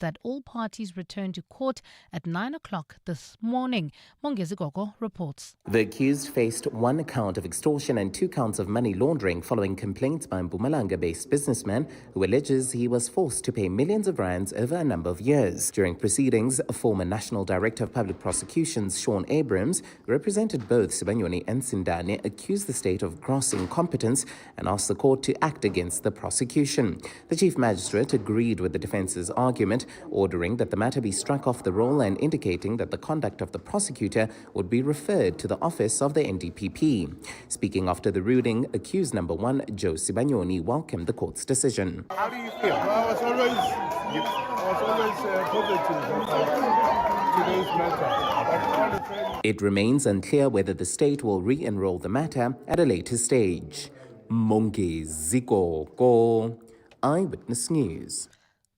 that all parties return to court at 9 o'clock this morning. Mongezi Gogo reports. The accused faced 1 count of extortion and 2 counts of money laundering following complaints by a Mpumalanga-based businessman who alleges he was forced to pay millions of rands over a number of years. During proceedings, former National Director of Public Prosecutions Sean Abrams, who represented both Sibanyoni and Sindane, accused the state of gross incompetence and asked the court to act against the prosecution. The Chief Magistrate agreed with the defence's argument, ordering that the matter be struck off the roll and indicating that the conduct of the prosecutor would be referred to the office of the NDPP. Speaking after the ruling, accused number 1, Joe Sibanyoni, welcomed the court's decision. How do you feel? Well, I was always positive about today's matter. It remains unclear whether the state will re-enroll the matter at a later stage. Mongezi Gogo, Eyewitness News.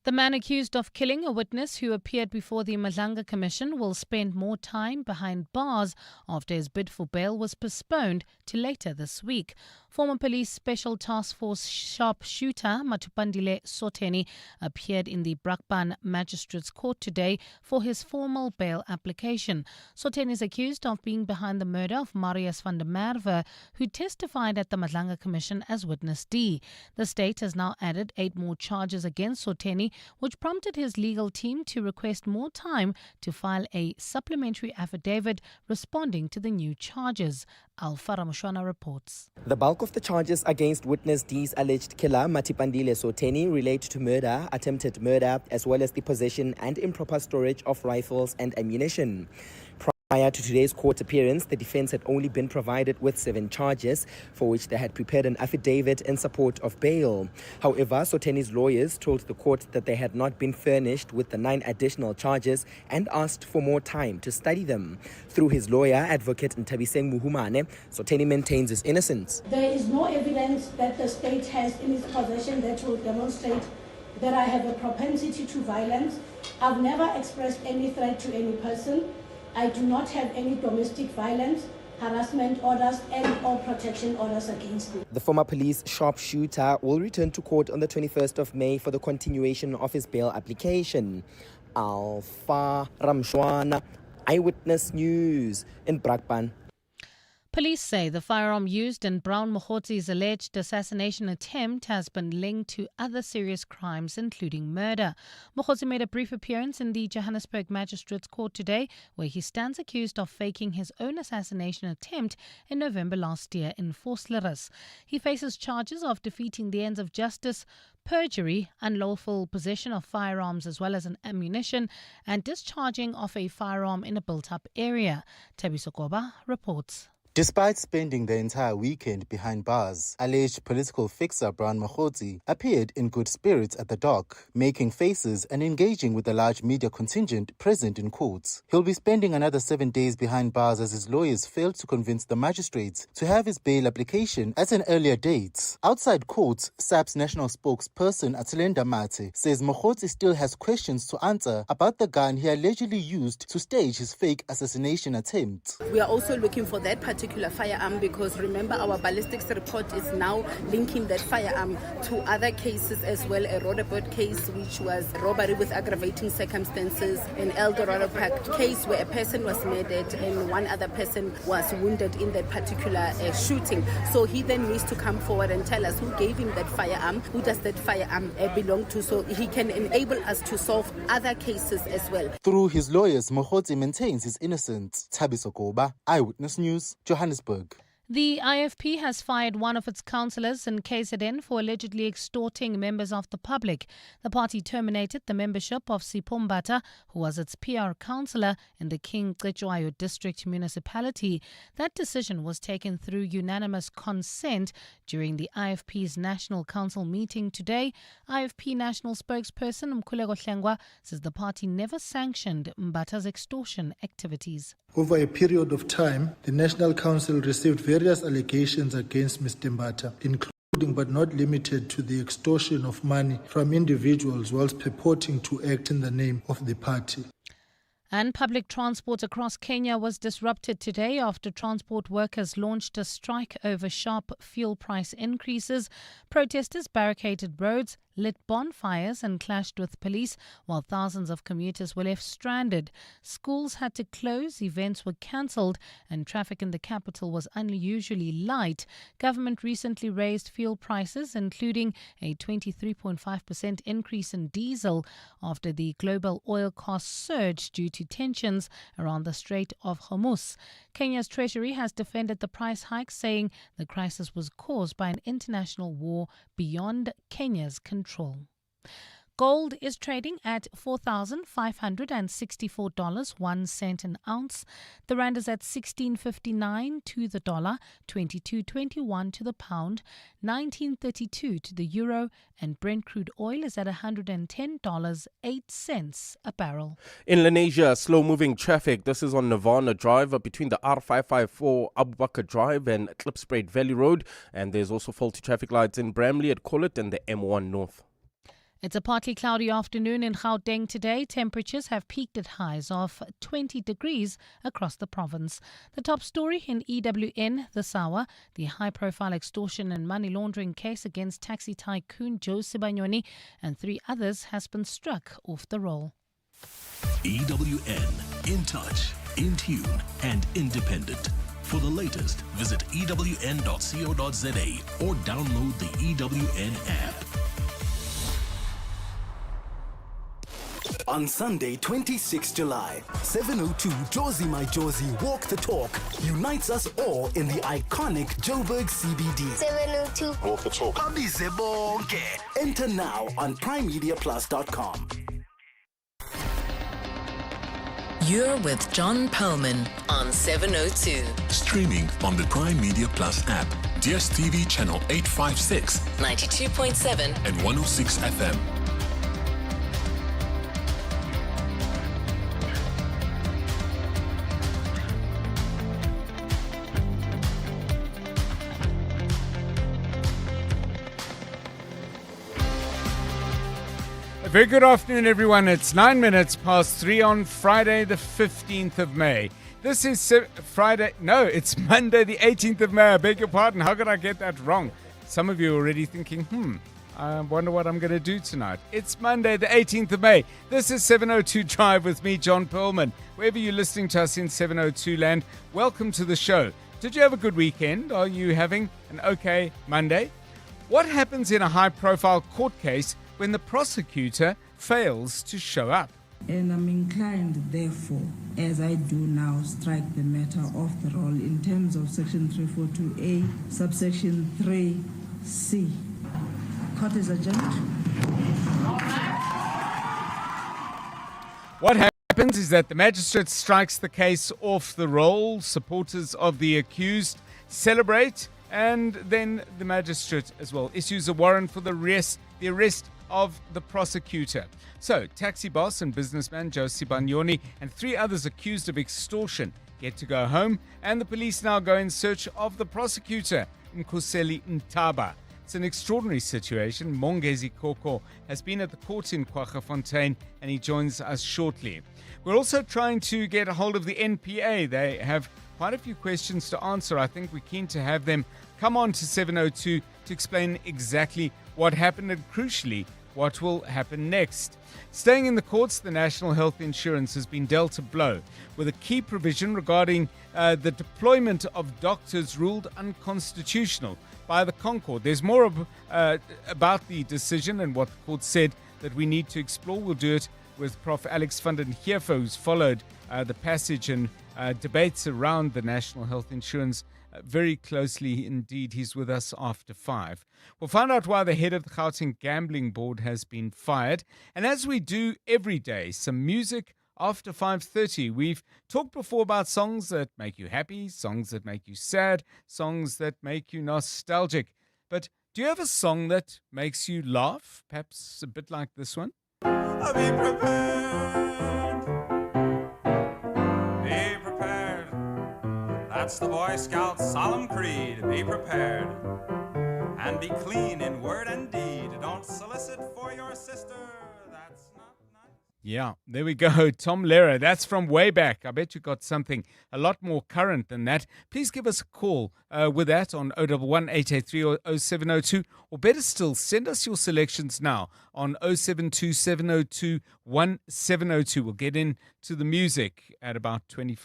The man accused of killing a witness who appeared before the Madlanga Commission will spend more time behind bars after his bid for bail was postponed to later this week. Former Police Special Task Force sharpshooter Matupandile Soteni appeared in the Brakpan Magistrates Court today for his formal bail application. Soteni is accused of being behind the murder of Marius van der Merwe, who testified at the Madlanga Commission as Witness D. The state has now added 8 more charges against Soteni, which prompted his legal team to request more time to file a supplementary affidavit responding to the new charges. Alfara Mushwana reports. The bulk of the charges against Witness D's alleged killer, Matipandile Soteni, relate to murder, attempted murder, as well as the possession and improper storage of rifles and ammunition. Prior to today's court appearance, the defense had only been provided with 7 charges, for which they had prepared an affidavit in support of bail. However, Soteni's lawyers told the court that they had not been furnished with the 9 additional charges and asked for more time to study them. Through his lawyer, Advocate Ntabiseng Muhumane, Soteni maintains his innocence. There is no evidence that the state has in its possession that will demonstrate that I have a propensity to violence. I've never expressed any threat to any person. I do not have any domestic violence, harassment orders and/or protection orders against me. The former police sharpshooter will return to court on the 21st of May for the continuation of his bail application. Alfa Ramshwana, Eyewitness News in Brakpan. Police say the firearm used in Brown Mokhotzi's alleged assassination attempt has been linked to other serious crimes, including murder. Mokhotzi made a brief appearance in the Johannesburg Magistrates Court today, where he stands accused of faking his own assassination attempt in November last year in Vosloorus. He faces charges of defeating the ends of justice, perjury, unlawful possession of firearms as well as an ammunition, and discharging of a firearm in a built-up area. Tabiso Koba reports. Despite spending the entire weekend behind bars, alleged political fixer Brown Mokhotzi appeared in good spirits at the dock, making faces and engaging with the large media contingent present in court. He'll be spending another 7 days behind bars as his lawyers failed to convince the magistrates to have his bail application at an earlier date. Outside court, SABS national spokesperson Atsilenda Mate says Mokhotzi still has questions to answer about the gun he allegedly used to stage his fake assassination attempt. We are also looking for that particular firearm because remember our ballistics report is now linking that firearm to other cases as well, a Roodepoort case which was robbery with aggravating circumstances, an Eldorado Park case where a person was murdered and one other person was wounded in that particular shooting. So he then needs to come forward and tell us who gave him that firearm, who does that firearm belong to, so he can enable us to solve other cases as well. Through his lawyers, Mokhotzi maintains his innocence. Tabiso Koba, Eyewitness News, Johannesburg. The IFP has fired one of its councillors in KZN for allegedly extorting members of the public. The party terminated the membership of Sipho Mbatha, who was its PR councillor in the King Cetshwayo district municipality. That decision was taken through unanimous consent during the IFP's National Council meeting today. IFP National spokesperson Mkhuleko Hlengwa says the party never sanctioned Mbatha's extortion activities. Over a period of time, the National Council received various allegations against Mr. Mbatha, including but not limited to the extortion of money from individuals whilst purporting to act in the name of the party. And public transport across Kenya was disrupted today after transport workers launched a strike over sharp fuel price increases. Protesters barricaded roads, lit bonfires and clashed with police, while thousands of commuters were left stranded. Schools had to close, events were cancelled, and traffic in the capital was unusually light. Government recently raised fuel prices, including a 23.5% increase in diesel after the global oil costs surged due to tensions around the Strait of Hormuz. Kenya's Treasury has defended the price hike, saying the crisis was caused by an international war beyond Kenya's control. Gold is trading at $4,564, 1 cent an ounce. The rand is at 16.59 to the dollar, 22.21 to the pound, 19.32 to the euro, and Brent crude oil is at $110.08 a barrel. In Lenasia, slow-moving traffic. This is on Nirvana Drive between the R554 Abu Bakr Drive and Klipspruit Valley Road. And there's also faulty traffic lights in Bramley at Collet and the M1 North. It's a partly cloudy afternoon in Gauteng today. Temperatures have peaked at highs of 20 degrees across the province. The top story in EWN this hour, the high-profile extortion and money laundering case against taxi tycoon Joe Sibanyoni and 3 others has been struck off the roll. EWN, in touch, in tune and independent. For the latest, visit ewn.co.za or download the EWN app. On Sunday, 26 July, 7:02 Josie My Josie Walk the Talk unites us all in the iconic Joburg CBD. 7:02 Walk the Talk. Abize bonke. Enter now on primemediaplus.com. You're with John Perlman on 702. Streaming on the Prime Media Plus app, DSTV channel 856, 92.7 and 106 FM. Very good afternoon, everyone. It's 9 minutes past 3 on Friday, the 15th of May. This is Friday. No, it's Monday, the 18th of May. I beg your pardon. How could I get that wrong? Some of you are already thinking, I wonder what I'm going to do tonight. It's Monday, the 18th of May. This is 702 Drive with me, John Perlman. Wherever you're listening to us in 702 land, welcome to the show. Did you have a good weekend? Are you having an okay Monday? What happens in a high-profile court case when the prosecutor fails to show up? And I'm inclined, therefore, as I do now, strike the matter off the roll in terms of Section 342A, subsection 3C. Court is adjourned. What happens is that the magistrate strikes the case off the roll. Supporters of the accused celebrate, and then the magistrate as well issues a warrant for the arrest of the prosecutor. So, taxi boss and businessman Joe Sibanyoni and 3 others accused of extortion get to go home, and the police now go in search of the prosecutor, Nkoseli Ntaba. It's an extraordinary situation. Mongezi Koko has been at the court in Kwaggafontein, and he joins us shortly. We're also trying to get a hold of the NPA. They have quite a few questions to answer. I think we're keen to have them come on to 702 to explain exactly what happened and, crucially, what will happen next. Staying in the courts, the National Health Insurance has been dealt a blow with a key provision regarding the deployment of doctors ruled unconstitutional by the Concord. There's more about the decision and what the court said that we need to explore. We'll do it with Prof. Alex van den Heerfer, who's followed the passage and debates around the National Health Insurance very closely indeed. He's with us after 5. We'll find out why the head of the Gauteng Gambling Board has been fired. And as we do every day, some music after 5:30. We've talked before about songs that make you happy, songs that make you sad, songs that make you nostalgic. But do you have a song that makes you laugh? Perhaps a bit like this one? Be prepared. Be prepared. That's the Boy Scout's solemn creed. Be prepared. And be clean in word and deed. Don't solicit for your sister. That's not nice. Yeah, there we go. Tom Lehrer, that's from way back. I bet you got something a lot more current than that. Please give us a call with that on 011 883 or 0702. Or better still, send us your selections now on 072 702 1702. We'll get into the music at about 20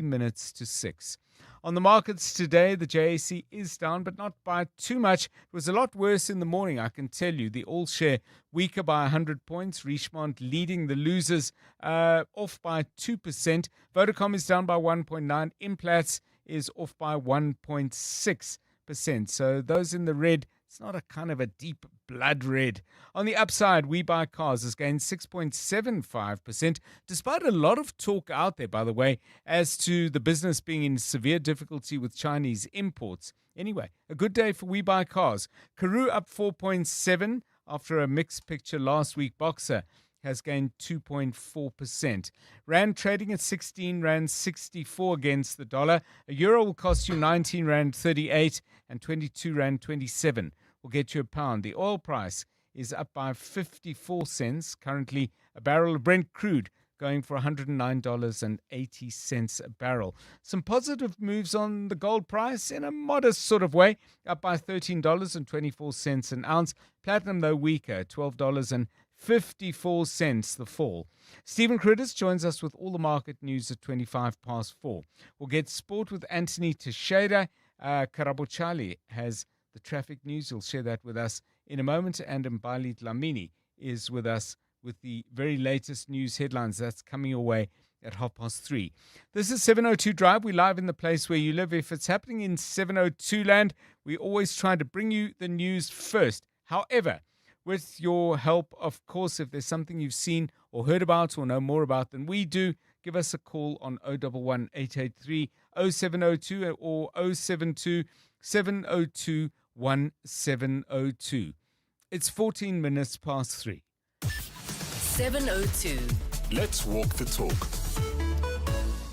minutes to 6. On the markets today, the JSE is down, but not by too much. It was a lot worse in the morning, I can tell you. The all-share weaker by 100 points. Richemont leading the losers, off by 2%. Vodacom is down by 1.9. Implats is off by 1.6%. So those in the red, it's not a kind of a deep blood red. On the upside, WeBuyCars has gained 6.75%, despite a lot of talk out there, by the way, as to the business being in severe difficulty with Chinese imports. Anyway, a good day for WeBuyCars. Karoo up 4.7 after a mixed picture last week. Boxer has gained 2.4%. Rand trading at 16 Rand 64 against the dollar. A euro will cost you 19 Rand 38 and 22 Rand 27 will get you a pound. The oil price is up by 54 cents. Currently, a barrel of Brent crude going for $109.80 a barrel. Some positive moves on the gold price in a modest sort of way, up by $13.24 an ounce. Platinum, though, weaker, $12.54 the fall. Stephen Critters joins us with all the market news at 4:25. We'll get sport with Anthony Teixeira. Karabochali has the traffic news. He'll share that with us in a moment. And Mbali Dlamini is with us with the very latest news headlines. That's coming your way at 3:30. This is 702 Drive. We're live in the place where you live. If it's happening in 702 land, we always try to bring you the news first. However, with your help, of course, if there's something you've seen or heard about or know more about than we do, give us a call on 011 883 0702 or 072 702 1702. It's 14 minutes past 3. 702. Let's walk the talk.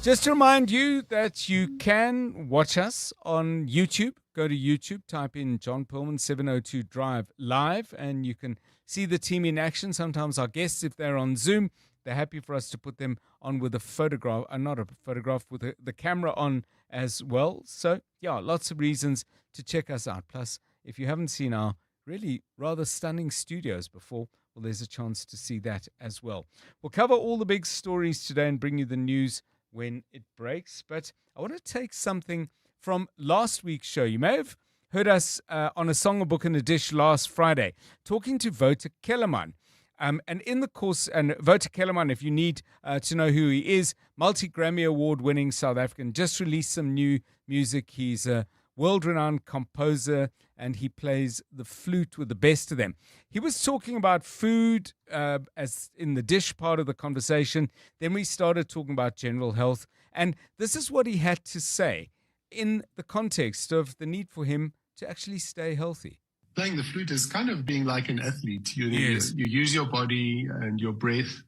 Just to remind you that you can watch us on YouTube. Go to YouTube, type in John Perlman 702 Drive Live, and you can see the team in action. Sometimes our guests, if they're on Zoom, they're happy for us to put them on with a photograph, not a photograph, with the camera on as well. So, yeah, lots of reasons to check us out. Plus, if you haven't seen our really rather stunning studios before, well, there's a chance to see that as well. We'll cover all the big stories today and bring you the news when it breaks. But I want to take something from last week's show. You may have heard us on A Song, a Book and a Dish last Friday, talking to Wouter Kellerman. And in the course, and Wouter Kellerman, if you need to know who he is, multi-Grammy Award-winning South African, just released some new music. He's a world-renowned composer, and he plays the flute with the best of them. He was talking about food as in the dish part of the conversation. Then we started talking about general health. And this is what he had to say in the context of the need for him to actually stay healthy. Playing the flute is kind of being like an athlete. You use your body and your breath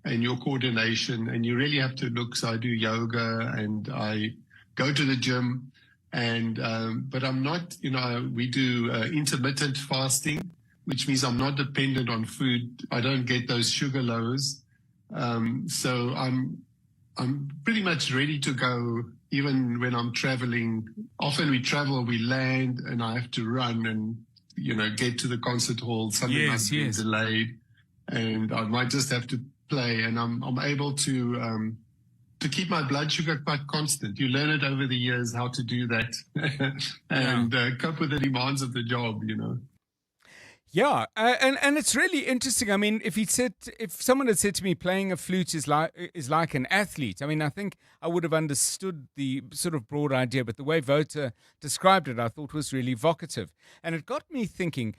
and your coordination, and you really have to look. So I do yoga and I go to the gym, and but I'm not, we do intermittent fasting, which means I'm not dependent on food. I don't get those sugar lows. So I'm pretty much ready to go even when I'm traveling. Often we travel, we land, and I have to run and get to the concert hall. Something might be delayed, and I might just have to play. And I'm able to keep my blood sugar quite constant. You learn it over the years how to do that, and cope with the demands of the job. Yeah, and it's really interesting. I mean, if someone had said to me playing a flute is like an athlete, I mean, I think I would have understood the sort of broad idea, but the way Wouter described it, I thought was really evocative. And it got me thinking,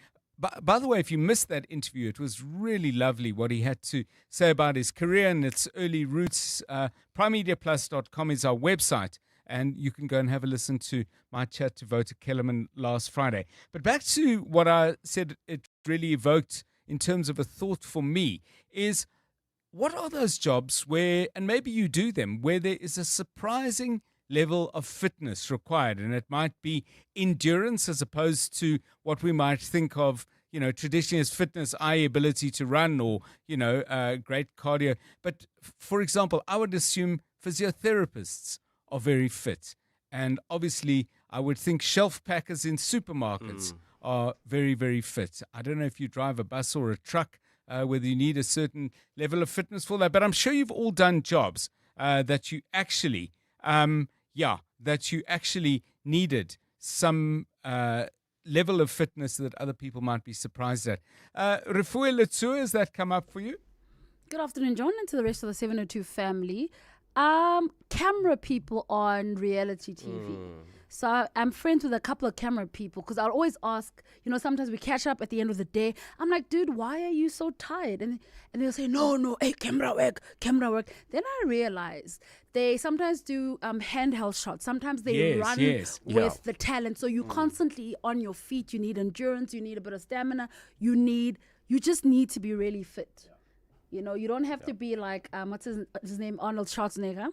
by the way, if you missed that interview, it was really lovely what he had to say about his career and its early roots. PrimeMediaPlus.com is our website, and you can go and have a listen to my chat to Wouter Kellerman last Friday. But back to what I said it really evoked in terms of a thought for me is, what are those jobs where, and maybe you do them, where there is a surprising level of fitness required, and it might be endurance as opposed to what we might think of, traditionally as fitness, i.e. ability to run or, great cardio. But for example, I would assume physiotherapists are very fit. And obviously, I would think shelf packers in supermarkets are very, very fit. I don't know if you drive a bus or a truck, whether you need a certain level of fitness for that. But I'm sure you've all done jobs that you actually, needed some level of fitness that other people might be surprised at. Refuel Letsua, has that come up for you? Good afternoon, John, and to the rest of the 702 family. Camera people on reality TV. So I'm friends with a couple of camera people because I'll always ask, sometimes we catch up at the end of the day. I'm like, dude, why are you so tired? And they'll say, no, hey, camera work. Then I realize they sometimes do handheld shots. Sometimes they run with the talent. So you're constantly on your feet. You need endurance. You need a bit of stamina. You just need to be really fit. You don't have to be like, what's his name, Arnold Schwarzenegger?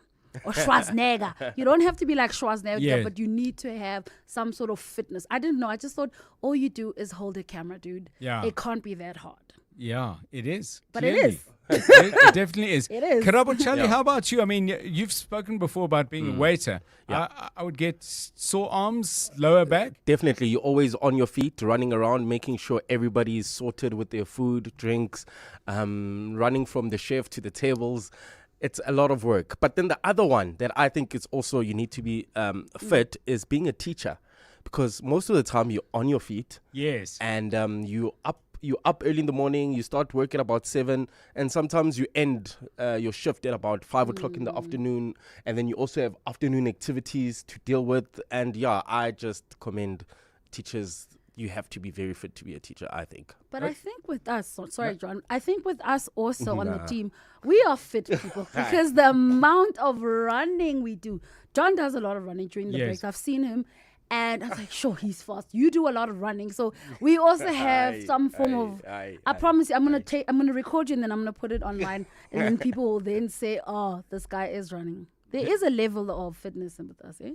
Or Schwarzenegger. You don't have to be like Schwarzenegger, but you need to have some sort of fitness. I didn't know. I just thought all you do is hold a camera, dude. Yeah. It can't be that hard. Yeah, it is. But clearly. it is. It definitely is. It is. Karabo Charlie, how about you? I mean, you've spoken before about being a waiter. Yeah. I would get sore arms, lower back. Definitely. You're always on your feet, running around, making sure everybody is sorted with their food, drinks, running from the chef to the tables. It's a lot of work. But then the other one that I think is also you need to be fit is being a teacher. Because most of the time you're on your feet. Yes. And you're up early in the morning, you start work at about 7, and sometimes you end your shift at about 5 o'clock in the afternoon, and then you also have afternoon activities to deal with. And I just commend teachers. You have to be very fit to be a teacher, I think. But I think with us, John, I think with us also on the team, we are fit people because the amount of running we do. John does a lot of running during the breaks. I've seen him. And I was like, sure, he's fast. You do a lot of running. So we also have some form of, I promise you, I'm going to record you and then I'm going to put it online. And then people will then say, oh, this guy is running. There is a level of fitness with us, eh?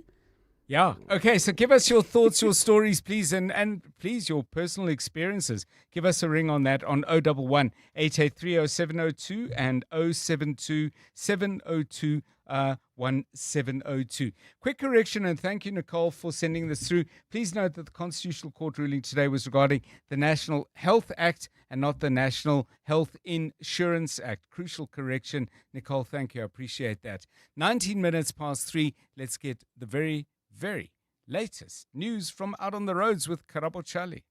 Yeah. Okay, so give us your thoughts, your stories, please, and please, your personal experiences. Give us a ring on that on 011 883 0702 and 072 702 1702. Quick correction, and thank you, Nicole, for sending this through. Please note that the Constitutional Court ruling today was regarding the National Health Act and not the National Health Insurance Act. Crucial correction. Nicole, thank you. I appreciate that. 19 minutes past 3. Let's get the very, very latest news from out on the roads with Karabo Charlie.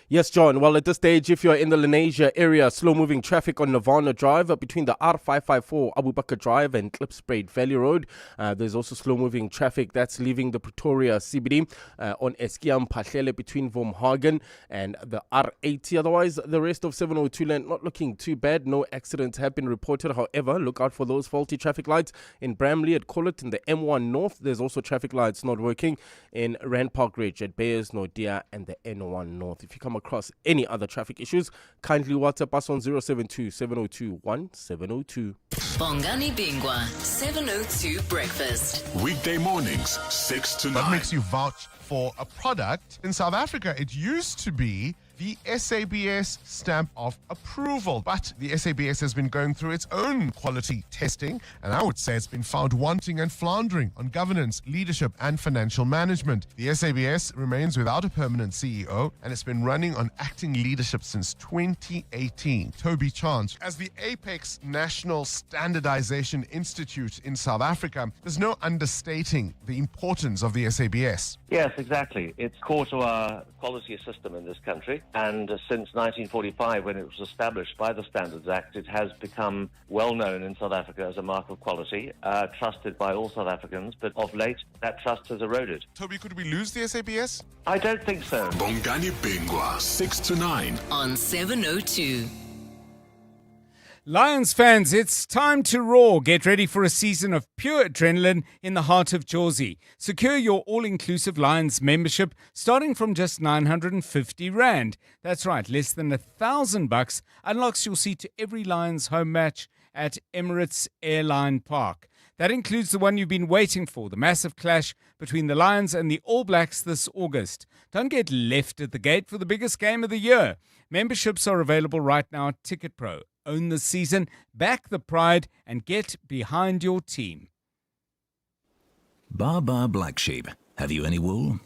Yes, John. Well, at this stage, if you're in the Lenasia area, slow-moving traffic on Nirvana Drive between the R554 Abu Bakr Drive and Klipspruit Valley Road. There's also slow-moving traffic that's leaving the Pretoria CBD on Eskiam Pahlele between Vormhagen and the R80. Otherwise, the rest of 702 land not looking too bad. No accidents have been reported. However, look out for those faulty traffic lights in Bramley at Collet in the M1 North. There's also traffic lights not working in Rand Park Ridge at Bayers, Nordia and the N1 North. If you come across any other traffic issues, kindly WhatsApp us on 072 702 1702. Bongani Bingwa, 702 Breakfast. Weekday mornings, 6 to 9. What makes you vouch for a product? In South Africa, it used to be the SABS stamp of approval. But the SABS has been going through its own quality testing, and I would say it's been found wanting and floundering on governance, leadership, and financial management. The SABS remains without a permanent CEO, and it's been running on acting leadership since 2018. Toby Chance, as the Apex National Standardization Institute in South Africa, there's no understating the importance of the SABS. Yes, exactly. It's core to our quality system in this country. And since 1945, when it was established by the Standards Act, it has become well known in South Africa as a mark of quality, trusted by all South Africans. But of late, that trust has eroded. Toby, could we lose the SABS? I don't think so. Bongani Bingwa, 6 to 9. On 702. Lions fans, it's time to roar. Get ready for a season of pure adrenaline in the heart of Jersey. Secure your all-inclusive Lions membership starting from just 950 Rand. That's right, less than $1,000 unlocks your seat to every Lions home match at Emirates Airline Park. That includes the one you've been waiting for, the massive clash between the Lions and the All Blacks this August. Don't get left at the gate for the biggest game of the year. Memberships are available right now at Ticket Pro. Own the season, back the pride, and get behind your team. Bar Black Sheep. Have you any wool?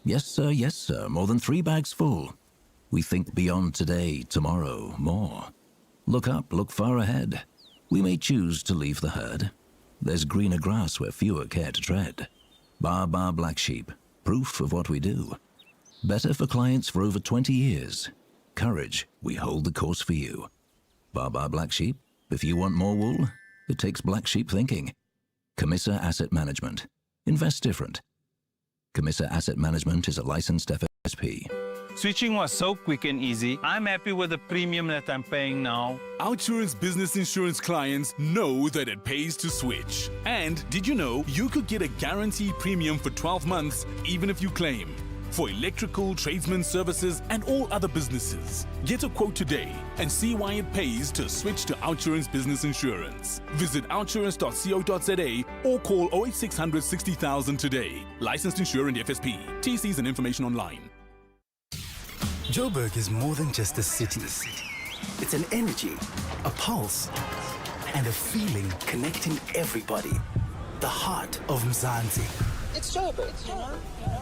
Yes, sir. More than 3 bags full. We think beyond today, tomorrow, more. Look up, look far ahead. We may choose to leave the herd. There's greener grass where fewer care to tread. Bar Black Sheep. Proof of what we do. Better for clients for over 20 years. Courage, we hold the course for you. Bar Black Sheep. If you want more wool, it takes black sheep thinking. Camissa Asset Management. Invest different. Camissa Asset Management is a licensed FSP. Switching was so quick and easy. I'm happy with the premium that I'm paying now. Outsurance business insurance clients know that it pays to switch. And did you know you could get a guaranteed premium for 12 months even if you claim? For electrical, tradesman services, and all other businesses. Get a quote today and see why it pays to switch to Outsurance Business Insurance. Visit outsurance.co.za or call 08600 60,000 today. Licensed insurer and FSP. TCs and information online. Joburg is more than just a city. It's an energy, a pulse, and a feeling connecting everybody. The heart of Mzansi. It's Joburg.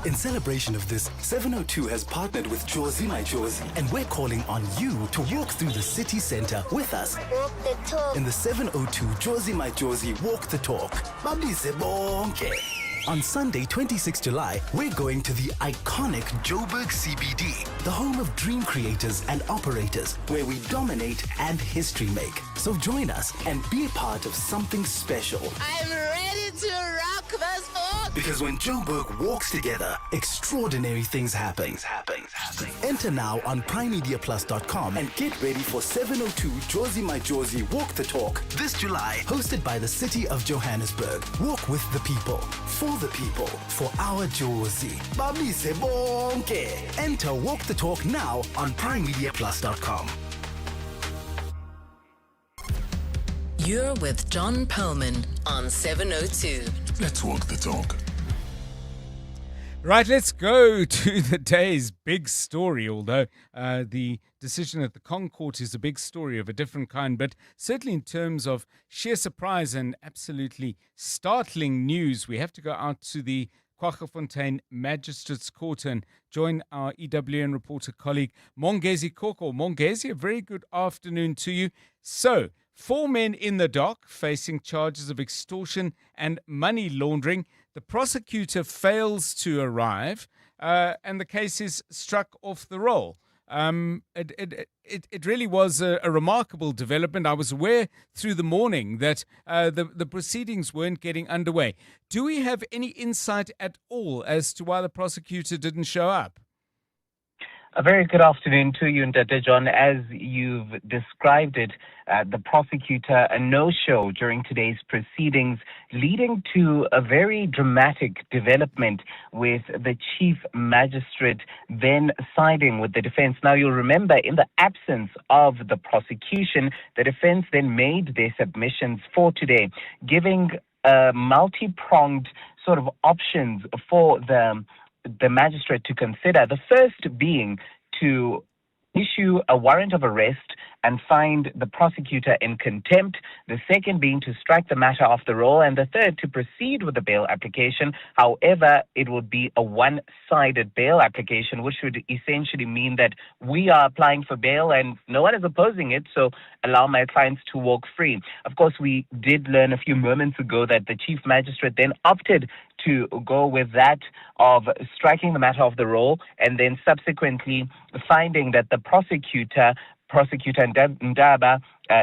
In celebration of this, 702 has partnered with Jozi My Jozi, and we're calling on you to walk through the city center with us. Walk the talk. In the 702 Jozi My Jozi Walk the Talk. Babise bonke. On Sunday, 26 July, we're going to the iconic Joburg CBD, the home of dream creators and operators, where we dominate and history make. So join us and be a part of something special. I'm ready to rock this boat. Because when Joburg walks together, extraordinary things happen. Enter now on primemediaplus.com and get ready for 702 Jozi My Jozi Walk the Talk this July, hosted by the City of Johannesburg. Walk with the people, for the people, for our Jozi. Babise bonke. Enter Walk the Talk now on primemediaplus.com. You're with John Perlman on 702. Let's walk the talk. Right, let's go to the day's big story, although the decision at the Concourt is a big story of a different kind, but certainly in terms of sheer surprise and absolutely startling news, we have to go out to the Kwaggafontein Magistrates Court and join our EWN reporter colleague Mongezi Koko. Mongezi, a very good afternoon to you. So, 4 men in the dock facing charges of extortion and money laundering. The prosecutor fails to arrive, and the case is struck off the roll. It really was a remarkable development. I was aware through the morning that the proceedings weren't getting underway. Do we have any insight at all as to why the prosecutor didn't show up? A very good afternoon to you, Ndade John. As you've described it, the prosecutor, a no-show during today's proceedings, leading to a very dramatic development with the chief magistrate then siding with the defense. Now, you'll remember, in the absence of the prosecution, the defense then made their submissions for today, giving multi-pronged sort of options for the magistrate to consider. The first being to issue a warrant of arrest and find the prosecutor in contempt. The second being to strike the matter off the roll. And the third, to proceed with the bail application. However, it would be a one-sided bail application, which would essentially mean that we are applying for bail and no one is opposing it, so allow my clients to walk free. Of course, we did learn a few moments ago that the chief magistrate then opted to go with that of striking the matter off the roll and then subsequently finding that the prosecutor Ndaba,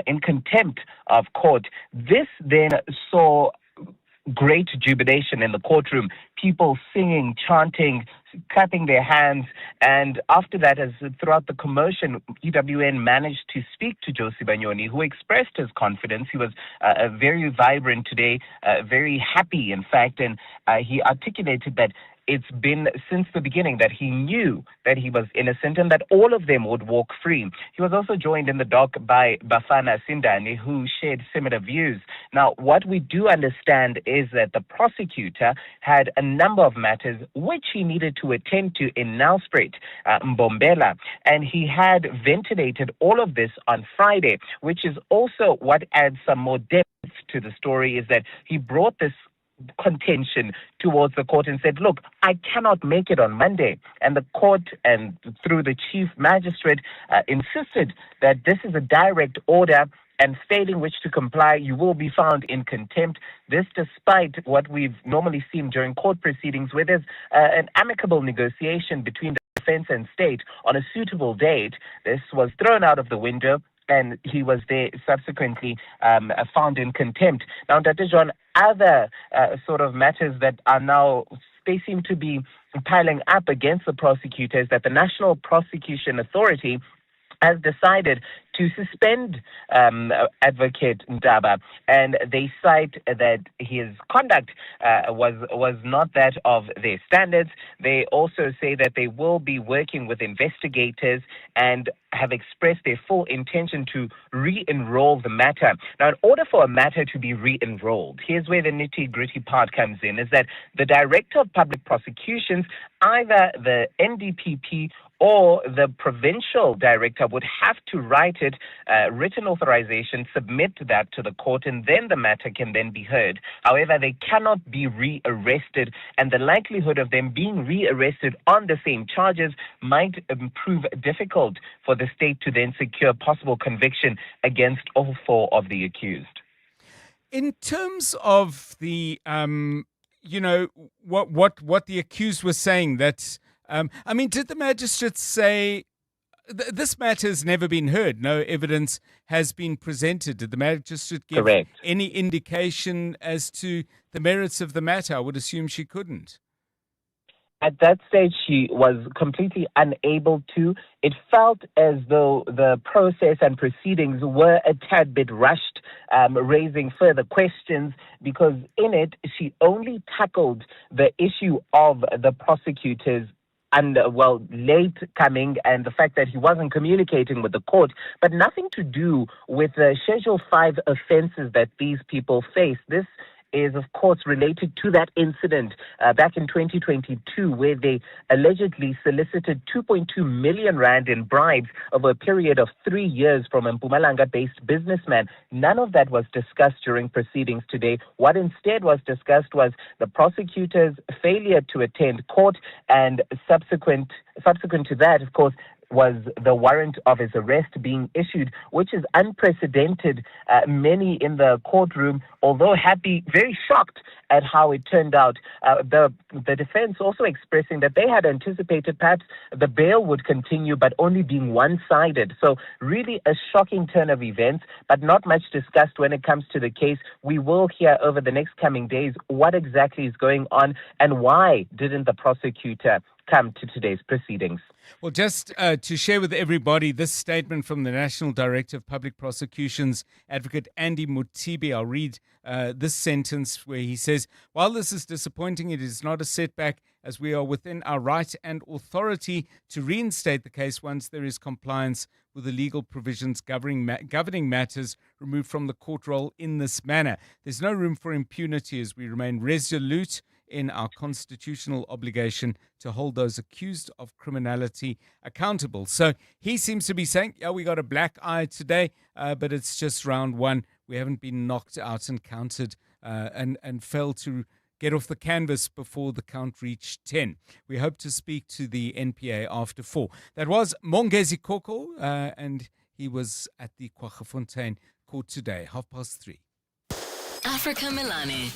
in contempt of court. This then saw great jubilation in the courtroom, people singing, chanting, clapping their hands. And after that, as throughout the commotion, EWN managed to speak to Josi Banyoni, who expressed his confidence. He was very vibrant today, very happy, in fact, and he articulated that it's been since the beginning that he knew that he was innocent and that all of them would walk free. He was also joined in the dock by Bafana Sindani, who shared similar views. Now, what we do understand is that the prosecutor had a number of matters which he needed to attend to in Nelspruit, Mbombela, and he had ventilated all of this on Friday, which is also what adds some more depth to the story, is that he brought this contention towards the court and said, look, I cannot make it on Monday. And the court, and through the chief magistrate, insisted that this is a direct order, and failing which to comply, you will be found in contempt. This despite what we've normally seen during court proceedings, where there's an amicable negotiation between the defense and state on a suitable date. This was thrown out of the window, and he was there subsequently found in contempt. Now, Dr. John, other sort of matters that are now, they seem to be piling up against the prosecutors, that the National Prosecution Authority has decided to suspend Advocate Ndaba, and they cite that his conduct was not that of their standards. They also say that they will be working with investigators and have expressed their full intention to re-enroll the matter. Now, in order for a matter to be re-enrolled, here's where the nitty-gritty part comes in, is that the Director of Public Prosecutions, either the NDPP or the provincial director, would have to write it, written authorization, submit that to the court, and then the matter can then be heard. However, they cannot be re-arrested, and the likelihood of them being re-arrested on the same charges might prove difficult for the state to then secure possible conviction against all four of the accused. In terms of the, what the accused was saying, that did the magistrate say this matter has never been heard? No evidence has been presented. Did the magistrate give any indication as to the merits of the matter? I would assume she couldn't. At that stage, she was completely unable to. It felt as though the process and proceedings were a tad bit rushed, raising further questions, because in it, she only tackled the issue of the prosecutors and, late coming, and the fact that he wasn't communicating with the court, but nothing to do with the Schedule 5 offenses that these people face. This is, of course, related to that incident back in 2022, where they allegedly solicited 2.2 million rand in bribes over a period of 3 years from a Mpumalanga-based businessman. None of that was discussed during proceedings today. What instead was discussed was the prosecutor's failure to attend court, and subsequent to that, of course, was the warrant of his arrest being issued, which is unprecedented. Many in the courtroom, although happy, very shocked at how it turned out. The defense also expressing that they had anticipated perhaps the bail would continue, but only being one-sided. So really a shocking turn of events, but not much discussed when it comes to the case. We will hear over the next coming days what exactly is going on and why didn't the prosecutor come to today's proceedings. Well, just to share with everybody this statement from the National Director of Public Prosecutions, Advocate Andy Mutibi. I'll read this sentence where he says, while this is disappointing, it is not a setback, as we are within our right and authority to reinstate the case once there is compliance with the legal provisions governing matters removed from the court roll in this manner. There's no room for impunity, as we remain resolute in our constitutional obligation to hold those accused of criminality accountable. So he seems to be saying, we got a black eye today, but it's just round one. We haven't been knocked out and counted and failed to get off the canvas before the count reached 10. We hope to speak to the NPA after 4. That was Mongezi Koko, and he was at the Kwaggafontein court today, 3:30. Africa Milani.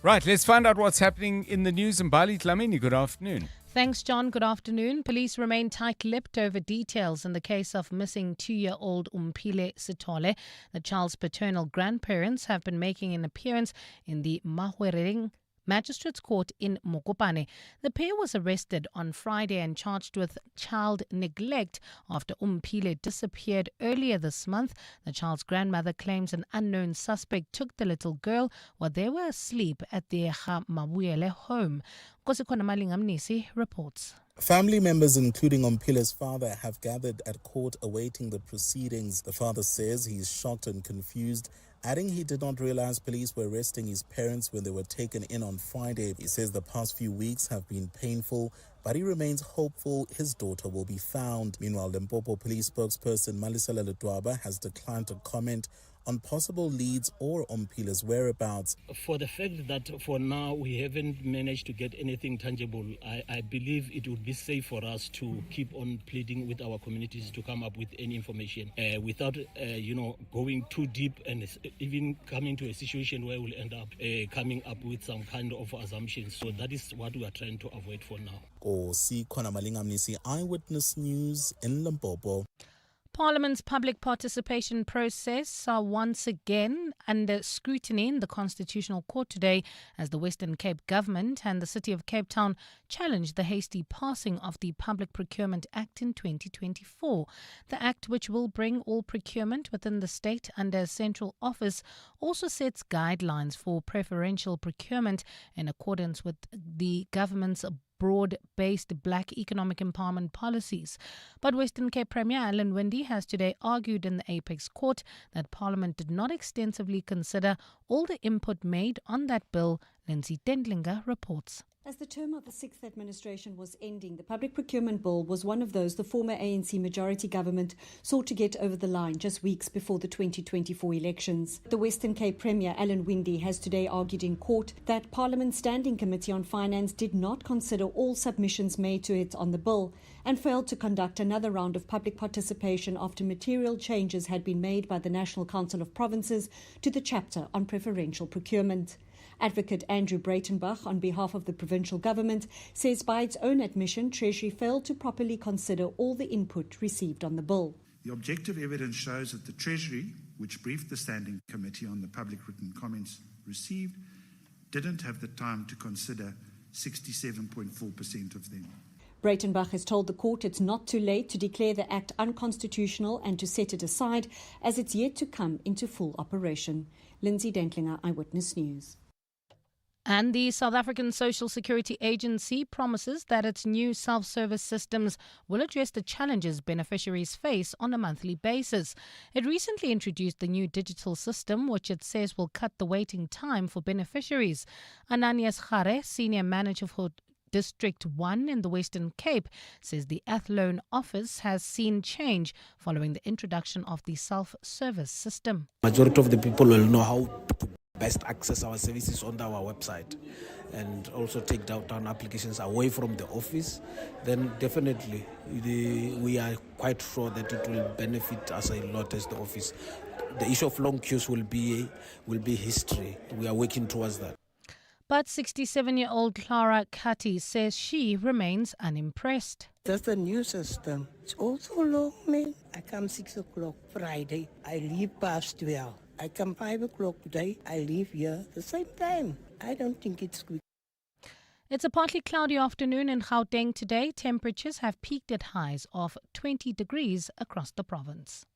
Right, let's find out what's happening in the news. And Bali Tlamini, good afternoon. Thanks, John. Good afternoon. Police remain tight-lipped over details in the case of missing 2-year-old Umpile Sithole. The child's paternal grandparents have been making an appearance in the Mahwereng Magistrates Court in Mokopane. The pair was arrested on Friday and charged with child neglect after Umphile disappeared earlier this month. The child's grandmother claims an unknown suspect took the little girl while they were asleep at their Mabuyele home. Kosikona Malingamnisi reports. Family members, including Umphile's father, have gathered at court awaiting the proceedings. The father says he is shocked and confused, adding he did not realize police were arresting his parents when they were taken in on Friday. He says the past few weeks have been painful, but he remains hopeful his daughter will be found. Meanwhile, Limpopo police spokesperson Malisela Ledwaba has declined to comment on possible leads or Umphile's whereabouts. For the fact that for now we haven't managed to get anything tangible, I believe it would be safe for us to keep on pleading with our communities to come up with any information without, going too deep and even coming to a situation where we'll end up coming up with some kind of assumptions. So that is what we are trying to avoid for now. Kosikona Malingamnisi, Eyewitness News in Limpopo. Parliament's public participation process are once again under scrutiny in the Constitutional Court today as the Western Cape government and the City of Cape Town challenged the hasty passing of the Public Procurement Act in 2024. The Act, which will bring all procurement within the state under a central office, also sets guidelines for preferential procurement in accordance with the government's broad-based black economic empowerment policies. But Western Cape Premier Alan Winde has today argued in the Apex Court that Parliament did not extensively consider all the input made on that bill. Lindsay Dendlinger reports. As the term of the sixth administration was ending, the Public Procurement Bill was one of those the former ANC majority government sought to get over the line just weeks before the 2024 elections. The Western Cape Premier Alan Winde has today argued in court that Parliament's Standing Committee on Finance did not consider all submissions made to it on the bill and failed to conduct another round of public participation after material changes had been made by the National Council of Provinces to the chapter on preferential procurement. Advocate Andrew Breitenbach, on behalf of the provincial government, says by its own admission, Treasury failed to properly consider all the input received on the bill. The objective evidence shows that the Treasury, which briefed the Standing Committee on the public written comments received, didn't have the time to consider 67.4% of them. Breitenbach has told the court it's not too late to declare the Act unconstitutional and to set it aside, as it's yet to come into full operation. Lindsay Dentlinger, Eyewitness News. And the South African Social Security Agency promises that its new self-service systems will address the challenges beneficiaries face on a monthly basis. It recently introduced the new digital system, which it says will cut the waiting time for beneficiaries. Ananias Khare, Senior Manager for District 1 in the Western Cape, says the Athlone office has seen change following the introduction of the self-service system. Majority of the people will know how to best access our services on our website and also take down applications away from the office. Then definitely we are quite sure that it will benefit us a lot as the office. The issue of long queues will be history. We are working towards that. But 67-year-old Clara Kati says she remains unimpressed. That's the new system. It's also long, man. I come 6 o'clock Friday. I leave past 12. I come 5 o'clock today. I leave here the same time. I don't think it's good. It's a partly cloudy afternoon in Gauteng today. Temperatures have peaked at highs of 20 degrees across the province.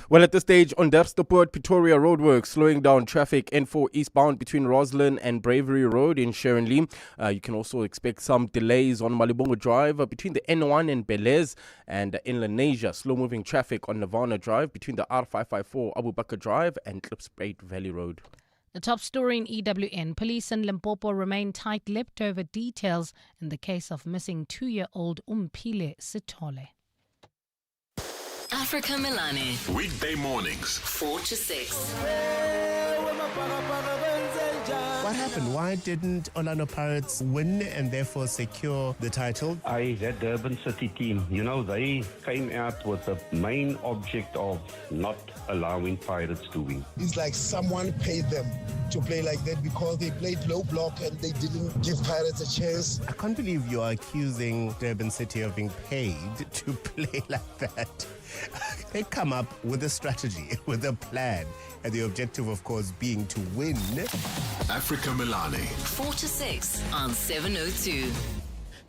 Well, at this stage, on Dersteport Pretoria roadworks slowing down traffic N4 eastbound between Roslyn and Bravery Road in Sharonlee. You can also expect some delays on Malibongo Drive between the N1 and Belez, and in Lenasia, slow-moving traffic on Nirvana Drive between the R554 Abu Bakr Drive and Klipspruit Valley Road. The top story in EWN. Police in Limpopo remain tight-lipped over details in the case of missing 2-year-old Umphile Sithole. Africa Milani. Weekday mornings, 4 to 6. What happened? Why didn't Orlando Pirates win and therefore secure the title? That Durban City team, they came out with the main object of not allowing Pirates to win. It's like someone paid them to play like that because they played low block and they didn't give Pirates a chance. I can't believe you are accusing Durban City of being paid to play like that. They come up with a strategy, with a plan, and the objective, of course, being to win. Africa Milani. 4 to 6 on 702.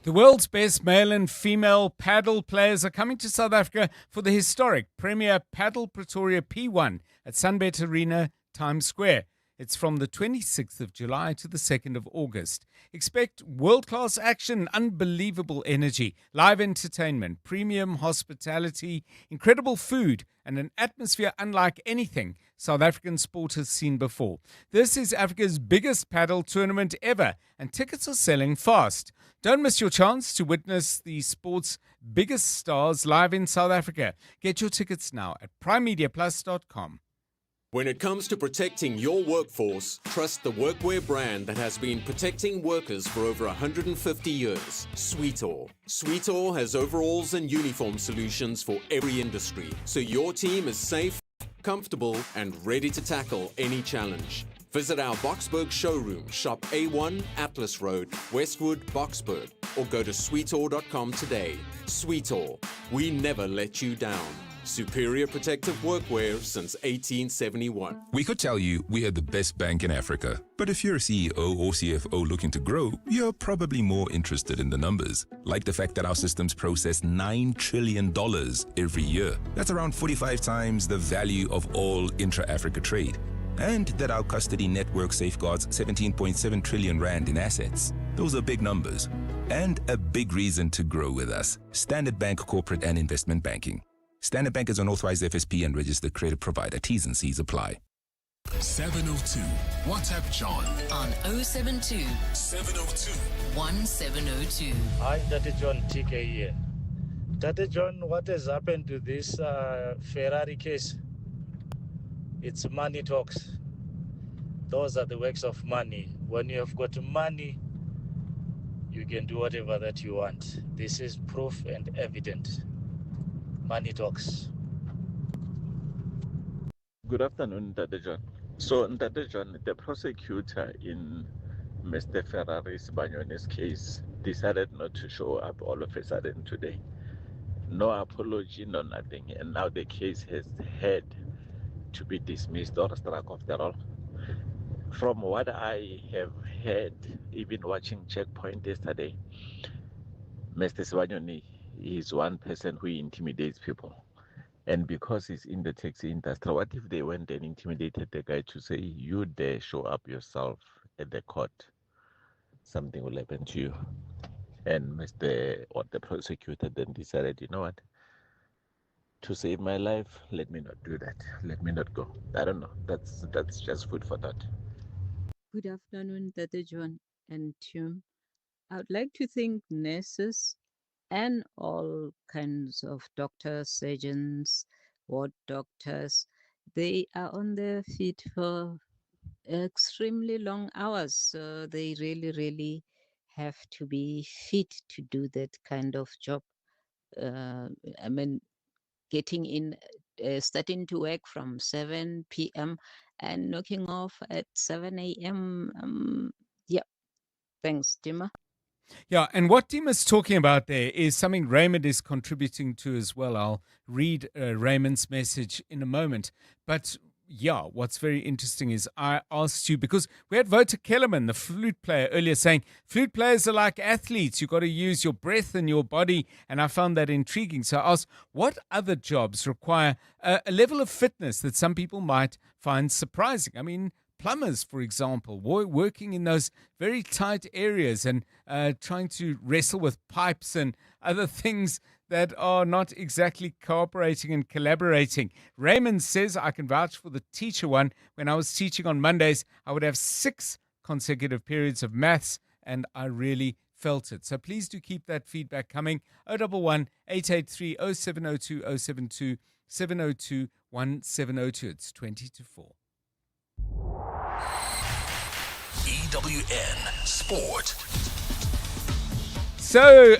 The world's best male and female paddle players are coming to South Africa for the historic Premier Paddle Pretoria P1 at Sunbet Arena, Times Square. It's from the 26th of July to the 2nd of August. Expect world-class action, unbelievable energy, live entertainment, premium hospitality, incredible food, and an atmosphere unlike anything South African sport has seen before. This is Africa's biggest paddle tournament ever, and tickets are selling fast. Don't miss your chance to witness the sport's biggest stars live in South Africa. Get your tickets now at primemediaplus.com. When it comes to protecting your workforce, trust the workwear brand that has been protecting workers for over 150 years, Sweetall. Sweetall has overalls and uniform solutions for every industry, so your team is safe, comfortable, and ready to tackle any challenge. Visit our Boksburg showroom, shop A1 Atlas Road, Westwood, Boksburg, or go to sweetall.com today. Sweetall, we never let you down. Superior protective workwear since 1871. We could tell you we are the best bank in Africa, but if you're a CEO or CFO looking to grow, you're probably more interested in the numbers, like the fact that our systems process $9 trillion every year. That's around 45 times the value of all intra-Africa trade. And that our custody network safeguards 17.7 trillion rand in assets. Those are big numbers. And a big reason to grow with us. Standard Bank Corporate and Investment Banking. Standard Bank is an authorized FSP and registered credit provider. T's and C's apply. 702. WhatsApp John on 072 702 1702. Hi, Dr. John TK here. Dr. John, what has happened to this Ferrari case? It's money talks. Those are the works of money. When you have got money, you can do whatever that you want. This is proof and evident. Money talks. Good afternoon, Dr. John. So, Dr. John, the prosecutor in Mr. Ferrari's Banyone's case decided not to show up all of a sudden today. No apology, no nothing. And now the case has had to be dismissed or struck off the roll. From what I have heard, even watching Checkpoint yesterday, Mr. Sibanyoni is one person who intimidates people. And because he's in the taxi industry, what if they went and intimidated the guy to say, you dare show up yourself at the court? Something will happen to you. And the prosecutor then decided, you know what? To save my life, let me not do that. Let me not go. I don't know. That's just food for thought. Good afternoon, Dr. John and Tim. I would like to thank nurses and all kinds of doctors, surgeons, ward doctors. They are on their feet for extremely long hours. So they really, really have to be fit to do that kind of job. Getting in, starting to work from 7 p.m. and knocking off at 7 a.m. Thanks, Dima. Yeah, and what Dima's talking about there is something Raymond is contributing to as well. I'll read Raymond's message in a moment. But yeah, what's very interesting is I asked you, because we had Wouter Kellerman, the flute player, earlier saying flute players are like athletes. You've got to use your breath and your body. And I found that intriguing. So I asked, what other jobs require a level of fitness that some people might find surprising? I mean, plumbers, for example, working in those very tight areas and trying to wrestle with pipes and other things that are not exactly cooperating and collaborating. Raymond says, I can vouch for the teacher one. When I was teaching on Mondays, I would have 6 consecutive periods of maths, and I really felt it. So please do keep that feedback coming. 011 883 0702 072 702 1702. It's 20 to 4. EWN Sport. So,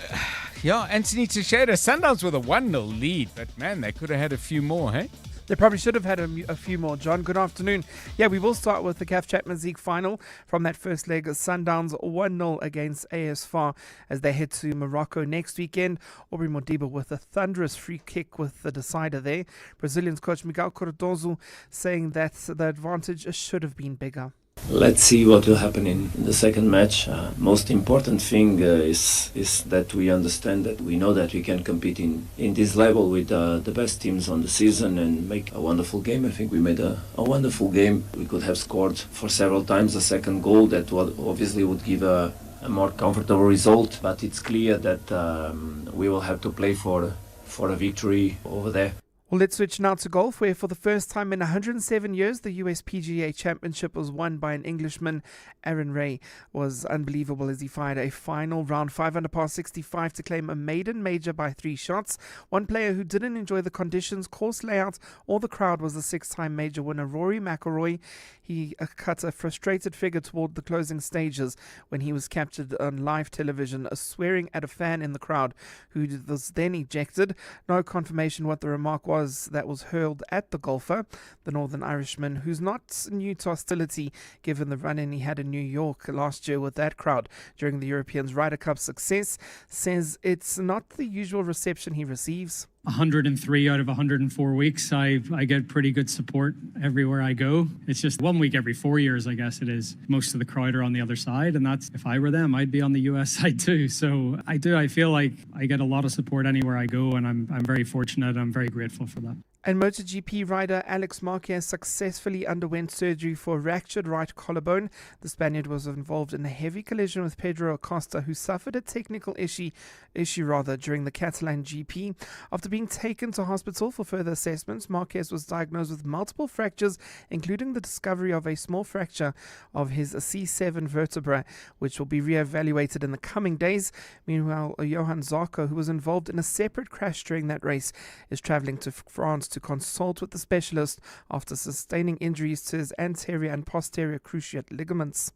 yeah, Anthony Teixeira, Sundowns with a 1-0 lead, but man, they could have had a few more, hey? They probably should have had a few more. John, good afternoon. Yeah, we will start with the CAF Champions League final from that first leg. Sundowns 1-0 against AS FAR as they head to Morocco next weekend. Aubrey Modiba with a thunderous free kick with the decider there. Brazilians coach Miguel Cardoso saying that the advantage should have been bigger. Let's see what will happen in the second match. Most important thing is that we understand that we know that we can compete in this level with the best teams on the season and make a wonderful game. I think we made a wonderful game. We could have scored for several times a second goal that obviously would give a more comfortable result, but it's clear that we will have to play for a victory over there. Well, let's switch now to golf, where for the first time in 107 years, the US PGA Championship was won by an Englishman. Aaron Ray was unbelievable as he fired a final round 5 under par 65 to claim a maiden major by 3 shots. One player who didn't enjoy the conditions, course layout, or the crowd was the 6-time major winner, Rory McIlroy. He cut a frustrated figure toward the closing stages when he was captured on live television, swearing at a fan in the crowd who was then ejected. No confirmation what the remark was that was hurled at the golfer. The Northern Irishman, who's not new to hostility given the run-in he had in New York last year with that crowd during the Europeans Ryder Cup success, says it's not the usual reception he receives. 103 out of 104 weeks, I get pretty good support everywhere I go. It's just 1 week every 4 years, I guess it is. Most of the crowd are on the other side, and that's, if I were them, I'd be on the US side too. So I feel like I get a lot of support anywhere I go, and I'm very fortunate. I'm very grateful for that. And MotoGP rider Alex Marquez successfully underwent surgery for a fractured right collarbone. The Spaniard was involved in a heavy collision with Pedro Acosta, who suffered a technical issue during the Catalan GP. After being taken to hospital for further assessments, Marquez was diagnosed with multiple fractures, including the discovery of a small fracture of his C7 vertebra, which will be re-evaluated in the coming days. Meanwhile, Johan Zarco, who was involved in a separate crash during that race, is travelling to France to consult with the specialist after sustaining injuries to his anterior and posterior cruciate ligaments.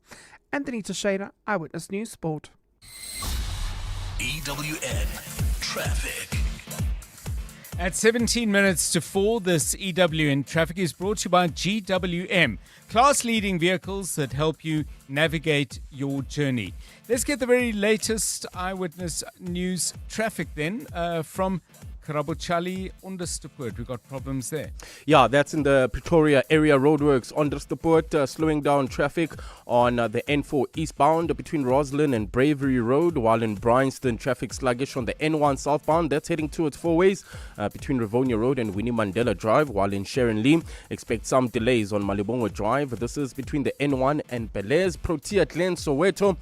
Anthony Teixeira, Eyewitness News Sport. EWN Traffic. At 17 minutes to 4, this EWN Traffic is brought to you by GWM, class-leading vehicles that help you navigate your journey. Let's get the very latest Eyewitness News traffic then from Karabochali, Onderstepoort. We've got problems there. Yeah, that's in the Pretoria area. Roadworks, Onderstepoort, slowing down traffic on the N4 eastbound between Roslyn and Bravery Road, while in Bryanston, traffic sluggish on the N1 southbound. That's heading towards Four Ways between Rivonia Road and Winnie Mandela Drive, while in Sharon Lee, expect some delays on Malibongo Drive. This is between the N1 and Belair's, Protea Glen, Soweto.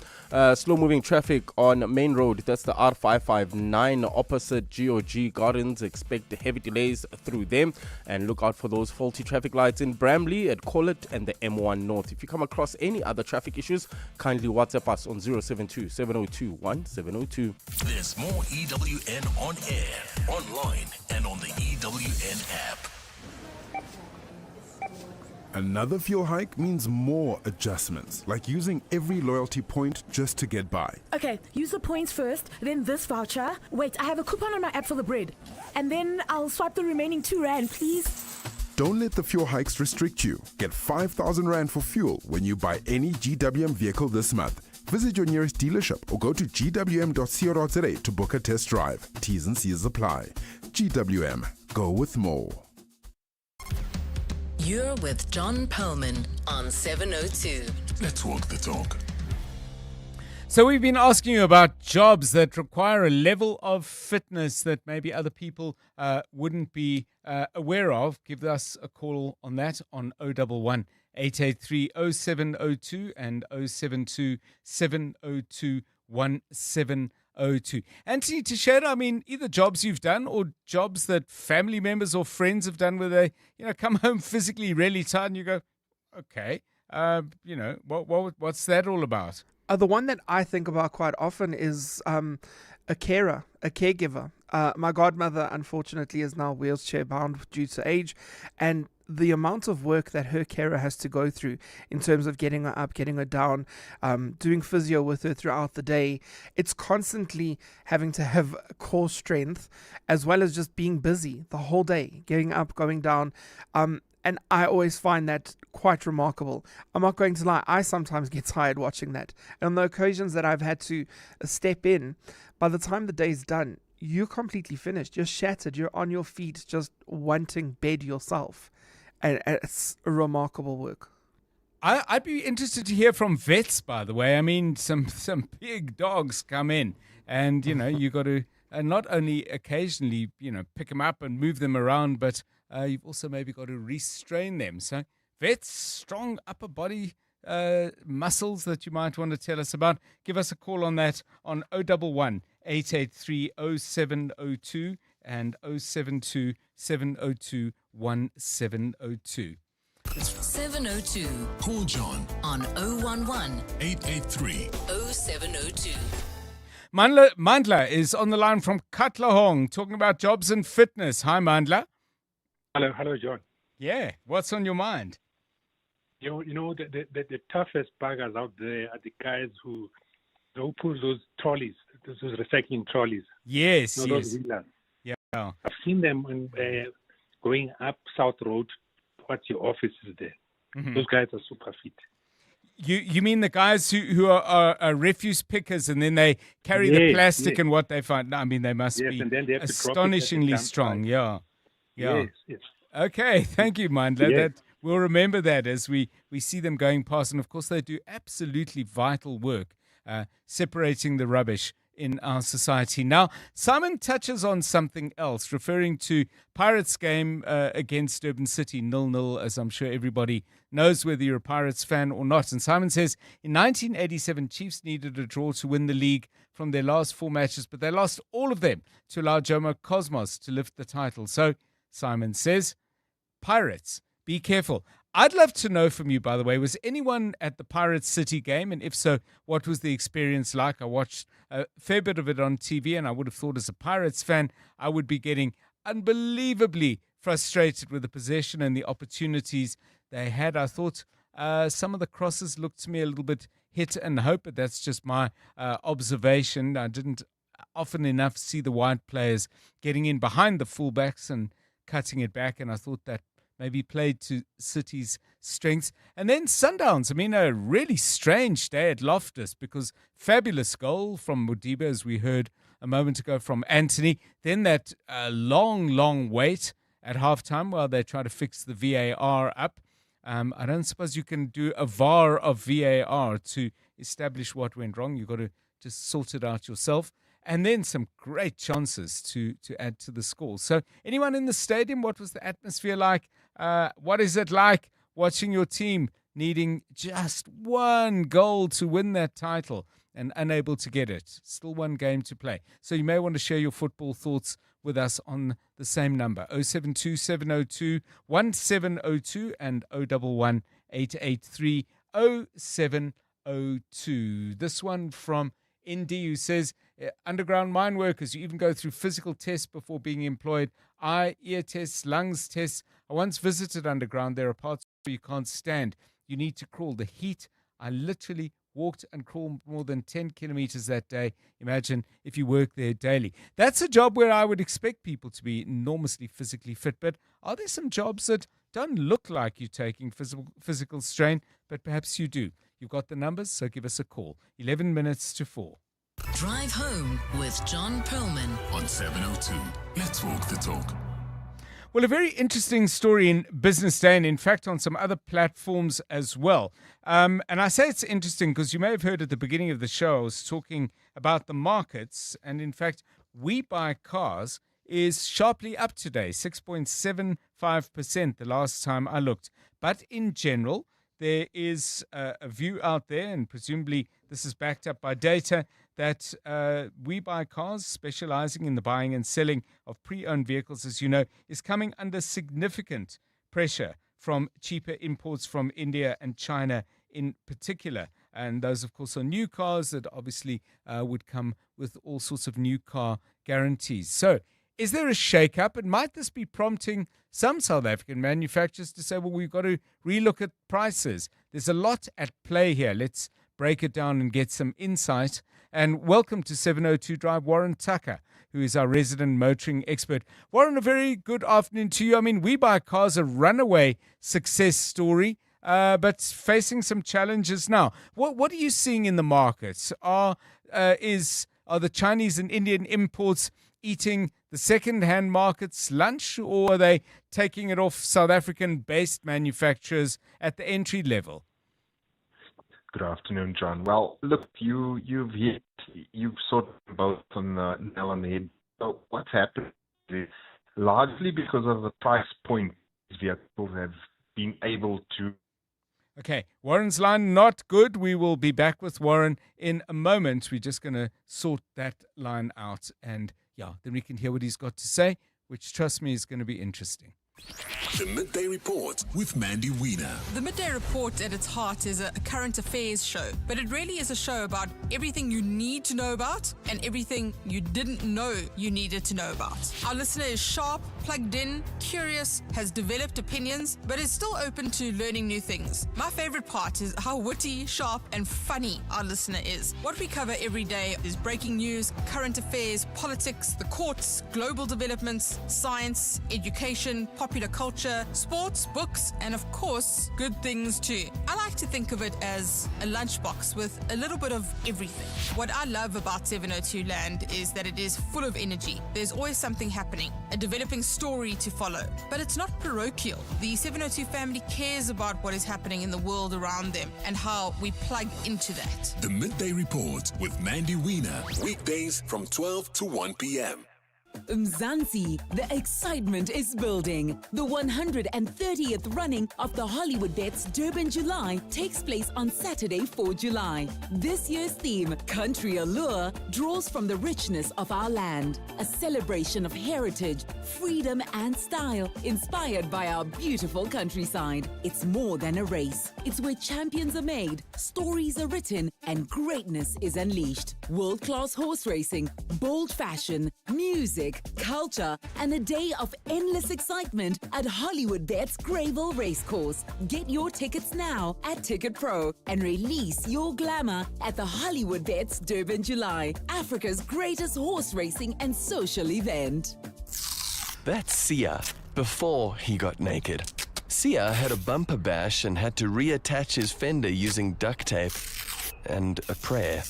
Slow-moving traffic on Main Road. That's the R559 opposite GOG Gardens. Expect heavy delays through them, and look out for those faulty traffic lights in Bramley, at Collet and the M1 North. If you come across any other traffic issues, kindly WhatsApp us on 072-702-1702. There's more EWN on air, online, and on the EWN app. Another fuel hike means more adjustments, like using every loyalty point just to get by. Okay, use the points first, then this voucher. Wait, I have a coupon on my app for the bread. And then I'll swipe the remaining R2, please. Don't let the fuel hikes restrict you. Get 5,000 Rand for fuel when you buy any GWM vehicle this month. Visit your nearest dealership or go to gwm.co.za to book a test drive. T's and C's apply. GWM. Go with more. You're with John Perlman on 702. Let's walk the talk. So we've been asking you about jobs that require a level of fitness that maybe other people wouldn't be aware of. Give us a call on that on 011 883 0702 and 072 702 1702. Anthony Teixeira, I mean, either jobs you've done or jobs that family members or friends have done where they, come home physically really tired and you go, okay, what's that all about? The one that I think about quite often is a caregiver. My godmother, unfortunately, is now wheelchair bound due to age, and the amount of work that her carer has to go through in terms of getting her up, getting her down, doing physio with her throughout the day, it's constantly having to have core strength as well as just being busy the whole day, getting up, going down. And I always find that quite remarkable. I'm not going to lie, I sometimes get tired watching that. And on the occasions that I've had to step in, by the time the day's done, you're completely finished. You're shattered. You're on your feet just wanting bed yourself. And it's remarkable work. I'd be interested to hear from vets, by the way. I mean, some big dogs come in and, you got to not only occasionally, pick them up and move them around, but you've also maybe got to restrain them. So vets, strong upper body muscles that you might want to tell us about. Give us a call on that on 011 883 0702 and 072 702 1702. 702. Call John on 011 883 0702. Mandla is on the line from Katlehong talking about jobs and fitness. Hi, Mandla. Hello, John. Yeah, what's on your mind? The toughest buggers out there are the guys who pull those trolleys, those recycling trolleys. Yes, those wheelers. Yeah. I've seen them going up South Road towards your offices there. Mm-hmm. Those guys are super fit. You mean the guys who are refuse pickers and then they carry the plastic and what they find? I mean, they must be and then they have astonishingly strong. Yeah. Yes. Okay, thank you, Mandla. Yes. We'll remember that as we see them going past. And, of course, they do absolutely vital work separating the rubbish in our society. Now, Simon touches on something else, referring to Pirates' game against Durban City, 0-0, as I'm sure everybody knows whether you're a Pirates fan or not. And Simon says, in 1987, Chiefs needed a draw to win the league from their last 4 matches, but they lost all of them to allow Jomo Cosmos to lift the title. So, Simon says, Pirates, be careful. I'd love to know from you, by the way, was anyone at the Pirates City game? And if so, what was the experience like? I watched a fair bit of it on TV, and I would have thought as a Pirates fan, I would be getting unbelievably frustrated with the possession and the opportunities they had. I thought some of the crosses looked to me a little bit hit and hope, but that's just my observation. I didn't often enough see the wide players getting in behind the fullbacks and cutting it back, and I thought that maybe played to City's strengths. And then Sundowns, I mean, a really strange day at Loftus because fabulous goal from Modiba, as we heard a moment ago from Anthony. Then that long wait at halftime while they try to fix the VAR up. I don't suppose you can do a VAR of VAR to establish what went wrong. You've got to just sort it out yourself. And then some great chances to add to the score. So anyone in the stadium, what was the atmosphere like? What is it like watching your team needing just one goal to win that title and unable to get it? Still one game to play. So you may want to share your football thoughts with us on the same number, 072 702 1702 and 011 883 0702. This one from Indy, who says, underground mine workers, you even go through physical tests before being employed. Eye, ear tests, lungs tests. I once visited underground. There are parts where you can't stand. You need to crawl. The heat, I literally walked and crawled more than 10 kilometers that day. Imagine if you work there daily. That's a job where I would expect people to be enormously physically fit. But are there some jobs that don't look like you're taking physical strain, but perhaps you do? You've got the numbers, so give us a call. 11 minutes to 4. Drive home with John Perlman on 702. Let's walk the talk. Well, a very interesting story in Business Day and, in fact, on some other platforms as well. And I say it's interesting because you may have heard at the beginning of the show I was talking about the markets. And, in fact, WeBuyCars is sharply up today, 6.75% the last time I looked. But in general, there is a view out there, and presumably this is backed up by data, that WeBuyCars, specializing in the buying and selling of pre-owned vehicles, as you know, is coming under significant pressure from cheaper imports from India and China in particular. And those, of course, are new cars that obviously would come with all sorts of new car guarantees. So Is there a shake-up? And might this be prompting some South African manufacturers to say, well, we've got to relook at prices? There's a lot at play here. Let's break it down and get some insight. And welcome to 702 Drive, Warren Tucker, who is our resident motoring expert. Warren, a very good afternoon to you. I mean, WeBuyCars, a runaway success story, but facing some challenges now. What are you seeing in the markets? Are the Chinese and Indian imports eating the second-hand market's lunch, or are they taking it off South African-based manufacturers at the entry level? Good afternoon, John. Well, look, you've sort of both on the nail on the head. So what's happened is largely because of the price point these vehicles have been able to. Okay, Warren's line not good. We will be back with Warren in a moment. We're just going to sort that line out, and then we can hear what he's got to say, which, trust me, is going to be interesting. The Midday Report with Mandy Wiener. The Midday Report at its heart is a current affairs show, but it really is a show about everything you need to know about and everything you didn't know you needed to know about. Our listener is sharp, plugged in, curious, has developed opinions, but is still open to learning new things. My favorite part is how witty, sharp, and funny our listener is. What we cover every day is breaking news, current affairs, politics, the courts, global developments, science, education, popular culture, sports, books, and of course, good things too. I like to think of it as a lunchbox with a little bit of everything. What I love about 702 Land is that it is full of energy. There's always something happening, a developing story to follow. But it's not parochial. The 702 family cares about what is happening in the world around them and how we plug into that. The Midday Report with Mandy Wiener. Weekdays from 12 to 1 p.m. Mzansi, the excitement is building. The 130th running of the Hollywood Bets Durban July takes place on Saturday, 4 July. This year's theme, Country Allure, draws from the richness of our land, a celebration of heritage, freedom and style, inspired by our beautiful countryside. It's more than a race. It's where champions are made, stories are written, and greatness is unleashed. World-class horse racing, bold fashion, music, culture, and a day of endless excitement at Hollywood Bets Greyville Racecourse. Get your tickets now at Ticket Pro and release your glamour at the Hollywood Bets Durban July, Africa's greatest horse racing and social event. That's Sia before he got naked. Sia had a bumper bash and had to reattach his fender using duct tape and a prayer.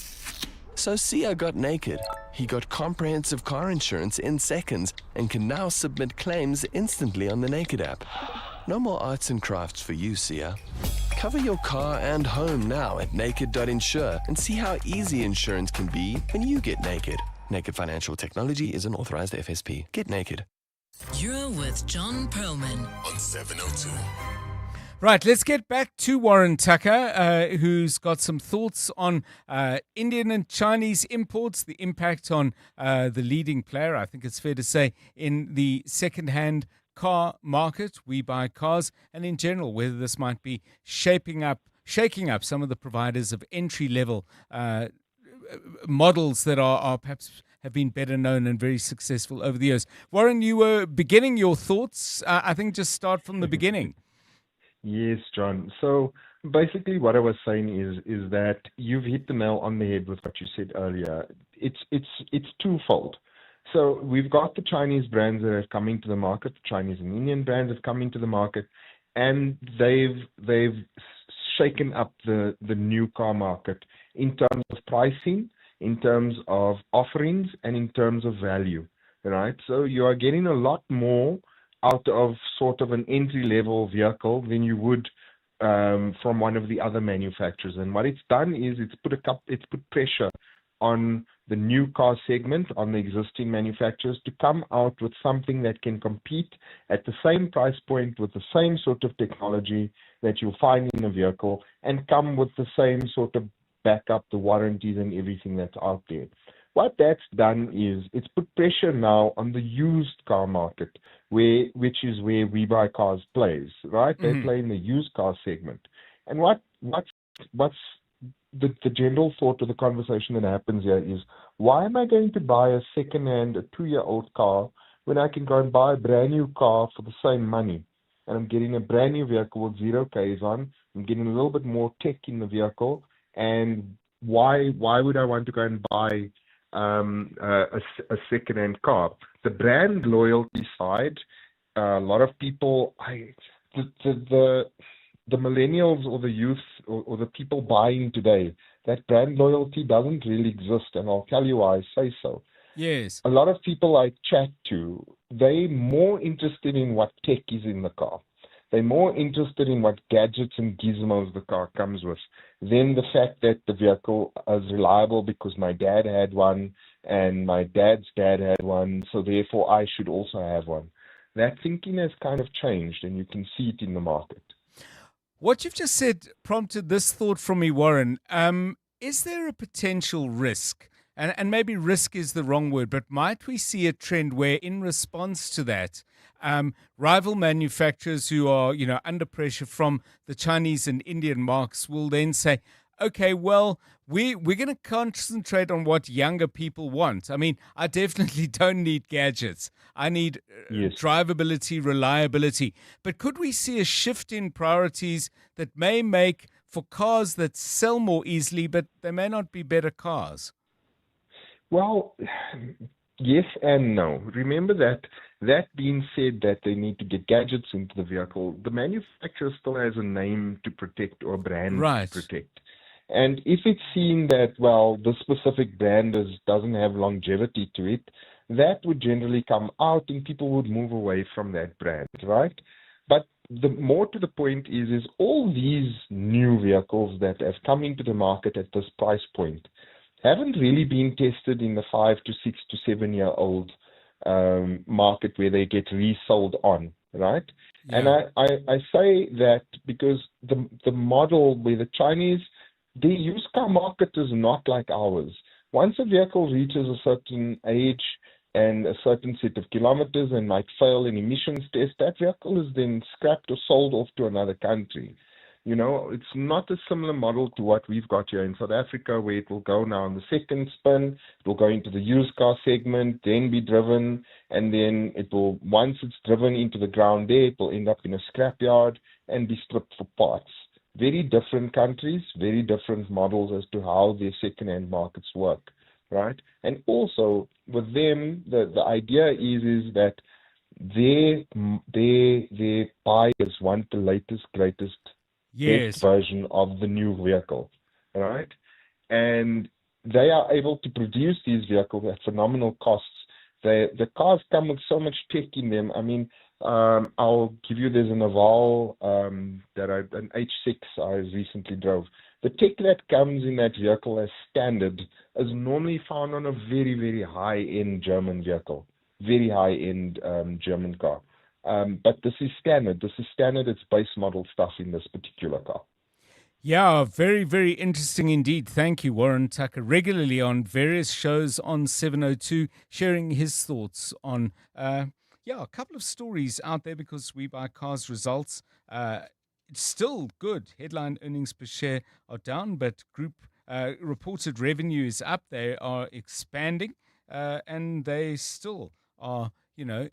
So Sia got naked. He got comprehensive car insurance in seconds and can now submit claims instantly on the Naked app. No more arts and crafts for you, Sia. Cover your car and home now at naked.insure and see how easy insurance can be when you get naked. Naked Financial Technology is an authorized FSP. Get naked. You're with John Perlman on 702. Right, let's get back to Warren Tucker, who's got some thoughts on Indian and Chinese imports, the impact on the leading player, I think it's fair to say, in the second-hand car market, WeBuyCars, and in general, whether this might be shaking up some of the providers of entry-level models that are perhaps have been better known and very successful over the years. Warren, you were beginning your thoughts. I think just start from the beginning. Yes, John. So basically what I was saying is that you've hit the nail on the head with what you said earlier. It's twofold. So we've got the Chinese brands that have come into the market, the Chinese and Indian brands have come into the market, and they've shaken up the new car market in terms of pricing, in terms of offerings, and in terms of value, right? So you are getting a lot more out of sort of an entry-level vehicle than you would from one of the other manufacturers. And what it's done is it's put pressure on the new car segment, on the existing manufacturers, to come out with something that can compete at the same price point with the same sort of technology that you'll find in a vehicle, and come with the same sort of backup, the warranties and everything that's out there. What that's done is it's put pressure now on the used car market, which is where WeBuyCars plays, right? They play in the used car segment. And what's the general thought of the conversation that happens here is, why am I going to buy a second-hand, a 2-year-old car when I can go and buy a brand new car for the same money. And I'm getting a brand new vehicle with 0 Ks on. I'm getting a little bit more tech in the vehicle. And why would I want to go and buy a second-hand car? The brand loyalty side, a lot of people, the millennials or the youth or the people buying today, that brand loyalty doesn't really exist. And I'll tell you why I say so. Yes. A lot of people I chat to, they're more interested in what tech is in the car. They're more interested in what gadgets and gizmos the car comes with than the fact that the vehicle is reliable because my dad had one and my dad's dad had one, so therefore I should also have one. That thinking has kind of changed, and you can see it in the market. What you've just said prompted this thought from me, Warren. Is there a potential risk? And maybe risk is the wrong word, but might we see a trend where, in response to that, rival manufacturers who are, under pressure from the Chinese and Indian marks will then say, okay, well, we're going to concentrate on what younger people want. I mean, I definitely don't need gadgets. I need drivability, reliability. But could we see a shift in priorities that may make for cars that sell more easily, but they may not be better cars? Well, yes and no. Remember that being said, that they need to get gadgets into the vehicle, the manufacturer still has a name to protect or a brand to protect. And if it's seen that, well, the specific brand doesn't have longevity to it, that would generally come out and people would move away from that brand, right? But the more to the point is all these new vehicles that have come into the market at this price point haven't really been tested in the 5 to 6 to 7 year old market where they get resold on, right? Yeah. And I say that because the model where the Chinese, their used car market is not like ours. Once a vehicle reaches a certain age and a certain set of kilometers and might fail an emissions test, that vehicle is then scrapped or sold off to another country. It's not a similar model to what we've got here in South Africa, where it will go now in the second spin, it will go into the used car segment, then be driven, and then it will, once it's driven into the ground there, it will end up in a scrapyard and be stripped for parts. Very different countries, very different models as to how their second-hand markets work, right? And also, with them, the idea is that their buyers want the latest, greatest best version of the new vehicle, right? And they are able to produce these vehicles at phenomenal costs. The cars come with so much tech in them. I mean, I'll give you, there's an Naval an H6 I recently drove. The tech that comes in that vehicle as standard is normally found on a very, very high-end German vehicle, very high-end German car. But this is standard. It's base model stuff in this particular car. Yeah, very, very interesting indeed. Thank you, Warren Tucker, regularly on various shows on 702, sharing his thoughts on, a couple of stories out there, because WeBuyCars results, it's still good. Headline earnings per share are down, but group reported revenue is up. They are expanding, and they still are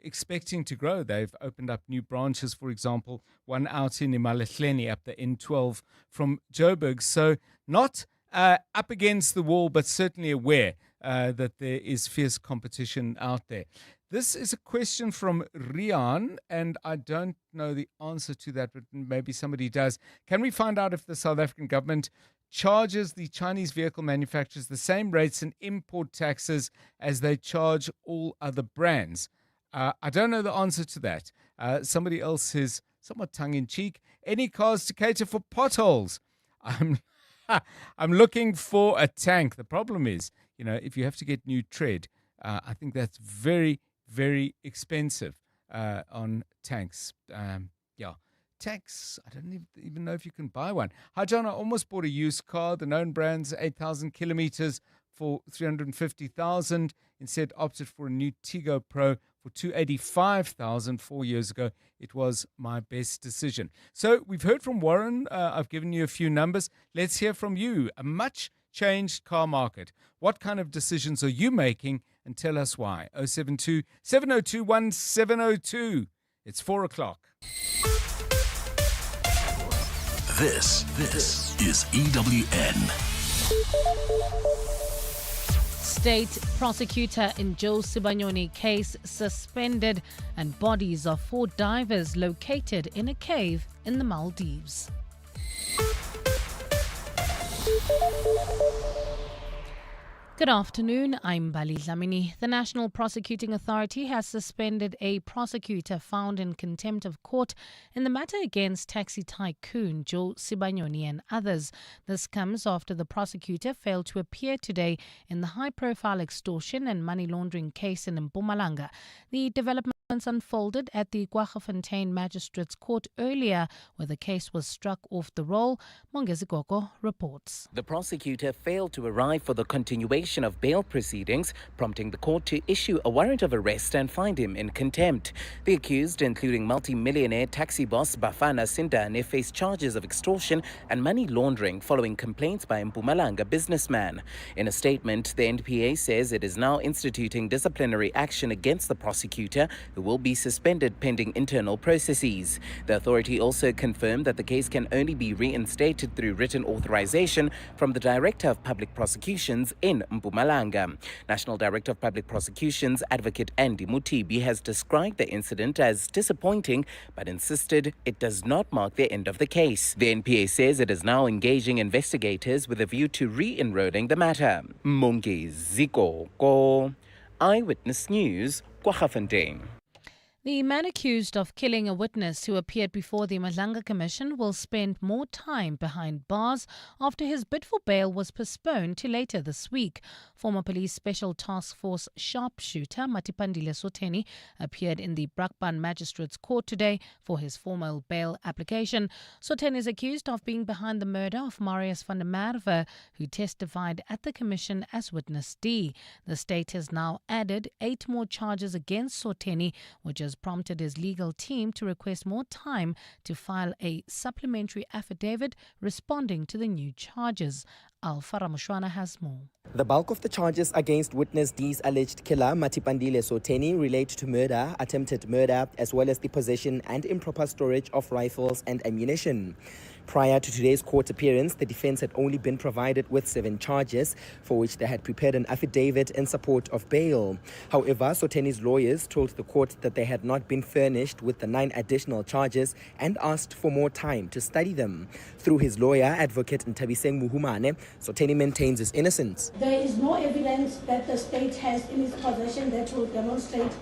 expecting to grow. They've opened up new branches, for example, one out in Imalahleni up the N12 from Joburg. So not up against the wall, but certainly aware that there is fierce competition out there. This is a question from Rian, and I don't know the answer to that, but maybe somebody does. Can we find out if the South African government charges the Chinese vehicle manufacturers the same rates and import taxes as they charge all other brands? I don't know the answer to that. Somebody else says, somewhat tongue-in-cheek, any cars to cater for potholes? I'm looking for a tank. The problem is, if you have to get new tread, I think that's very, very expensive on tanks. Tanks, I don't even know if you can buy one. Hi, John, I almost bought a used car. The known brand's 8,000 kilometers for 350,000. Instead, opted for a new Tigo Pro for 285,000 4 years ago. It was my best decision. So we've heard from Warren. I've given you a few numbers. Let's hear from you. A much changed car market. What kind of decisions are you making? And tell us why. 072 702 1702. It's 4 o'clock. This is EWN. State prosecutor in Joe Sibanyoni case suspended and bodies of 4 divers located in a cave in the Maldives. Good afternoon, I'm Bali Dlamini. The National Prosecuting Authority has suspended a prosecutor found in contempt of court in the matter against taxi tycoon Joe Sibanyoni and others. This comes after the prosecutor failed to appear today in the high-profile extortion and money laundering case in Mpumalanga. The developments unfolded at the Kwaggafontein Magistrates Court earlier, where the case was struck off the roll. Mongezi Gogo reports. The prosecutor failed to arrive for the continuation of bail proceedings, prompting the court to issue a warrant of arrest and find him in contempt. The accused, including multi-millionaire taxi boss Bafana Sindane, face charges of extortion and money laundering following complaints by a Mpumalanga businessman. In a statement, the NPA says it is now instituting disciplinary action against the prosecutor, who will be suspended pending internal processes. The authority also confirmed that the case can only be reinstated through written authorization from the Director of Public Prosecutions in Mpumalanga. National Director of Public Prosecutions, Advocate Andy Mutibi, has described the incident as disappointing but insisted it does not mark the end of the case. The NPA says it is now engaging investigators with a view to re-enrolling the matter. Mongezi Gogo, Eyewitness News, Kwaggafontein. The man accused of killing a witness who appeared before the Madlanga Commission will spend more time behind bars after his bid for bail was postponed to later this week. Former Police Special Task Force sharpshooter Matipandile Soteni appeared in the Brakpan Magistrates Court today for his formal bail application. Soteni is accused of being behind the murder of Marius van der Merwe, who testified at the Commission as Witness D. The state has now added 8 more charges against Soteni, which has prompted his legal team to request more time to file a supplementary affidavit responding to the new charges. Alpha Ramushwana has more. The bulk of the charges against Witness D's alleged killer, Matipandile Soteni, relate to murder, attempted murder, as well as the possession and improper storage of rifles and ammunition. Prior to today's court appearance, the defense had only been provided with 7 charges, for which they had prepared an affidavit in support of bail. However, Soteni's lawyers told the court that they had not been furnished with the 9 additional charges and asked for more time to study them. Through his lawyer, Advocate Ntabiseng Muhumane, Soteni maintains his innocence. There is no evidence that the state has in its possession that will demonstrate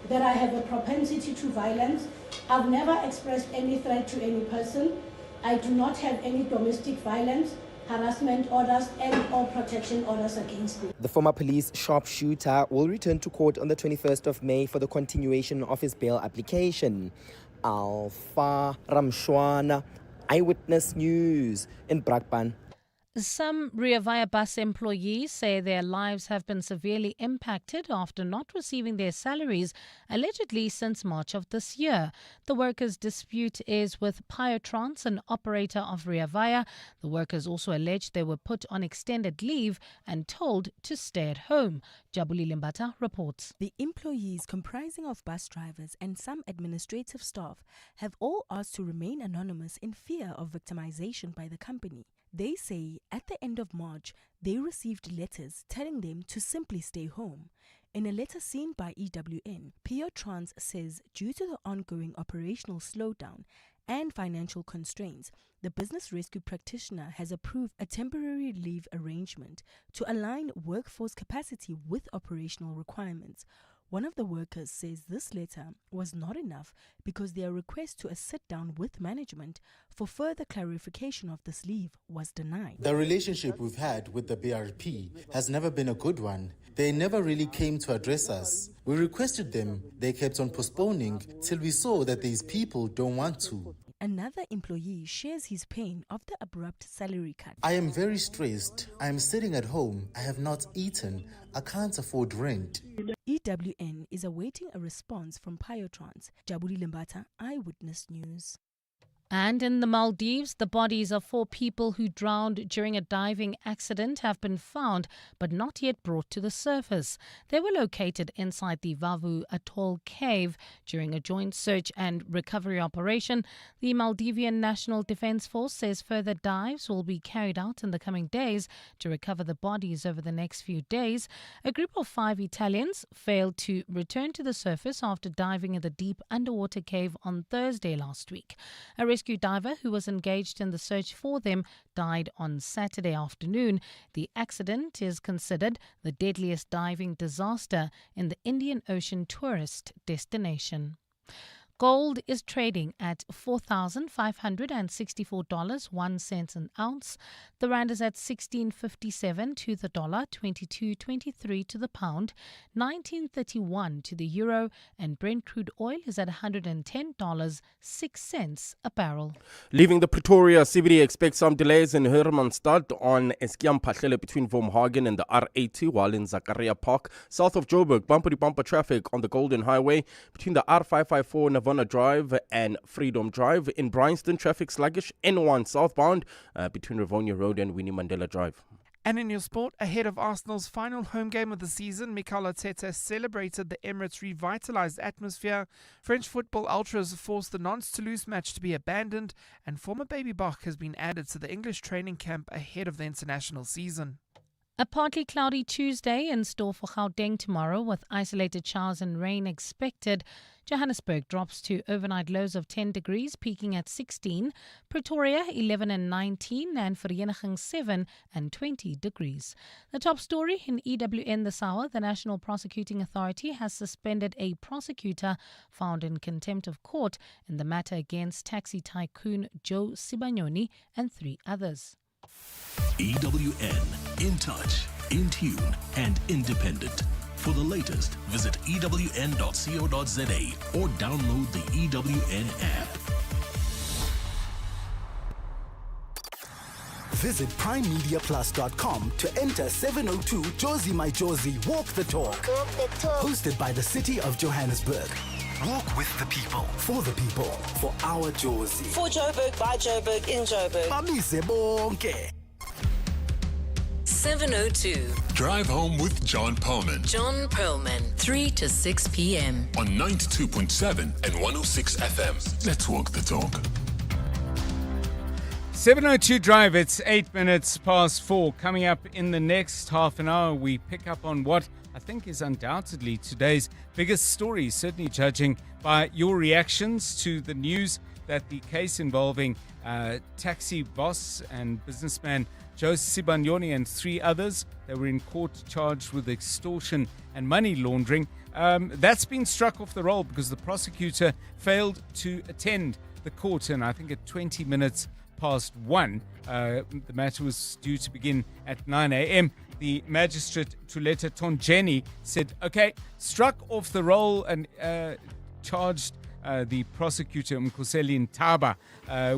that I have a propensity to violence. I've never expressed any threat to any person. I do not have any domestic violence, harassment orders and/or protection orders against me. The former police sharpshooter will return to court on the 21st of May for the continuation of his bail application. Alpha Ramshwana, Eyewitness News in Brakpan. Some Rea Vaya bus employees say their lives have been severely impacted after not receiving their salaries, allegedly since March of this year. The workers' dispute is with Piotrans, an operator of Rea Vaya. The workers also allege they were put on extended leave and told to stay at home. Jabuli Limbata reports. The employees, comprising of bus drivers and some administrative staff, have all asked to remain anonymous in fear of victimization by the company. They say at the end of March, they received letters telling them to simply stay home. In a letter seen by EWN, Piotrans says due to the ongoing operational slowdown and financial constraints, the business rescue practitioner has approved a temporary leave arrangement to align workforce capacity with operational requirements. One of the workers says this letter was not enough because their request to a sit-down with management for further clarification of this leave was denied. The relationship we've had with the BRP has never been a good one. They never really came to address us. We requested them. They kept on postponing till we saw that these people don't want to. Another employee shares his pain of the abrupt salary cut. I am very stressed. I am sitting at home. I have not eaten. I can't afford rent. EWN is awaiting a response from Piotrans. Jabuli Limbata, Eyewitness News. And in the Maldives, the bodies of 4 people who drowned during a diving accident have been found, but not yet brought to the surface. They were located inside the Vavu Atoll cave during a joint search and recovery operation. The Maldivian National Defence Force says further dives will be carried out in the coming days to recover the bodies over the next few days. A group of 5 Italians failed to return to the surface after diving in the deep underwater cave on Thursday last week. A rescue diver who was engaged in the search for them died on Saturday afternoon. The accident is considered the deadliest diving disaster in the Indian Ocean tourist destination. Gold is trading at $4,564.01 an ounce. The rand is at 16.57 to the dollar, 22.23 to the pound, 19.31 to the euro, and Brent crude oil is at $110.06 a barrel. Leaving the Pretoria CBD, expect some delays in Hermanstad on Eskiam Pahlele between Vormhagen and the R80, while in Zakaria Park, south of Joburg, bumper-to-bumper traffic on the Golden Highway between the R554 Navona Drive and Freedom Drive. In Bryanston, traffic sluggish N1 southbound between Rivonia Road and Winnie Mandela Drive. And in your sport, ahead of Arsenal's final home game of the season, Mikel Arteta celebrated the Emirates' revitalised atmosphere. French football ultras forced the Nantes-Toulouse match to be abandoned, and former Baby Bach has been added to the English training camp ahead of the international season. A partly cloudy Tuesday in store for Gauteng tomorrow, with isolated showers and rain expected. Johannesburg drops to overnight lows of 10 degrees, peaking at 16. Pretoria 11 and 19, and Vereeniging 7 and 20 degrees. The top story in EWN this hour: the National Prosecuting Authority has suspended a prosecutor found in contempt of court in the matter against taxi tycoon Joe Sibanyoni and 3 others. EWN, in touch, in tune, and independent. For the latest, visit ewn.co.za or download the EWN app. Visit primemediaplus.com to enter 702 Josie My Josie Walk the Talk. Hosted by the City of Johannesburg. Walk with the people, for the people, for our Josie. For Joburg, by Joburg, in Joburg. Bamise bonke. 702. Drive home with John Perlman. John Perlman, 3 to 6 p.m. On 92.7 and 106 FM. Let's walk the talk. 702 Drive, it's 8 minutes past 4. Coming up in the next half an hour, we pick up on what I think is undoubtedly today's biggest story, certainly judging by your reactions to the news that the case involving taxi boss and businessman Joe Sibanyoni and 3 others, they were in court charged with extortion and money laundering. That's been struck off the roll because the prosecutor failed to attend the court, and I think at 20 minutes past 1, the matter was due to begin at 9 a.m. The magistrate Tuleta Tonjeni said, okay, struck off the roll and charged the prosecutor Mkhoseli Ntaba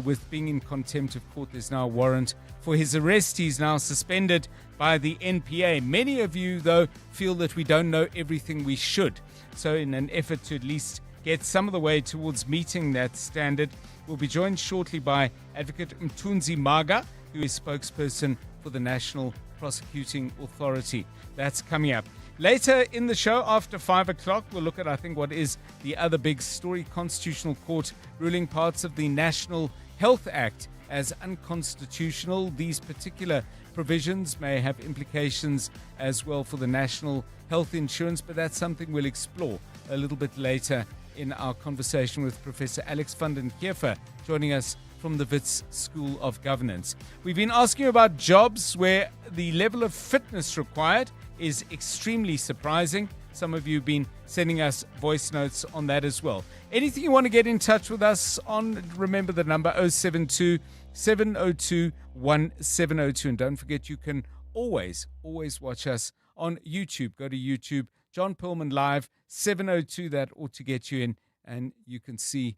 with being in contempt of court. There's now a warrant for his arrest. He's now suspended by the NPA. Many of you, though, feel that we don't know everything we should. So in an effort to at least get some of the way towards meeting that standard, we'll be joined shortly by Advocate Mthunzi Maga, who is spokesperson for the National Prosecuting Authority. That's coming up. Later in the show, after 5 o'clock, we'll look at, I think, what is the other big story: Constitutional Court ruling parts of the National Health Act as unconstitutional. These particular provisions may have implications as well for the national health insurance, but that's something we'll explore a little bit later in our conversation with Professor Alex van den Kiefer, joining us from the Wits School of Governance. We've been asking about jobs where the level of fitness required is extremely surprising. Some of you have been sending us voice notes on that as well. Anything you want to get in touch with us on, remember the number 072 702 1702. And don't forget, you can always watch us on YouTube. Go to YouTube, John Perlman Live 702. That ought to get you in, and you can see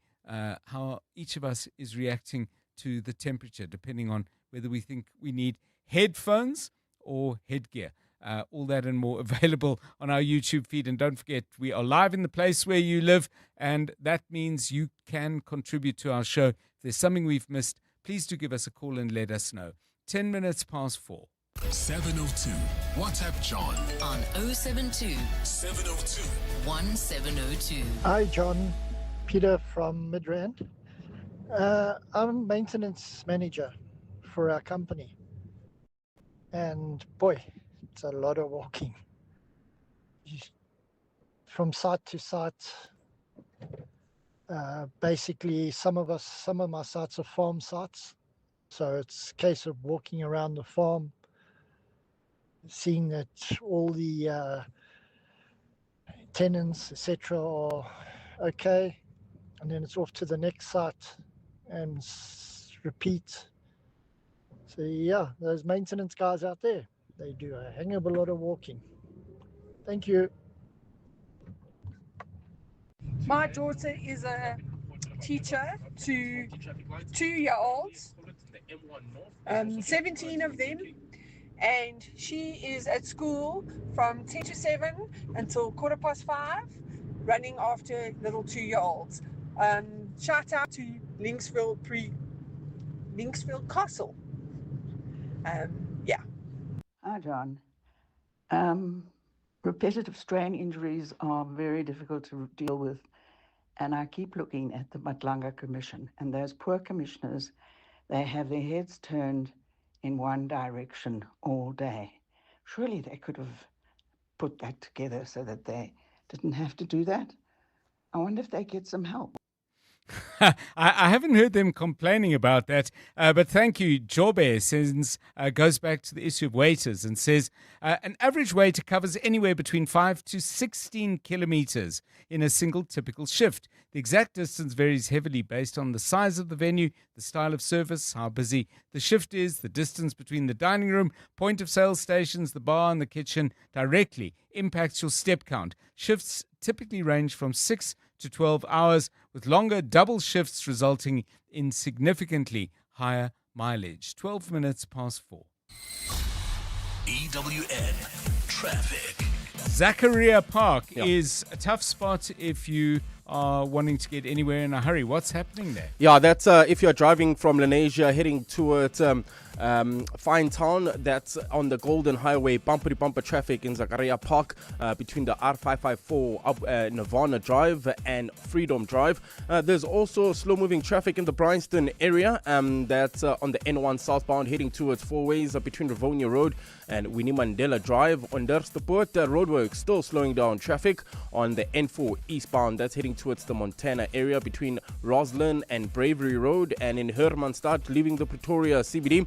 how each of us is reacting to the temperature, depending on whether we think we need headphones or headgear. All that and more available on our YouTube feed. And don't forget, we are live in the place where you live, and that means you can contribute to our show. If there's something we've missed, please do give us a call and let us know. 10 minutes past 4. 702. WhatsApp John on 072 702 1702. Hi, John. Peter from Midrand. I'm maintenance manager for our company. And boy, it's a lot of walking. From site to site. Basically, some of my sites are farm sites. So it's a case of walking around the farm, seeing that all the tenants, etc., are okay, and then it's off to the next site and repeat. So yeah, those maintenance guys out there, they do a hang of a lot of walking. Thank you. My daughter is a teacher to 2-year-olds, 17 of them, and she is at school from 10 to 7 until 5:15, running after little 2-year-olds. Shout out to Linksfield Castle. Yeah. Hi, John. Repetitive strain injuries are very difficult to deal with, and I keep looking at the Matlanga Commission, and those poor commissioners, they have their heads turned in one direction all day. Surely they could have put that together so that they didn't have to do that. I wonder if they get some help. I haven't heard them complaining about that, but thank you. Jobe goes back to the issue of waiters and says an average waiter covers anywhere between 5 to 16 kilometers in a single typical shift. The exact distance varies heavily based on the size of the venue, the style of service, how busy the shift is, the distance between the dining room, point of sale stations, the bar and the kitchen directly impacts your step count. Shifts typically range from 6 to 12 hours, with longer double shifts resulting in significantly higher mileage. 12 minutes past 4. EWN Traffic. Zachariah Park is a tough spot if you are wanting to get anywhere in a hurry. What's happening there? Yeah, that's if you're driving from Lenasia heading towards Fine Town, that's on the Golden Highway, bumper-to-bumper traffic in Zachariah Park between the R554 up Nirvana Drive and Freedom Drive. There's also slow-moving traffic in the Bryanston area. That's on the N1 southbound heading towards Four Ways between Rivonia Road and Winnie Mandela Drive. On Durstpoort, roadworks still slowing down traffic on the N4 eastbound. That's heading towards the Montana area between Roslyn and Bravery Road. And in Hermanstad, leaving the Pretoria CBD,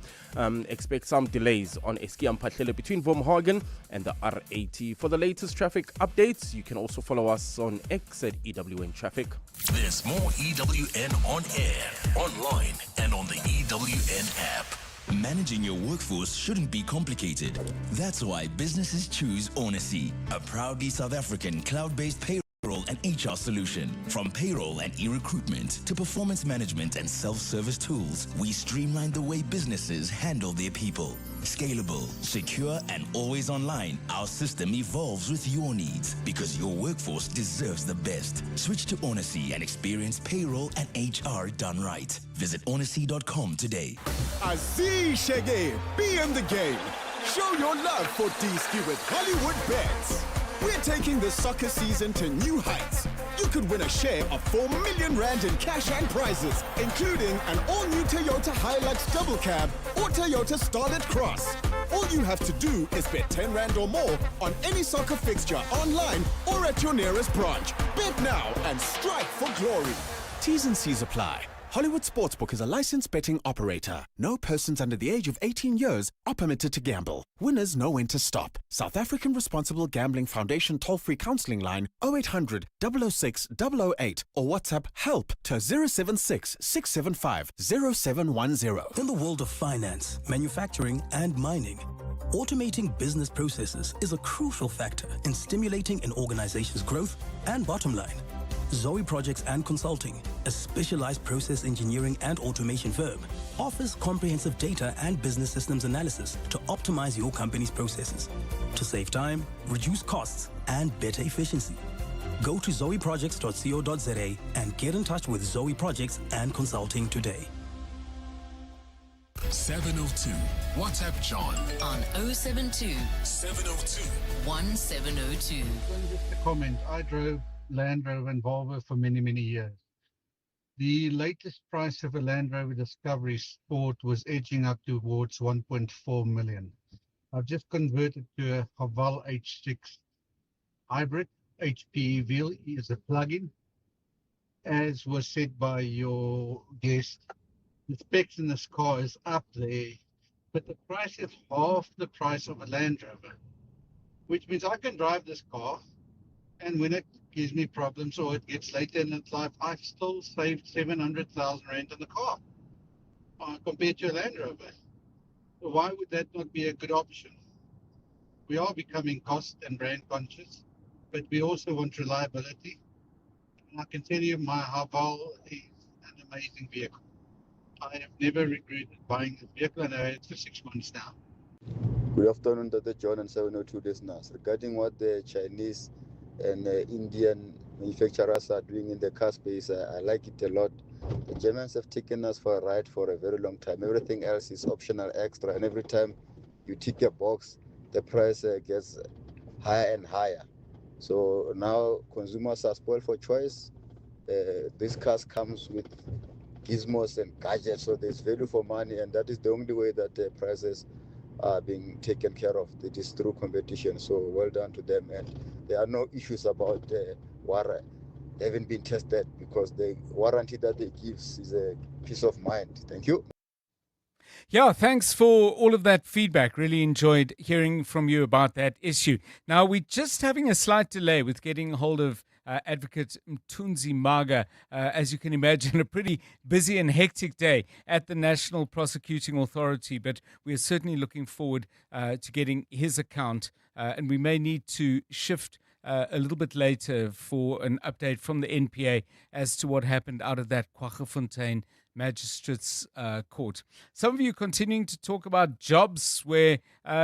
expect some delays on Eskia Mphahlele between Wormhagen and the R80. For the latest traffic updates, you can also follow us on X at EWN Traffic. There's more EWN on air, online, and on the EWN app. Managing your workforce shouldn't be complicated. That's why businesses choose Onacy, a proudly South African cloud-based payroll and HR solution. From payroll and e-recruitment to performance management and self-service tools, we streamline the way businesses handle their people. Scalable, secure, and always online, our system evolves with your needs because your workforce deserves the best. Switch to Onacy and experience payroll and HR done right. Visit onacy.com today. Aziz Shege, be in the game. Show your love for D-Ski with Hollywood Bets. We're taking the soccer season to new heights. You could win a share of 4 million rand in cash and prizes, including an all-new Toyota Hilux double cab or Toyota Starlet Cross. All you have to do is bet 10 rand or more on any soccer fixture online or at your nearest branch. Bet now and strike for glory. T's and C's apply. Hollywood Sportsbook is a licensed betting operator. No persons under the age of 18 years are permitted to gamble. Winners know when to stop. South African Responsible Gambling Foundation toll-free counselling line 0800 006 008 or WhatsApp HELP to 076 675 0710. In the world of finance, manufacturing and mining, automating business processes is a crucial factor in stimulating an organization's growth and bottom line. Zoe Projects and Consulting, a specialized process engineering and automation firm, offers comprehensive data and business systems analysis to optimize your company's processes, to save time, reduce costs, and better efficiency. Go to zoeprojects.co.za and get in touch with Zoe Projects and Consulting today. 702. WhatsApp John on 072 702 1702. Just a comment. I drove Land Rover and Volvo for many, many years. The latest price of a Land Rover Discovery Sport was edging up towards 1.4 million. I've just converted to a Haval H6 hybrid. HPV is a plug-in. As was said by your guest, the specs in this car is up there, but the price is half the price of a Land Rover, which means I can drive this car, and when it gives me problems or it gets later in its life, I've still saved 700,000 rand on the car compared to a Land Rover. So why would that not be a good option? We are becoming cost and brand conscious, but we also want reliability. And I can tell you my Haval is an amazing vehicle. I have never regretted buying this vehicle, and I've had it for 6 months now. Good afternoon, Dr. John and 702 listeners. Regarding what the Chinese and Indian manufacturers are doing in the car space, I like it a lot. The Germans have taken us for a ride for a very long time. Everything else is optional extra, and every time you tick a box, the price gets higher and higher. So now consumers are spoiled for choice. These cars comes with gizmos and gadgets, so there's value for money, and that is the only way that the prices are being taken care of. It is through competition. So well done to them, and there are no issues about the warranty. They haven't been tested because the warranty that they give is a peace of mind. Thank you. Yeah, thanks for all of that feedback. Really enjoyed hearing from you about that issue. Now, we're just having a slight delay with getting hold of Advocate Mthunzi Maga. As you can imagine, a pretty busy and hectic day at the National Prosecuting Authority, but we are certainly looking forward to getting his account, and we may need to shift a little bit later for an update from the NPA as to what happened out of that Kwaggafontein Magistrates Court. Some of you continuing to talk about jobs where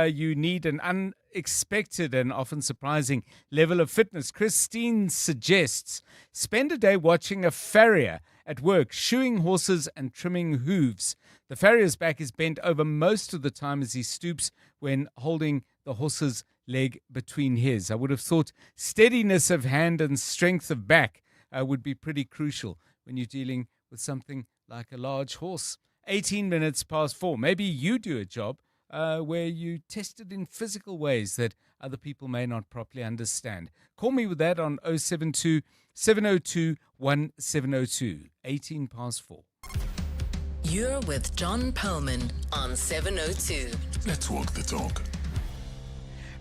you need an unexpected and often surprising level of fitness. Christine suggests spend a day watching a farrier at work, shoeing horses and trimming hooves. The farrier's back is bent over most of the time as he stoops when holding the horse's leg between his. I would have thought steadiness of hand and strength of back would be pretty crucial when you're dealing with something like a large horse. 18 minutes past 4. Maybe you do a job where you test it in physical ways that other people may not properly understand. Call me with that on 072 702 1702. 18 past 4. You're with John Perlman on 702. Let's walk the talk.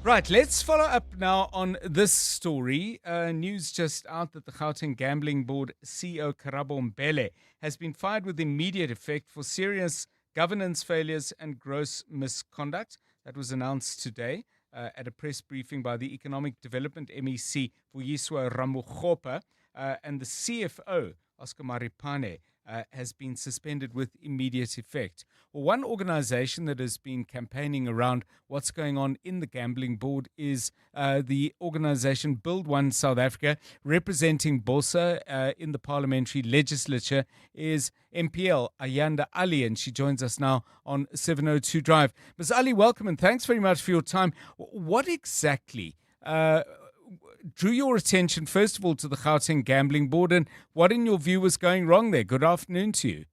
Right, let's follow up now on this story. News just out that the Gauteng Gambling Board CEO Karabo Mbele has been fired with immediate effect for serious governance failures and gross misconduct. That was announced today at a press briefing by the Economic Development MEC Vuyiswa Ramokgopa, and the CFO Oscar Maripane has been suspended with immediate effect. Well, one organization that has been campaigning around what's going on in the gambling board is the organization Build One South Africa. Representing Bosa in the parliamentary legislature is MPL Ayanda Ali, and she joins us now on 702 Drive. Ms. Ali, welcome and thanks very much for your time. What exactly drew your attention, first of all, to the Gauteng Gambling Board, and what, in your view, was going wrong there? Good afternoon to you.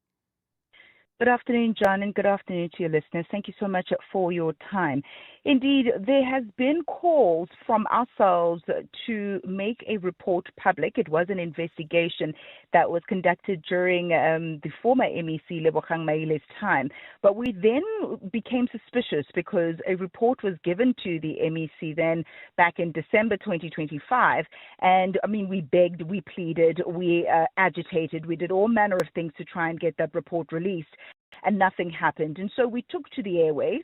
Good afternoon, John, and good afternoon to your listeners. Thank you so much for your time. Indeed, there has been calls from ourselves to make a report public. It was an investigation that was conducted during the former MEC Lebogang Maile's time. But we then became suspicious because a report was given to the MEC then back in December 2025. And I mean, we begged, we pleaded, we agitated, we did all manner of things to try and get that report released. and nothing happened. And so we took to the airways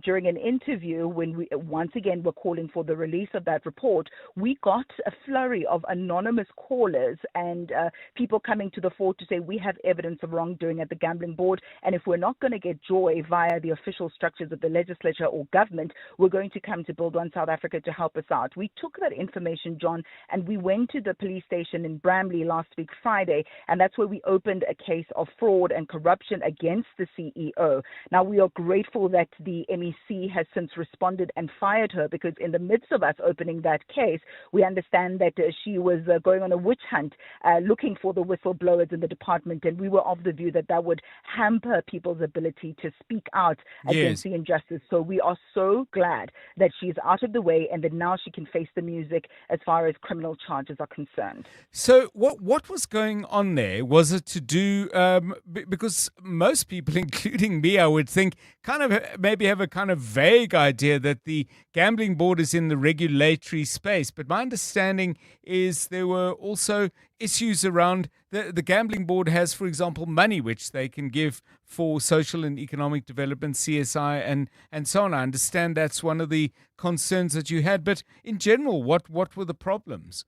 during an interview when we once again were calling for the release of that report. We got a flurry of anonymous callers and people coming to the fore to say we have evidence of wrongdoing at the gambling board, and if we're not going to get joy via the official structures of the legislature or government, we're going to come to Build One South Africa to help us out. We took that information, John, and we went to the police station in Bramley last week Friday, and that's where we opened a case of fraud and corruption against the CEO. Now, we are grateful that the MEC has since responded and fired her, because in the midst of us opening that case, we understand that she was going on a witch hunt looking for the whistleblowers in the department, and we were of the view that that would hamper people's ability to speak out against the injustice. So we are so glad that she's out of the way and that now she can face the music as far as criminal charges are concerned. So what was going on there? Was it to do, because most people, including me, I would think, kind of maybe have a kind of vague idea that the gambling board is in the regulatory space. But my understanding is there were also issues around the gambling board has, for example, money which they can give for social and economic development, CSI, and so on. I understand that's one of the concerns that you had. But in general, what were the problems?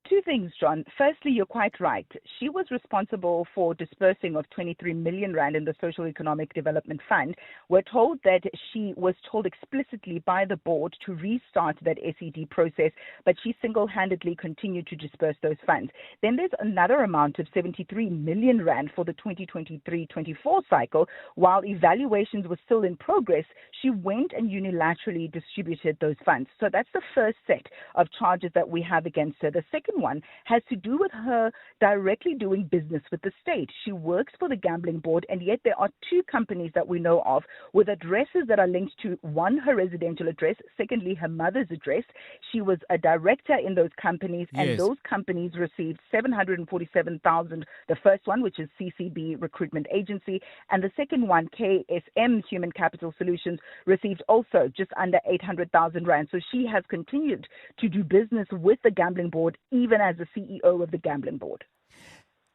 Two things, John. Firstly, you're quite right. She was responsible for dispersing of 23 million rand in the Social Economic Development Fund. We're told that she was told explicitly by the board to restart that SED process, but she single-handedly continued to disperse those funds. Then there's another amount of 73 million rand for the 2023-24 cycle. While evaluations were still in progress, she went and unilaterally distributed those funds. So that's the first set of charges that we have against her. The second one has to do with her directly doing business with the state. She works for the gambling board, and yet there are two companies that we know of with addresses that are linked to, one, her residential address, secondly, her mother's address. She was a director in those companies, and those companies received 747,000. The first one, which is CCB Recruitment Agency, and the second one, KSM Human Capital Solutions, received also just under 800,000 rand. So she has continued to do business with the gambling board, even as the CEO of the gambling board.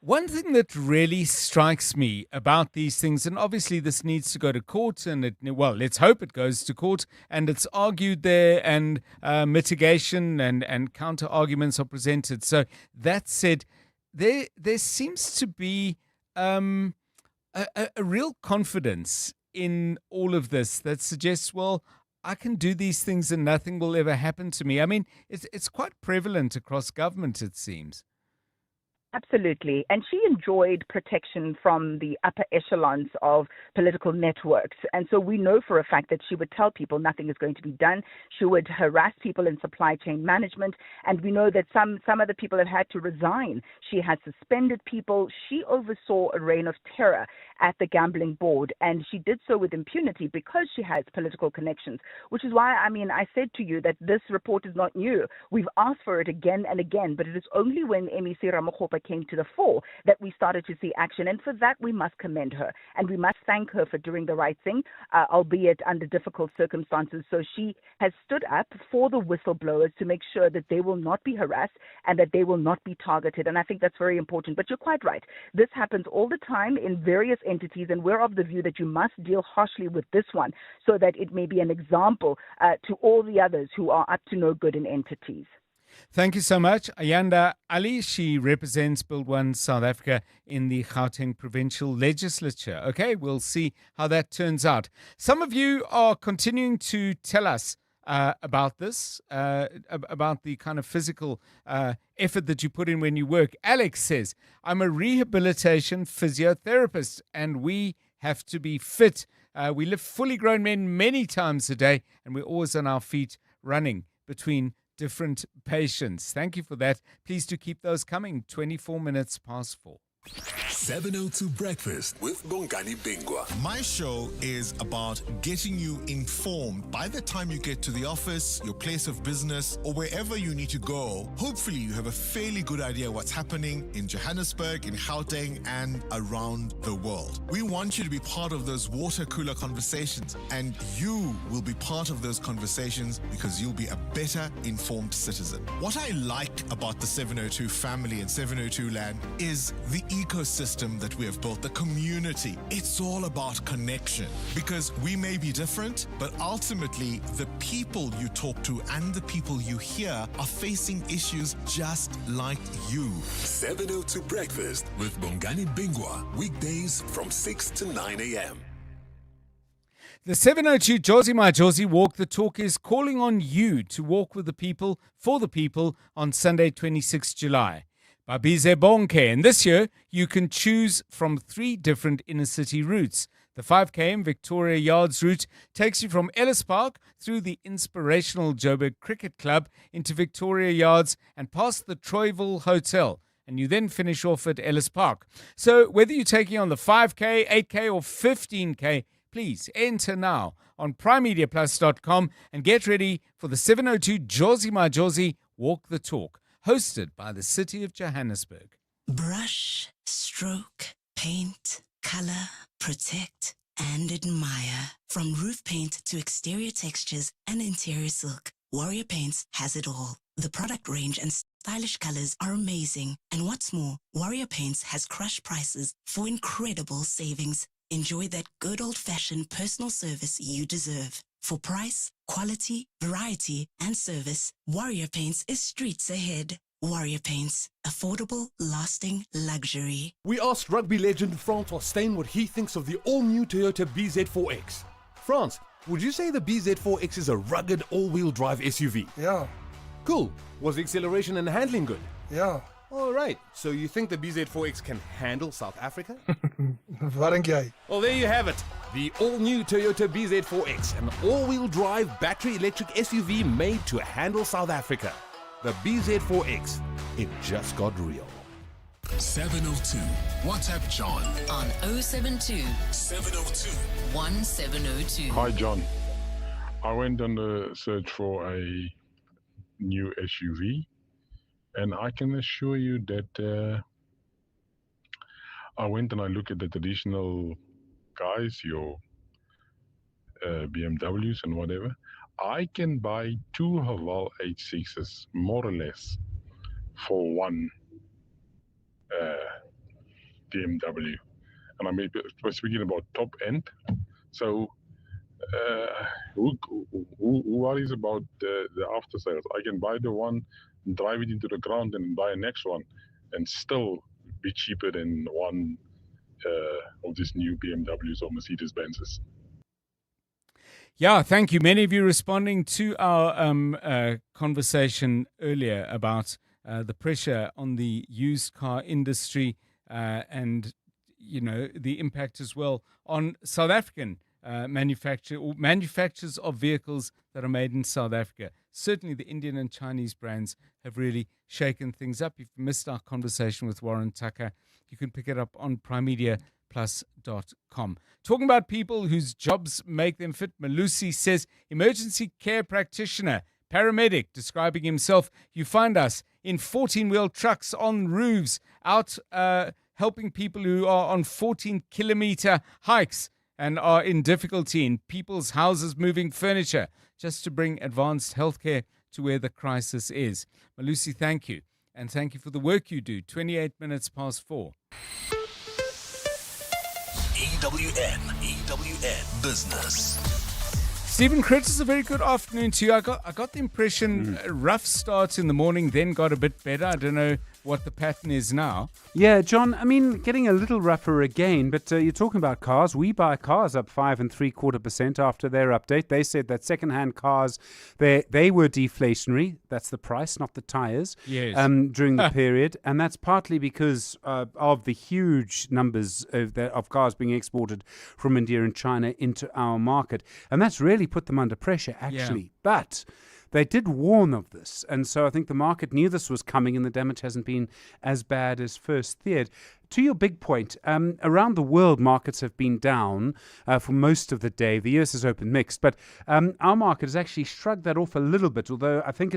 One thing that really strikes me about these things, and obviously this needs to go to court, and let's hope it goes to court, and it's argued there, and mitigation and counter arguments are presented. So that said, there seems to be a real confidence in all of this that suggests, well, I can do these things and nothing will ever happen to me. I mean, it's quite prevalent across government, it seems. Absolutely. And she enjoyed protection from the upper echelons of political networks. And so we know for a fact that she would tell people nothing is going to be done. She would harass people in supply chain management. And we know that some of the people have had to resign. She has suspended people. She oversaw a reign of terror at the gambling board. And she did so with impunity because she has political connections, which is why, I said to you that this report is not new. We've asked for it again and again, but it is only when MEC Ramokgopa came to the fore that we started to see action. And for that, we must commend her. And we must thank her for doing the right thing, albeit under difficult circumstances. So she has stood up for the whistleblowers to make sure that they will not be harassed and that they will not be targeted. And I think that's very important. But you're quite right. This happens all the time in various entities, and we're of the view that you must deal harshly with this one so that it may be an example to all the others who are up to no good in entities. Thank you so much. Ayanda Ali, she represents Build One South Africa in the Gauteng Provincial Legislature. Okay, we'll see how that turns out. Some of you are continuing to tell us about this, about the kind of physical effort that you put in when you work. Alex says, I'm a rehabilitation physiotherapist and we have to be fit. We lift fully grown men many times a day and we're always on our feet running between different patients. Thank you for that. Please do keep those coming. 24 minutes past 4. 702 Breakfast with Bongani Bingwa. My show is about getting you informed by the time you get to the office, your place of business, or wherever you need to go. Hopefully you have a fairly good idea what's happening in Johannesburg, in Gauteng, and around the world. We want you to be part of those water cooler conversations, and you will be part of those conversations because you'll be a better informed citizen. What I like about the 702 family and 702 land is the ecosystem that we have built, the community. It's all about connection because we may be different, but ultimately the people you talk to and the people you hear are facing issues just like you. 702 Breakfast with Bongani Bingwa, weekdays from 6 to 9 a.m. The 702 Josie My Josie Walk the Talk is calling on you to walk with the people, for the people, on Sunday, 26 July. Babize Bonke. And this year, you can choose from 3 different inner city routes. The 5 km Victoria Yards route takes you from Ellis Park through the inspirational Joburg Cricket Club into Victoria Yards and past the Troyville Hotel. And you then finish off at Ellis Park. So whether you're taking on the 5K, 8K or 15K, please enter now on primemediaplus.com and get ready for the 702 Josie My Josie Walk the Talk, hosted by the City of Johannesburg. Brush, stroke, paint, color, protect, and admire. From roof paint to exterior textures and interior silk, Warrior Paints has it all. The product range and stylish colors are amazing. And what's more, Warrior Paints has crushed prices for incredible savings. Enjoy that good old-fashioned personal service you deserve. For price, quality, variety, and service, Warrior Paints is streets ahead. Warrior Paints. Affordable, lasting luxury. We asked rugby legend Francois Steyn what he thinks of the all-new Toyota BZ4X. France, would you say the BZ4X is a rugged all-wheel drive SUV? Yeah. Cool. Was the acceleration and handling good? Yeah. All right. So you think the BZ4X can handle South Africa? Wat dink jy? Well, there you have it. The all-new Toyota BZ4X, an all-wheel drive battery electric SUV made to handle South Africa. The BZ4X, it just got real. 702. WhatsApp John on 072 702 1702. Hi, John. I went on the search for a new SUV, and I can assure you that I went and I looked at the traditional guys, your BMWs and whatever. I can buy 2 Haval 86s, more or less, for one BMW. And I may be speaking about top end. So who worries about the after sales? I can buy the one, drive it into the ground and buy a next one and still be cheaper than one of these new BMWs or Mercedes-Benzes. Yeah, thank you. Many of you responding to our conversation earlier about the pressure on the used car industry and, you know, the impact as well on South African manufacturers of vehicles that are made in South Africa. Certainly the Indian and Chinese brands have really shaken things up. If you missed our conversation with Warren Tucker, you can pick it up on primemediaplus.com. Talking about people whose jobs make them fit, Malusi says, emergency care practitioner, paramedic, describing himself. You find us in 14-wheel trucks on roofs, out helping people who are on 14-kilometer hikes and are in difficulty in people's houses, moving furniture, just to bring advanced healthcare to where the crisis is. Malusi, thank you. And thank you for the work you do. 28 minutes past 4. EWN Business. Stephen Critters, a very good afternoon to you. I got the impression rough starts in the morning, then got a bit better. I don't know what the pattern is now. Yeah, John, I mean, getting a little rougher again, but you're talking about cars. WeBuyCars up 5 3/4% after their update. They said that second-hand cars, they were deflationary. That's the price, not the tires. Yes. During the period, and that's partly because of the huge numbers of cars being exported from India and China into our market, and that's really put them under pressure, actually. Yeah. But they did warn of this, and so I think the market knew this was coming and the damage hasn't been as bad as first feared. To your big point, around the world, markets have been down for most of the day. The US has opened mixed, but our market has actually shrugged that off a little bit, although I think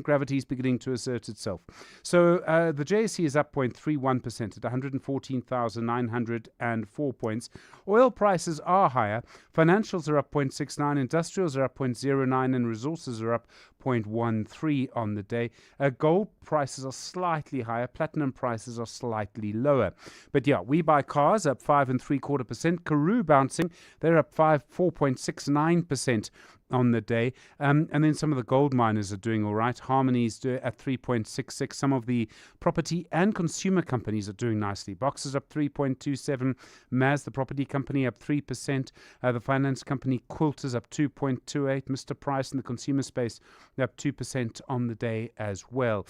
gravity is beginning to assert itself. So the JSE is up 0.31% at 114,904 points. Oil prices are higher. Financials are up 0.69, industrials are up 0.09, and resources are up 0.13 on the day. Gold prices are slightly higher. Platinum prices are slightly lower. But yeah, WeBuyCars up 5.75%. Karoo bouncing. They're up 4.69% on the day. And then some of the gold miners are doing all right. Harmony's at 3.66. Some of the property and consumer companies are doing nicely. Boxers up 3.27. Maz, the property company, up 3%. The finance company Quilters up 2.28. Mr. Price in the consumer space up 2% on the day as well.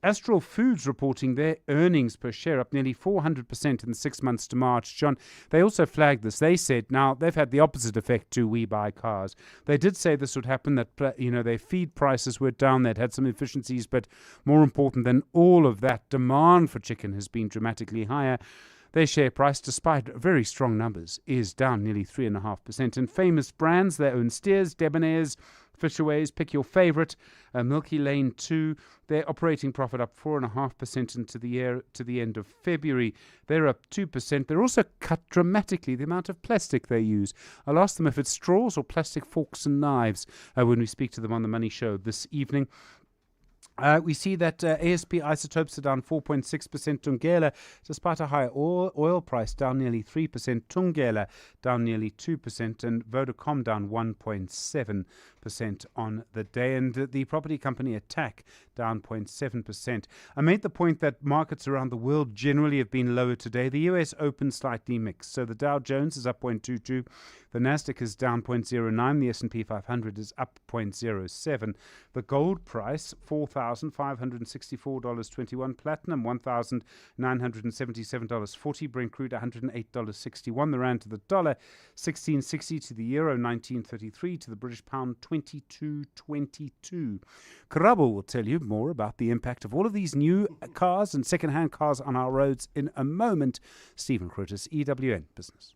Astral Foods reporting their earnings per share up nearly 400% in the 6 months to March. John, they also flagged this. They said now they've had the opposite effect to WeBuyCars. They did say this would happen, that their feed prices were down, they'd had some efficiencies, but more important than all of that, demand for chicken has been dramatically higher. Their share price, despite very strong numbers, is down nearly 3.5%. And famous brands, their own Steers, Debonair's, Fisherways, pick your favorite, Milky Lane 2, their operating profit up 4.5% into the year to the end of February. They're up 2%. They're also cut dramatically the amount of plastic they use. I'll ask them if it's straws or plastic forks and knives when we speak to them on the Money Show this evening. We see that ASP isotopes are down 4.6%. Tungela, despite a higher oil price, down nearly 3%. Tungela down nearly 2%. And Vodacom down 1.7% on the day. And the property company Attack down 0.7%. I made the point that markets around the world generally have been lower today. The US opened slightly mixed. So the Dow Jones is up 0.22. The Nasdaq is down 0.09. The S&P 500 is up 0.07. The gold price, $4,564.21. Platinum, $1,977.40. Brent crude, $108.61. The rand to the dollar, 16.60 to the euro, 19.33 to the British pound, 22.22. Karabo will tell you more about the impact of all of these new cars and second-hand cars on our roads in a moment. Stephen Crotis, EWN Business.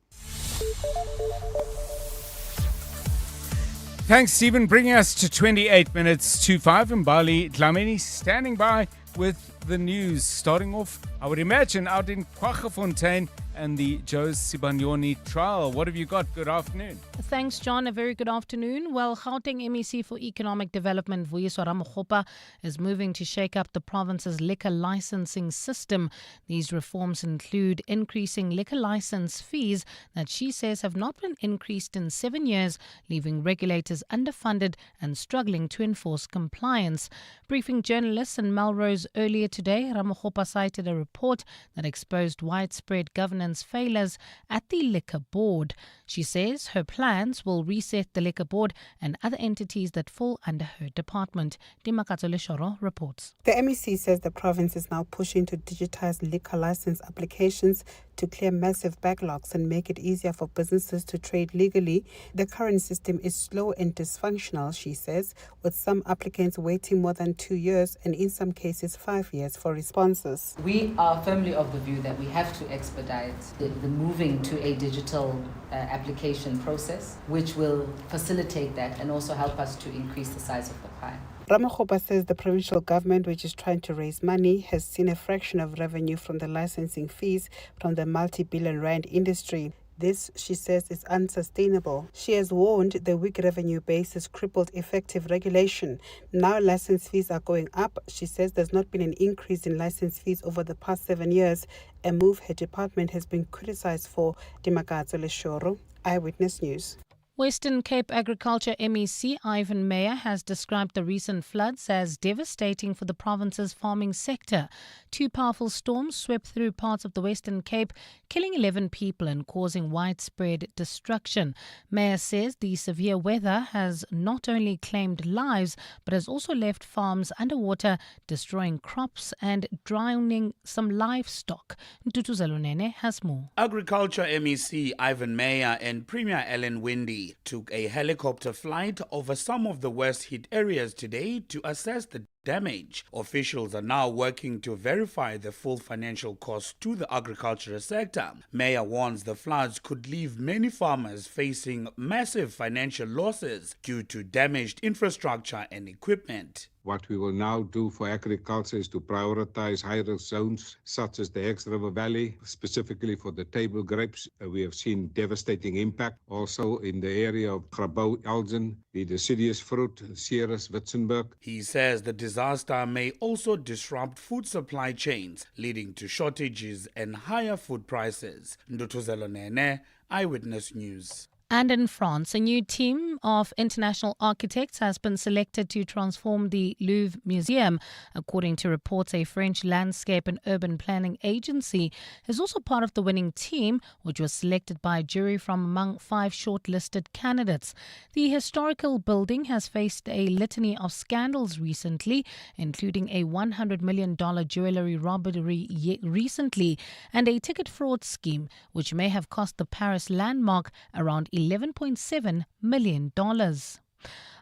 Thanks, Stephen. Bringing us to 28 minutes to 5. And Bali Dlamini standing by with the news. Starting off, I would imagine, out in Kwaggafontein and the Joe Sibanyoni trial. What have you got? Good afternoon. Thanks, John. A very good afternoon. Well, Gauteng MEC for Economic Development, Vuyiswa Ramokgopa, is moving to shake up the province's liquor licensing system. These reforms include increasing liquor license fees that she says have not been increased in 7 years, leaving regulators underfunded and struggling to enforce compliance. Briefing journalists in Melrose earlier today, Ramokgopa cited a report that exposed widespread governance failures at the Liquor Board. She says her plans will reset the Liquor Board and other entities that fall under her department. Dimakatso Leshoro reports. The MEC says the province is now pushing to digitize liquor license applications to clear massive backlogs and make it easier for businesses to trade legally. The current system is slow and dysfunctional, she says, with some applicants waiting more than 2 years and in some cases 5 years for responses. We are firmly of the view that we have to expedite the moving to a digital application process, which will facilitate that and also help us to increase the size of the pie. Ramokgopa says the provincial government, which is trying to raise money, has seen a fraction of revenue from the licensing fees from the multi-billion rand industry. This, she says, is unsustainable. She has warned the weak revenue base has crippled effective regulation. Now license fees are going up. She says there's not been an increase in license fees over the past 7 years, a move her department has been criticized for. Dimakatso Leshoro, Eyewitness News. Western Cape Agriculture MEC Ivan Meyer has described the recent floods as devastating for the province's farming sector. 2 powerful storms swept through parts of the Western Cape, killing 11 people and causing widespread destruction. Meyer says the severe weather has not only claimed lives, but has also left farms underwater, destroying crops and drowning some livestock. Ntutu Zalunene has more. Agriculture MEC Ivan Meyer and Premier Ellen Windy took a helicopter flight over some of the worst hit areas today to assess the damage. Officials are now working to verify the full financial cost to the agricultural sector. Mayor warns the floods could leave many farmers facing massive financial losses due to damaged infrastructure and equipment. What we will now do for agriculture is to prioritize high-risk zones such as the X-River Valley, specifically for the table grapes. We have seen devastating impact also in the area of Grabouw, Elgin, the deciduous fruit, Ceres, Witzenberg. He says the disaster may also disrupt food supply chains, leading to shortages and higher food prices. Ndutuzelo Nene, Eyewitness News. And in France, a new team of international architects has been selected to transform the Louvre Museum. According to reports, a French landscape and urban planning agency is also part of the winning team, which was selected by a jury from among 5 shortlisted candidates. The historical building has faced a litany of scandals recently, including a $100 million jewelry robbery recently and a ticket fraud scheme, which may have cost the Paris landmark around $11.7 million.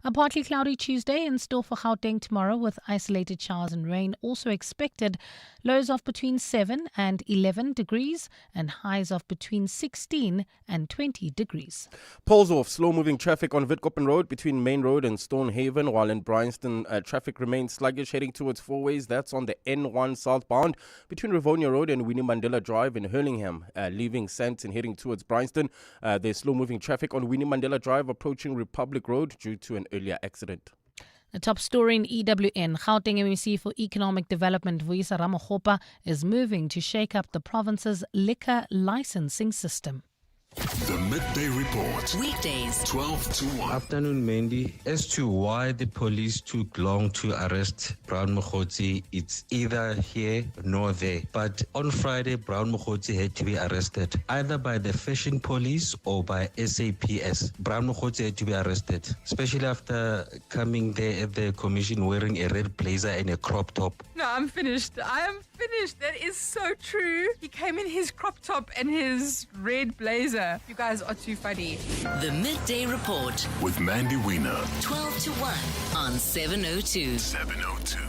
A partly cloudy Tuesday in store for Gauteng tomorrow with isolated showers and rain also expected. Lows of between 7 and 11 degrees and highs of between 16 and 20 degrees. Pulls off slow-moving traffic on Witkoppen Road between Main Road and Stonehaven, while in Bryanston, traffic remains sluggish heading towards Four Ways. That's on the N1 southbound between Rivonia Road and Winnie Mandela Drive in Hurlingham. Leaving Sant and heading towards Bryanston, there's slow-moving traffic on Winnie Mandela Drive approaching Republic Road due to an earlier accident. The top story in EWN, Gauteng MEC for Economic Development, Vuyisa Ramokgopa, is moving to shake up the province's liquor licensing system. The Midday Report. Weekdays, 12 to 1. Afternoon, Mandy. As to why the police took long to arrest Brown Mokgotsi, it's either here nor there. But on Friday, Brown Mokgotsi had to be arrested either by the fashion police or by SAPS. Brown Mokgotsi had to be arrested, especially after coming there at the commission wearing a red blazer and a crop top. No, I'm finished. I am finished. That is so true. He came in his crop top and his red blazer. You guys are too funny. The Midday Report with Mandy Wiener. 12 to 1 on 702. 702.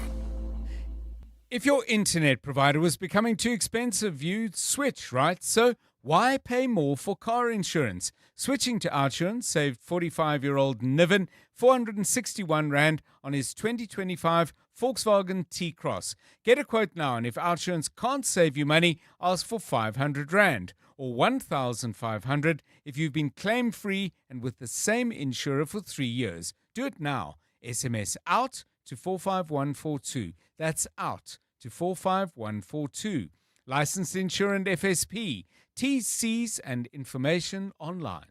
If your internet provider was becoming too expensive, you'd switch, right? So why pay more for car insurance? Switching to Outsurance saved 45-year-old Niven 461 Rand on his 2025 Volkswagen T-Cross. Get a quote now, and if Outsurance can't save you money, ask for 500 Rand or 1,500 if you've been claim-free and with the same insurer for 3 years. Do it now. SMS OUT to 45142. That's OUT to 45142. Licensed insurance FSP. TCs and information online.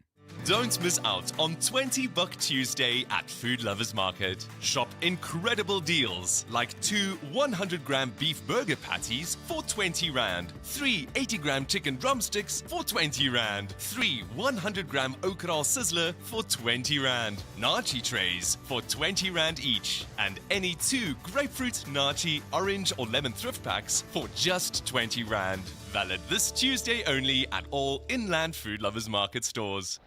Don't miss out on 20 Buck Tuesday at Food Lovers Market. Shop incredible deals like 2 100-gram beef burger patties for 20 Rand, 3 80-gram chicken drumsticks for 20 Rand, 3 100-gram okra sizzler for 20 Rand, nachi trays for 20 Rand each, and any 2 grapefruit, nachi, orange or lemon thrift packs for just 20 Rand. Valid this Tuesday only at all Inland Food Lovers Market stores.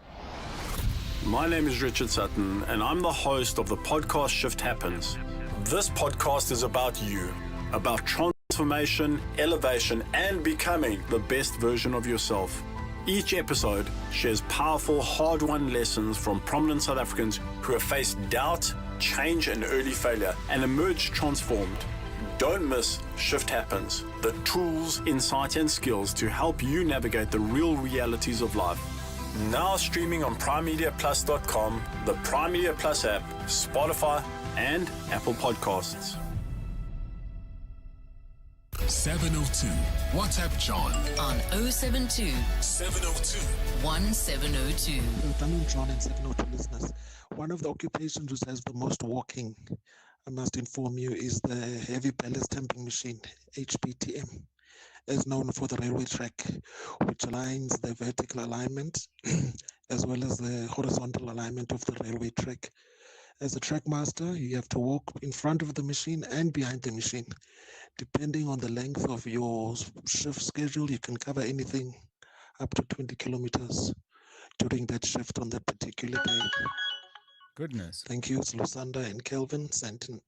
My name is Richard Sutton, and I'm the host of the podcast Shift Happens. This podcast is about you, about transformation, elevation, and becoming the best version of yourself. Each episode shares powerful, hard-won lessons from prominent South Africans who have faced doubt, change, and early failure, and emerged transformed. Don't miss Shift Happens, the tools, insight, and skills to help you navigate the real realities of life. Now streaming on PrimeMediaPlus.com, the Prime Media Plus app, Spotify, and Apple Podcasts. 702. WhatsApp John on 072 702 1702. Good afternoon, John and 702 listeners. One of the occupations which has the most walking, I must inform you, is the heavy ballast stamping machine, HPTM, as known for the railway track, which aligns the vertical alignment as well as the horizontal alignment of the railway track. As a track master, you have to walk in front of the machine and behind the machine. Depending on the length of your shift schedule, you can cover anything up to 20 kilometers during that shift on that particular day. Goodness. Thank you. It's Lusanda and Kelvin Santon.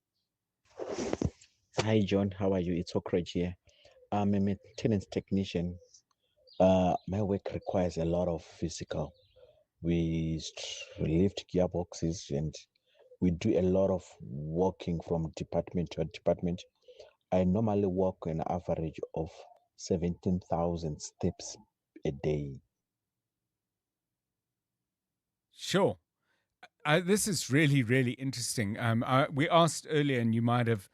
Hi, John. How are you? It's Okrej here. I'm a maintenance technician. My work requires a lot of physical. We lift gearboxes and we do a lot of walking from department to department. I normally walk an average of 17,000 steps a day. Sure. This is really, really interesting. We asked earlier, and you might have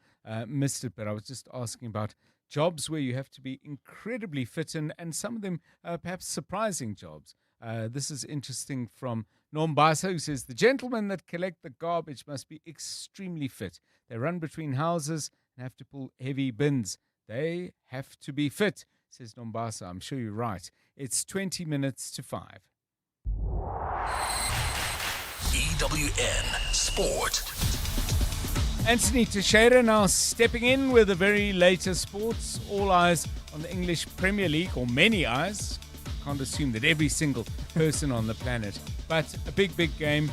missed it, but I was just asking about jobs where you have to be incredibly fit, and some of them perhaps surprising jobs. This is interesting from Nombasa, who says, the gentlemen that collect the garbage must be extremely fit. They run between houses and have to pull heavy bins. They have to be fit, says Nombasa. I'm sure you're right. It's 20 minutes to 5. EWN Sport. Anthony Teixeira now stepping in with the very latest sports. All eyes on the English Premier League, or many eyes. Can't assume that every single person on the planet. But a big, big game.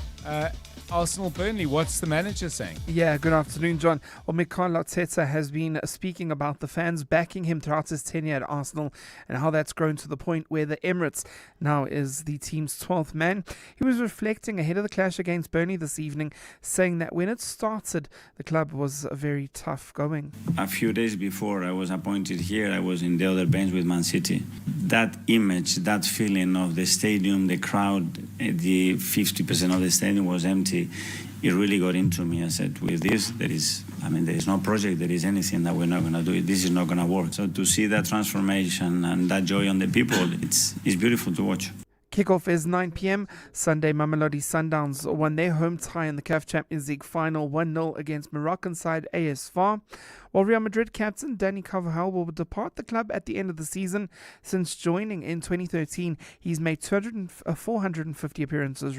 Arsenal-Burnley, what's the manager saying? Yeah, good afternoon, John. Well, Mikel Arteta has been speaking about the fans backing him throughout his tenure at Arsenal and how that's grown to the point where the Emirates now is the team's 12th man. He was reflecting ahead of the clash against Burnley this evening, saying that when it started, the club was very tough going. A few days before I was appointed here, I was in the other bench with Man City. That image, that feeling of the stadium, the crowd, the 50% of the stadium was empty. It really got into me. I said, with this, there is no project, there is anything that we're not going to do. This is not going to work. So to see that transformation and that joy on the people, it's beautiful to watch. Kickoff is 9 p.m. Sunday, Mamelodi Sundowns won their home tie in the CAF Champions League final 1-0 against Moroccan side AS FAR. While Real Madrid captain Dani Carvajal will depart the club at the end of the season. Since joining in 2013, he's made 450 appearances,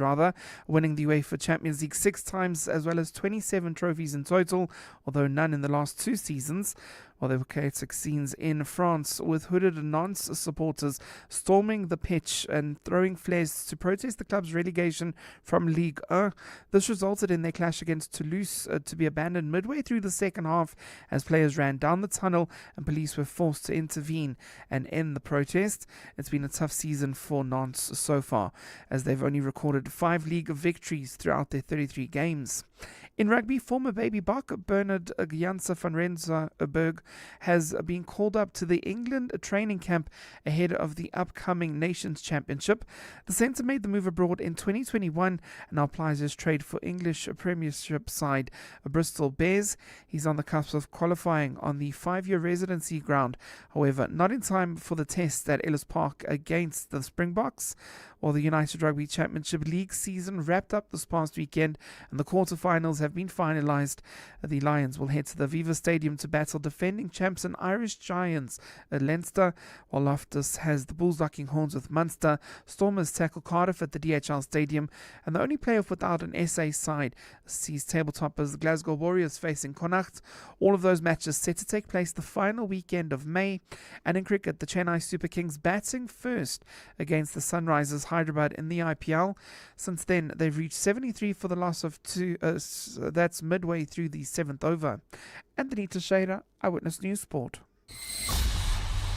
winning the UEFA Champions League 6 times, as well as 27 trophies in total, although none in the last 2 seasons. Well, there were chaotic scenes in France with hooded Nantes supporters storming the pitch and throwing flares to protest the club's relegation from Ligue 1. This resulted in their clash against Toulouse to be abandoned midway through the second half as players ran down the tunnel and police were forced to intervene and end the protest. It's been a tough season for Nantes so far, as they've only recorded 5 league victories throughout their 33 games. In rugby, former baby buck Bernard Janse van Rensburg has been called up to the England training camp ahead of the upcoming Nations Championship. The centre made the move abroad in 2021 and now applies his trade for English Premiership side Bristol Bears. He's on the cusp of qualifying on the 5-year residency ground, however, not in time for the test at Ellis Park against the Springboks. While the United Rugby Championship League season wrapped up this past weekend and the quarterfinals have been finalised, the Lions will head to the Viva Stadium to battle defending champs and Irish Giants at Leinster, while Loftus has the Bulls locking horns with Munster. Stormers tackle Cardiff at the DHL Stadium, and the only playoff without an SA side sees tabletoppers the Glasgow Warriors facing Connacht. All of those matches set to take place the final weekend of May. And in cricket, the Chennai Super Kings batting first against the Sunrisers Hyderabad in the IPL. Since then, they've reached 73 for the loss of 2. That's midway through the 7th over. Anthony Teixeira, Eyewitness News Sport.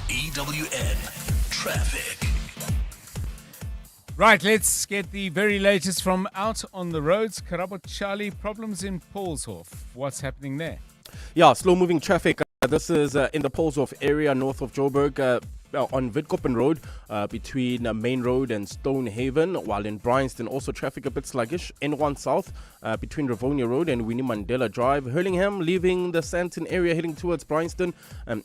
EWN Traffic. Right, let's get the very latest from out on the roads. Karabo Charlie, problems in Paulshof. What's happening there? Yeah, slow-moving traffic. This is in the Paulshof area north of Joburg. On Witkoppen Road between Main Road and Stonehaven, while in Bryanston also traffic a bit sluggish. N1 South between Rivonia Road and Winnie Mandela Drive. Hurlingham leaving the Sandton area heading towards Bryanston.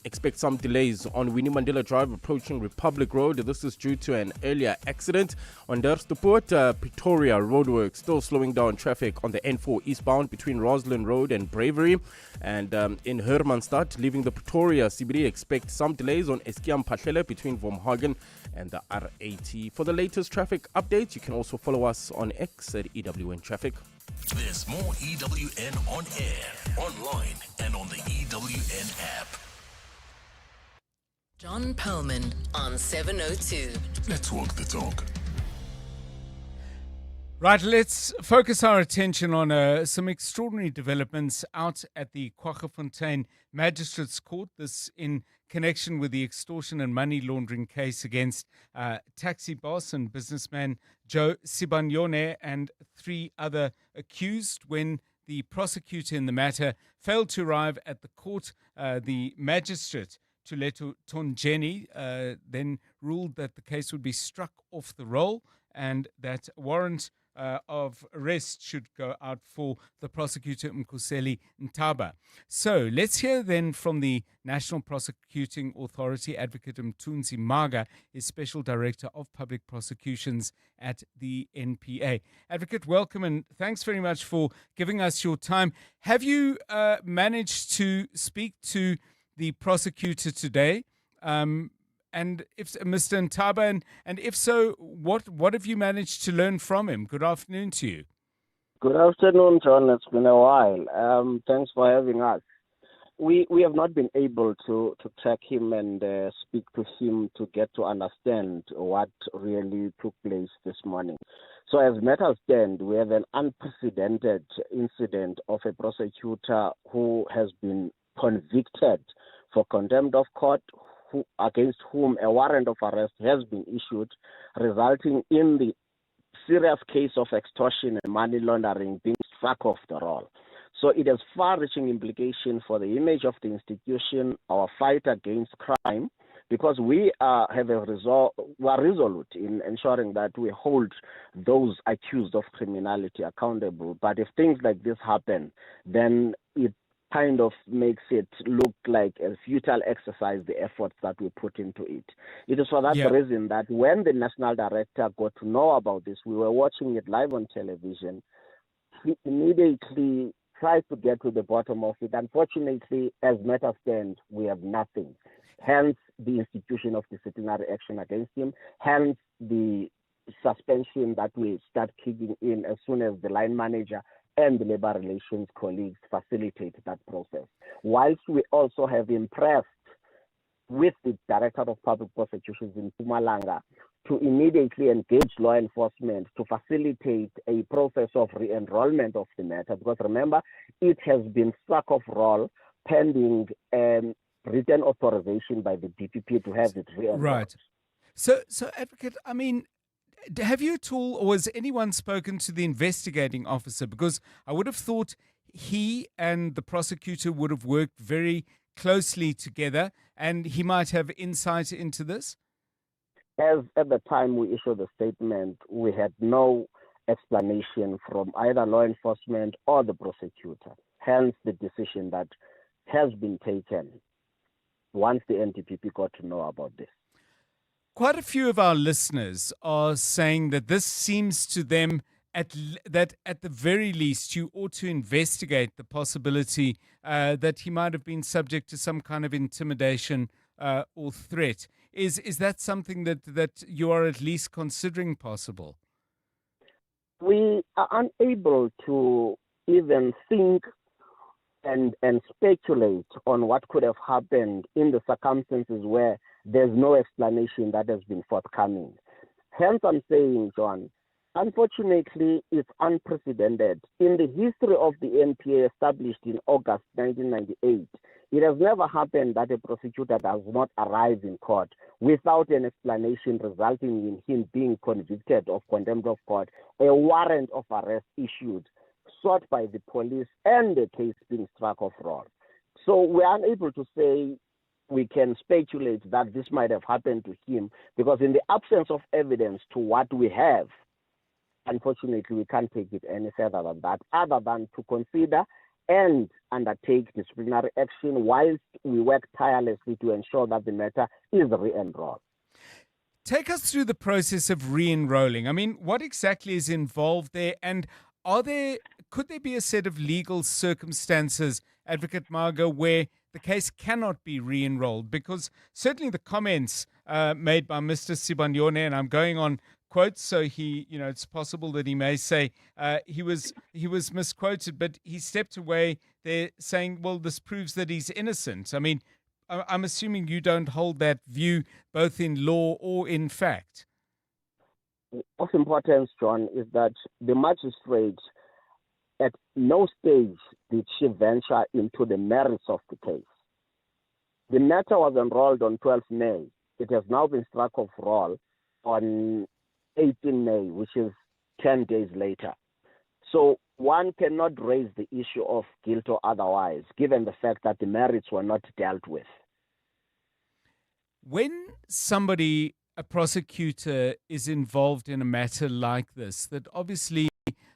Expect some delays on Winnie Mandela Drive approaching Republic Road. This is due to an earlier accident. On Dersteport, Pretoria roadworks still slowing down traffic on the N4 eastbound between Roslyn Road and Bravery. And in Hermanstad, leaving the Pretoria CBD, expect some delays on Eskiam Pahlele between Vormhagen and the R80. For the latest traffic updates, you can also follow us on X at EWN Traffic. There's more EWN on air, online, and on the EWN app. John Perlman on 702. Let's walk the talk. Right, let's focus our attention on some extraordinary developments out at the Kwaggafontein Magistrates Court. This in connection with the extortion and money laundering case against taxi boss and businessman Joe Sibanyone and 3 other accused. When the prosecutor in the matter failed to arrive at the court, the magistrate Tuleto Tonjeni then ruled that the case would be struck off the roll and that warrant of arrest should go out for the prosecutor Mkhuseli Ntaba. So let's hear then from the National Prosecuting Authority, Advocate Mthunzi Maga, is Special Director of Public Prosecutions at the NPA. Advocate, welcome and thanks very much for giving us your time. Have you managed to speak to the prosecutor today? And if Mr. Ntaba, and if so, what have you managed to learn from him? Good afternoon to you. Good afternoon, John. It's been a while. Thanks for having us. We have not been able to track him and speak to him to get to understand what really took place this morning. So as matters stand, we have an unprecedented incident of a prosecutor who has been convicted for contempt of court, against whom a warrant of arrest has been issued, resulting in the serious case of extortion and money laundering being struck off the roll. So it has far-reaching implications for the image of the institution, our fight against crime, because we are resolute in ensuring that we hold those accused of criminality accountable. But if things like this happen, then it kind of makes it look like a futile exercise, the efforts that we put into it. It is for that reason that when the national director got to know about this, we were watching it live on television. He immediately tried to get to the bottom of it. Unfortunately, as matters stand, we have nothing. Hence the institution of disciplinary action against him, hence the suspension that will start kicking in as soon as the line manager and the labor relations colleagues facilitate that process. Whilst we also have impressed with the Director of Public Prosecutions in Mpumalanga to immediately engage law enforcement to facilitate a process of re-enrollment of the matter, because remember, it has been struck off roll pending written authorization by the DPP to have it re-enrolled. Right. So Advocate, I mean, have you at all, or has anyone spoken to the investigating officer? Because I would have thought he and the prosecutor would have worked very closely together and he might have insight into this? As at the time we issued the statement, we had no explanation from either law enforcement or the prosecutor. Hence the decision that has been taken once the NDPP got to know about this. Quite a few of our listeners are saying that this seems to them that at the very least you ought to investigate the possibility that he might have been subject to some kind of intimidation or threat. Is that something that you are at least considering possible? We are unable to even think and speculate on what could have happened in the circumstances where there's no explanation that has been forthcoming. Hence, I'm saying, John, unfortunately, it's unprecedented. In the history of the NPA established in August 1998, it has never happened that a prosecutor does not arrive in court without an explanation resulting in him being convicted of contempt of court, a warrant of arrest issued, sought by the police, and the case being struck off roll. So we're unable to say we can speculate that this might have happened to him because in the absence of evidence to what we have, unfortunately, we can't take it any further than that, other than to consider and undertake disciplinary action whilst we work tirelessly to ensure that the matter is re-enrolled. Take us through the process of re-enrolling. I mean, what exactly is involved there, and could there be a set of legal circumstances, Advocate Margo, where the case cannot be re-enrolled? Because certainly the comments made by Mr. Sibanyone, and I'm going on quotes, so it's possible that he may say he was misquoted, but he stepped away there saying, well, this proves that he's innocent. I mean, I'm assuming you don't hold that view both in law or in fact. of importance, John, is that the magistrate at no stage did she venture into the merits of the case. The matter was enrolled on 12th May. It has now been struck off roll on 18 May, which is 10 days later. So one cannot raise the issue of guilt or otherwise, given the fact that the merits were not dealt with. When somebody, a prosecutor, is involved in a matter like this, that obviously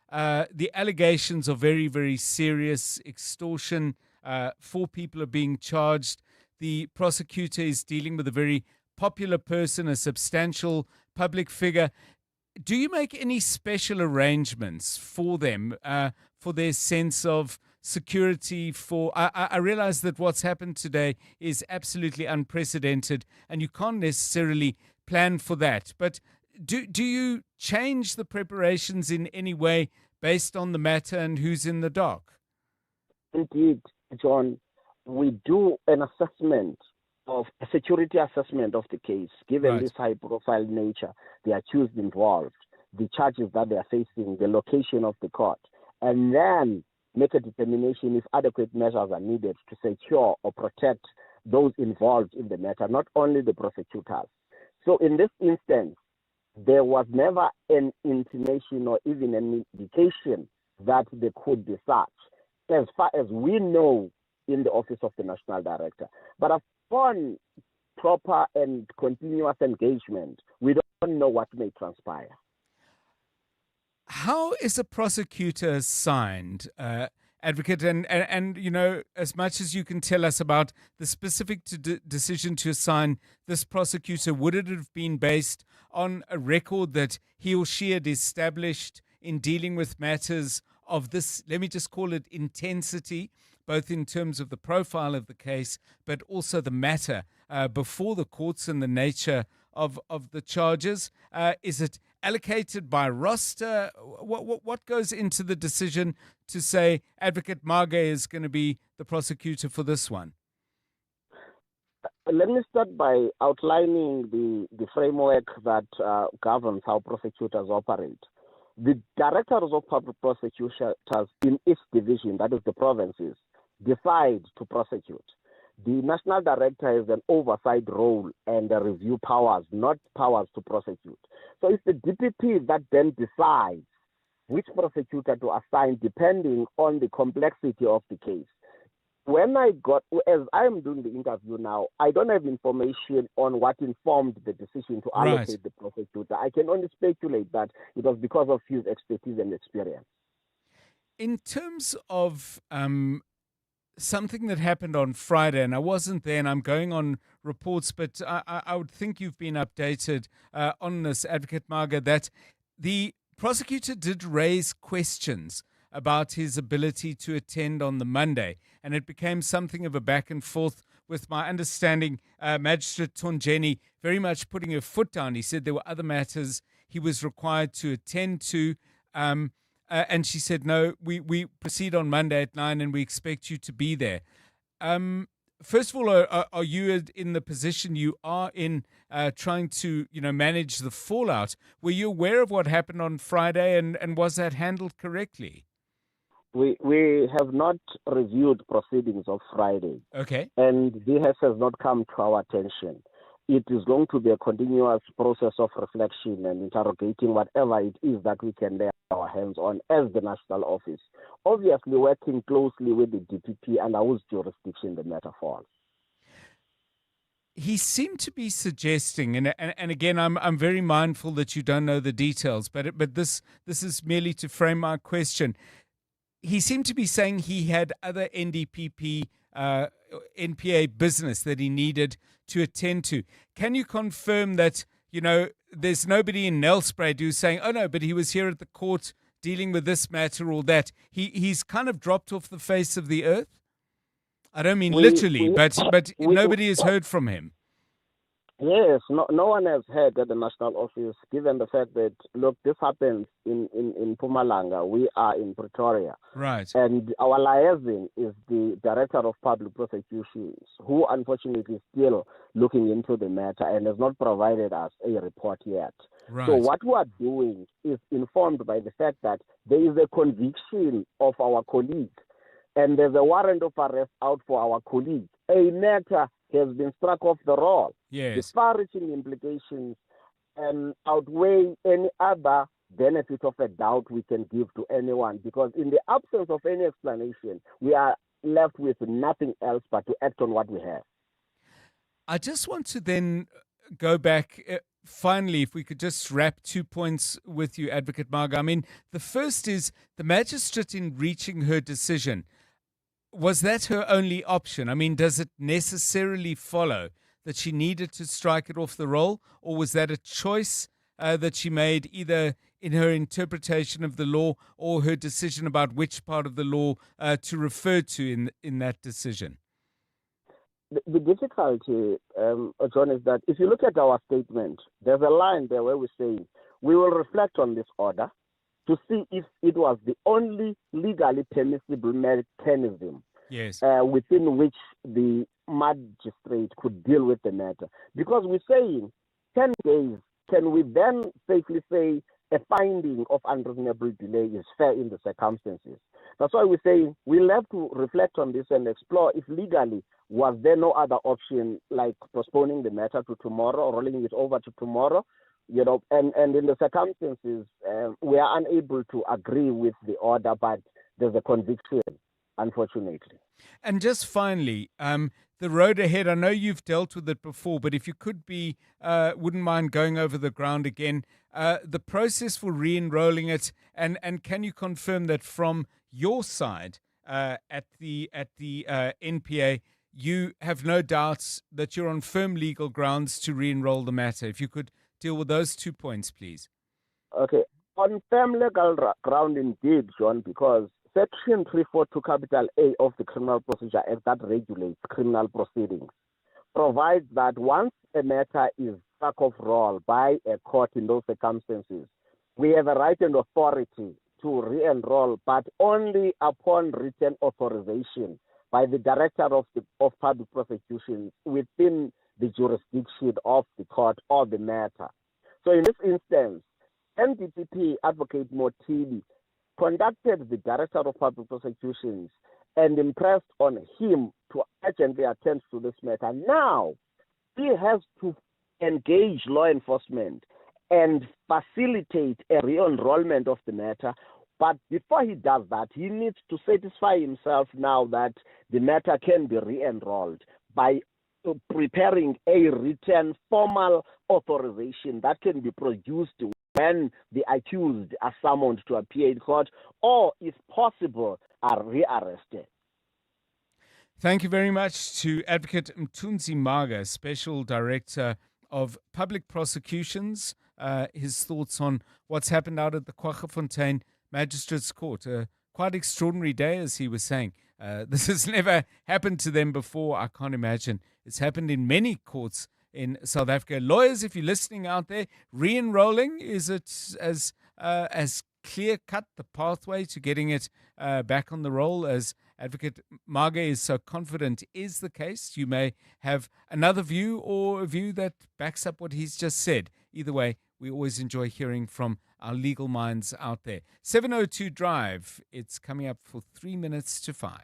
the allegations are very, very serious, extortion, 4 people are being charged, the prosecutor is dealing with a very popular person, a substantial public figure. Do you make any special arrangements for them, for their sense of security? I realize that what's happened today is absolutely unprecedented and you can't necessarily plan for that. But do you change the preparations in any way based on the matter and who's in the dock? Indeed, John, we do an assessment of a security assessment of the case, given this high-profile nature, the accused involved, the charges that they are facing, the location of the court, and then make a determination if adequate measures are needed to secure or protect those involved in the matter, not only the prosecutors. So in this instance, there was never an intimation or even an indication that they could be such, as far as we know in the Office of the National Director. But upon proper and continuous engagement, we don't know what may transpire. How is a prosecutor assigned, advocate? And you know, as much as you can tell us about the specific decision to assign this prosecutor, would it have been based on a record that he or she had established in dealing with matters of this, let me just call it, intensity, both in terms of the profile of the case, but also the matter before the courts and the nature of the charges? Is it allocated by roster? What goes into the decision to say Advocate Mage is going to be the prosecutor for this one? Let me start by outlining the framework that governs how prosecutors operate. The directors of public prosecutors in each division, that is the provinces, decide to prosecute. The national director has an oversight role and review powers, not powers to prosecute. So it's the DPP that then decides which prosecutor to assign depending on the complexity of the case. As I am doing the interview now, I don't have information on what informed the decision to allocate the prosecutor. I can only speculate that it was because of his expertise and experience. In terms of something that happened on Friday, and I wasn't there, and I'm going on reports, but I would think you've been updated on this, Advocate Mage, that the prosecutor did raise questions about his ability to attend on the Monday, and it became something of a back and forth with my understanding, Magistrate Tonjeni very much putting her foot down. He said there were other matters he was required to attend to, and she said, no, we proceed on Monday at 9 and we expect you to be there. First of all, are you in the position you are in trying to manage the fallout? Were you aware of what happened on Friday, and was that handled correctly? We have not reviewed proceedings of Friday. Okay. And this has not come to our attention. It is going to be a continuous process of reflection and interrogating whatever it is that we can lay our hands on as the national office. Obviously working closely with the DPP and whose jurisdiction the matter falls. He seemed to be suggesting, and again, I'm very mindful that you don't know the details, but this is merely to frame my question. He seemed to be saying he had other NDPP, NPA business that he needed to attend to. Can you confirm that, there's nobody in Nelspruit who's saying, oh no, but he was here at the court dealing with this matter or that? He's kind of dropped off the face of the earth? I don't mean literally, but nobody has heard from him. Yes, no one has heard at the national office, given the fact that, look, this happens in Mpumalanga. We are in Pretoria. Right. And our liaison is the Director of Public Prosecutions, who unfortunately is still looking into the matter and has not provided us a report yet. Right. So what we are doing is informed by the fact that there is a conviction of our colleague and there's a warrant of arrest out for our colleague. A matter has been struck off the roll. Yes. The far-reaching implications outweigh any other benefit of a doubt we can give to anyone, because in the absence of any explanation, we are left with nothing else but to act on what we have. I just want to then go back. Finally, if we could just wrap 2 points with you, Advocate Marga. I mean, the first is the magistrate in reaching her decision. Was that her only option? I mean, does it necessarily follow that she needed to strike it off the roll, or was that a choice that she made either in her interpretation of the law or her decision about which part of the law to refer to in that decision? The difficulty, John, is that if you look at our statement, there's a line there where we say we will reflect on this order to see if it was the only legally permissible mechanism within which the magistrate could deal with the matter. Because we're saying 10 days, can we then safely say a finding of unreasonable delay is fair in the circumstances? That's why we're saying we'll have to reflect on this and explore if legally was there no other option like postponing the matter to tomorrow or rolling it over to tomorrow. You know, and in the circumstances, we are unable to agree with the order, but there's a conviction, unfortunately. And just finally, the road ahead, I know you've dealt with it before, but if you could wouldn't mind going over the ground again, the process for re-enrolling it, and can you confirm that from your side at the NPA, you have no doubts that you're on firm legal grounds to re-enroll the matter? If you could deal with those 2 points, please. Okay. On firm legal ground indeed, John, because Section 342 capital A of the Criminal Procedure Act that regulates criminal proceedings provides that once a matter is struck off roll by a court in those circumstances, we have a right and authority to re-enroll, but only upon written authorization by the Director of Public Prosecutions within the jurisdiction of the court or the matter. So in this instance, NDPP Advocate Motili conducted the Director of Public Prosecutions and impressed on him to urgently attend to this matter. Now, he has to engage law enforcement and facilitate a re-enrollment of the matter. But before he does that, he needs to satisfy himself now that the matter can be re-enrolled by preparing a written formal authorization that can be produced when the accused are summoned to appear in court or, if possible, are rearrested. Thank you very much to Advocate Mthunzi Marga, Special Director of Public Prosecutions. His thoughts on what's happened out at the Kwaggafontein Magistrates Court. A quite extraordinary day, as he was saying. This has never happened to them before. I can't imagine. It's happened in many courts in South Africa. Lawyers, if you're listening out there, re-enrolling, is it as clear-cut the pathway to getting it back on the roll as Advocate Marga is so confident is the case? You may have another view or a view that backs up what he's just said. Either way, we always enjoy hearing from our legal minds out there. 702 Drive, it's coming up for 3 minutes to 5.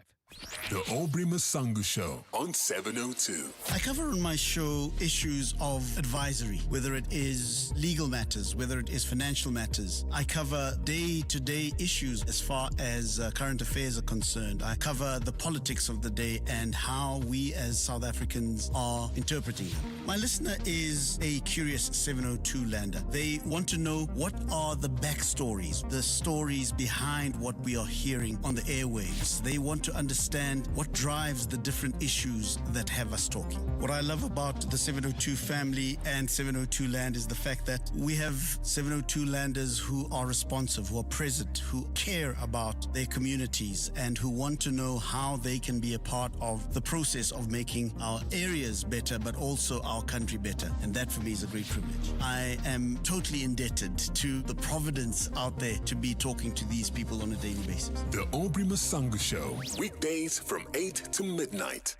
The Aubrey Masangu Show on 702. I cover on my show issues of advisory, whether it is legal matters, whether it is financial matters. I cover day-to-day issues as far as current affairs are concerned. I cover the politics of the day and how we as South Africans are interpreting them. My listener is a curious 702 lander. They want to know what are the backstories, the stories behind what we are hearing on the airwaves. They want to understand understand what drives the different issues that have us talking. What I love about the 702 family and 702 Land is the fact that we have 702 landers who are responsive, who are present, who care about their communities and who want to know how they can be a part of the process of making our areas better, but also our country better. And that for me is a great privilege. I am totally indebted to the providence out there to be talking to these people on a daily basis. The Aubrey Masanga Show, weekdays from 8 to midnight.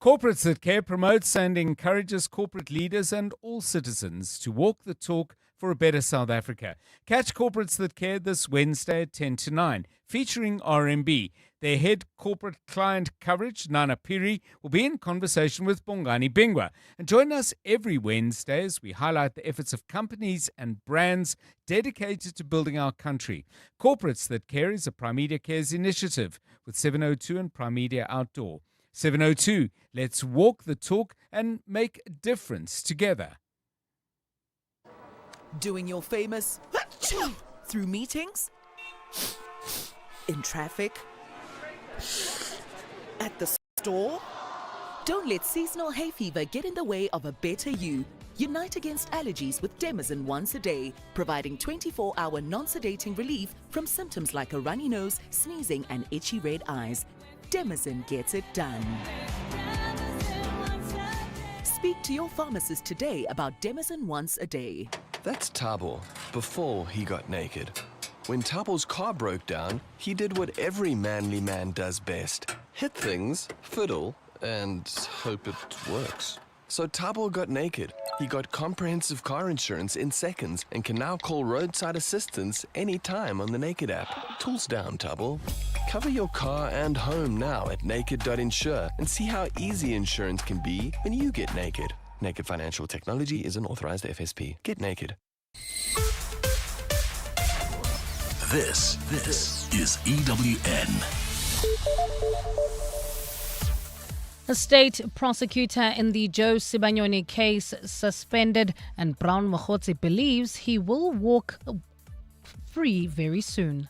Corporates That Care promotes and encourages corporate leaders and all citizens to walk the talk for a better South Africa. Catch Corporates That Care this Wednesday at 10 to 9, featuring RMB. Their head corporate client coverage, Nana Piri, will be in conversation with Bongani Bingwa. And join us every Wednesday as we highlight the efforts of companies and brands dedicated to building our country. Corporates That Care is a Primedia Cares initiative with 702 and Primedia Outdoor. 702, let's walk the talk and make a difference together. Doing your famous through meetings, in traffic, at the store. Don't let seasonal hay fever get in the way of a better you. Unite against allergies with Demazin once a day, providing 24-hour non-sedating relief from symptoms like a runny nose, sneezing, and itchy red eyes. Demazin gets it done. Speak to your pharmacist today about Demazin once a day. That's Tabo, before he got naked. When Tabo's car broke down, he did what every manly man does best. Hit things, fiddle, and hope it works. So Tabo got naked. He got comprehensive car insurance in seconds and can now call roadside assistance anytime on the Naked app. Tools down, Tabo. Cover your car and home now at naked.insure and see how easy insurance can be when you get naked. Naked Financial Technology is an authorized FSP. Get naked. This is EWN. A state prosecutor in the Joe Sibanyoni case suspended, and Brown Mogotsi believes he will walk free very soon.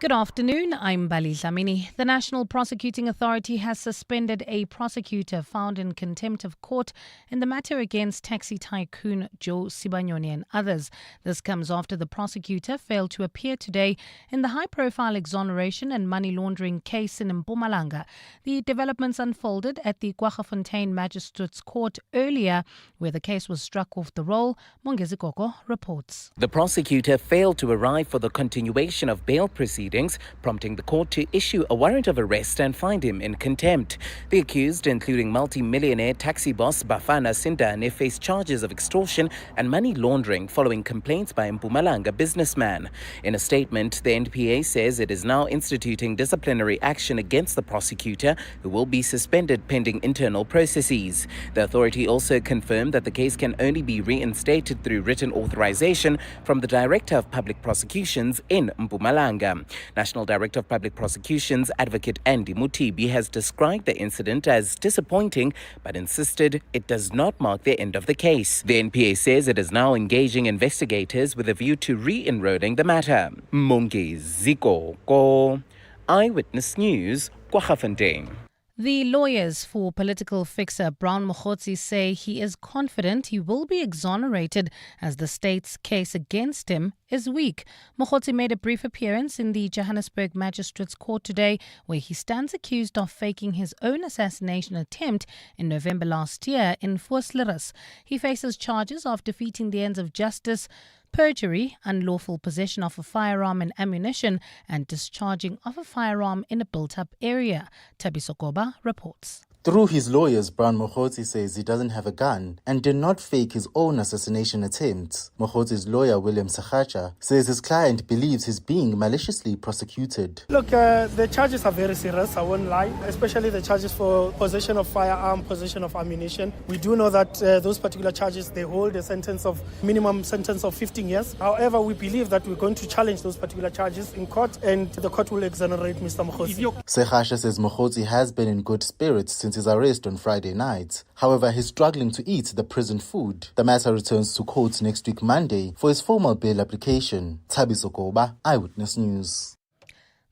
Good afternoon, I'm Bali Dlamini. The National Prosecuting Authority has suspended a prosecutor found in contempt of court in the matter against taxi tycoon Joe Sibanyoni and others. This comes after the prosecutor failed to appear today in the high-profile exoneration and money laundering case in Mpumalanga. The developments unfolded at the Kwaggafontein Magistrates Court earlier, where the case was struck off the roll. Mongezi Koko reports. The prosecutor failed to arrive for the continuation of bail proceedings, prompting the court to issue a warrant of arrest and find him in contempt. The accused, including multi-millionaire taxi boss Bafana Sindane, face charges of extortion and money laundering following complaints by a Mpumalanga businessman. In a statement, the NPA says it is now instituting disciplinary action against the prosecutor, who will be suspended pending internal processes. The authority also confirmed that the case can only be reinstated through written authorization from the Director of Public Prosecutions in Mpumalanga. National Director of Public Prosecutions, Advocate Andy Mutibi, has described the incident as disappointing but insisted it does not mark the end of the case. The NPA says it is now engaging investigators with a view to re-enrolling the matter. Mongezi Koko, Eyewitness News, Kwaggafontein. The lawyers for political fixer Brown Mogotsi say he is confident he will be exonerated as the state's case against him is weak. Mogotsi made a brief appearance in the Johannesburg Magistrates Court today, where he stands accused of faking his own assassination attempt in November last year in Vosloorus. He faces charges of defeating the ends of justice, perjury, unlawful possession of a firearm and ammunition, and discharging of a firearm in a built-up area. Tabiso Koba reports. Through his lawyers, Brown Mogotsi says he doesn't have a gun and did not fake his own assassination attempt. Mogotsi's lawyer, William Sachacha, says his client believes he's being maliciously prosecuted. Look, the charges are very serious, I won't lie, especially the charges for possession of firearm, possession of ammunition. We do know that those particular charges, they hold a minimum sentence of 15 years. However, we believe that we're going to challenge those particular charges in court and the court will exonerate Mr. Mogotsi. Sachacha says Mogotsi has been in good spirits since Mokhotzi's arrest on Friday night. However, he's struggling to eat the prison food. The matter returns to court next week Monday for his formal bail application. Thabiso Koba, Eyewitness News.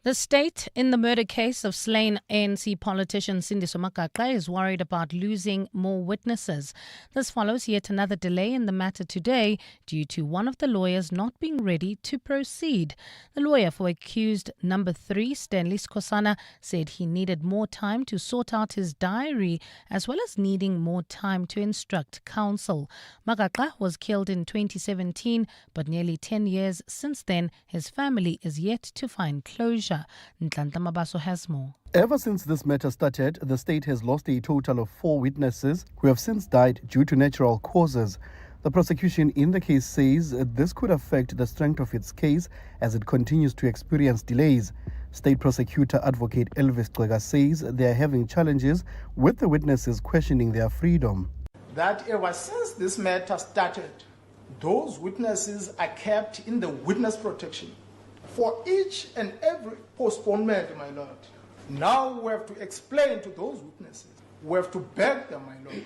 The state in the murder case of slain ANC politician Sindiso Makaka is worried about losing more witnesses. This follows yet another delay in the matter today due to one of the lawyers not being ready to proceed. The lawyer for accused number 3, Stanley Skosana, said he needed more time to sort out his diary as well as needing more time to instruct counsel. Makaka was killed in 2017, but nearly 10 years since then, his family is yet to find closure. Ntlantla Mabaso has more. Ever since this matter started, the state has lost a total of 4 witnesses who have since died due to natural causes. The prosecution in the case says this could affect the strength of its case as it continues to experience delays. State Prosecutor Advocate Elvis Gcega says they are having challenges with the witnesses questioning their freedom. That ever since this matter started, those witnesses are kept in the witness protection for each and every postponement, my lord. Now we have to explain to those witnesses, we have to beg them, my lord,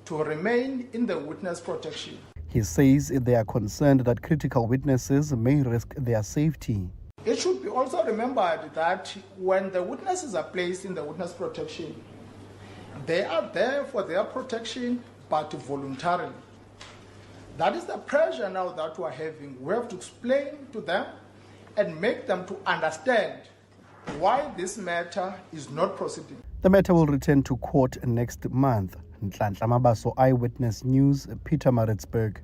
to remain in the witness protection. He says they are concerned that critical witnesses may risk their safety. It should be also remembered that when the witnesses are placed in the witness protection, they are there for their protection, but voluntarily. That is the pressure now that we are having. We have to explain to them and make them to understand why this matter is not proceeding. The matter will return to court next month. Ntlantla Mabaso, Eyewitness News, Peter Maritzburg.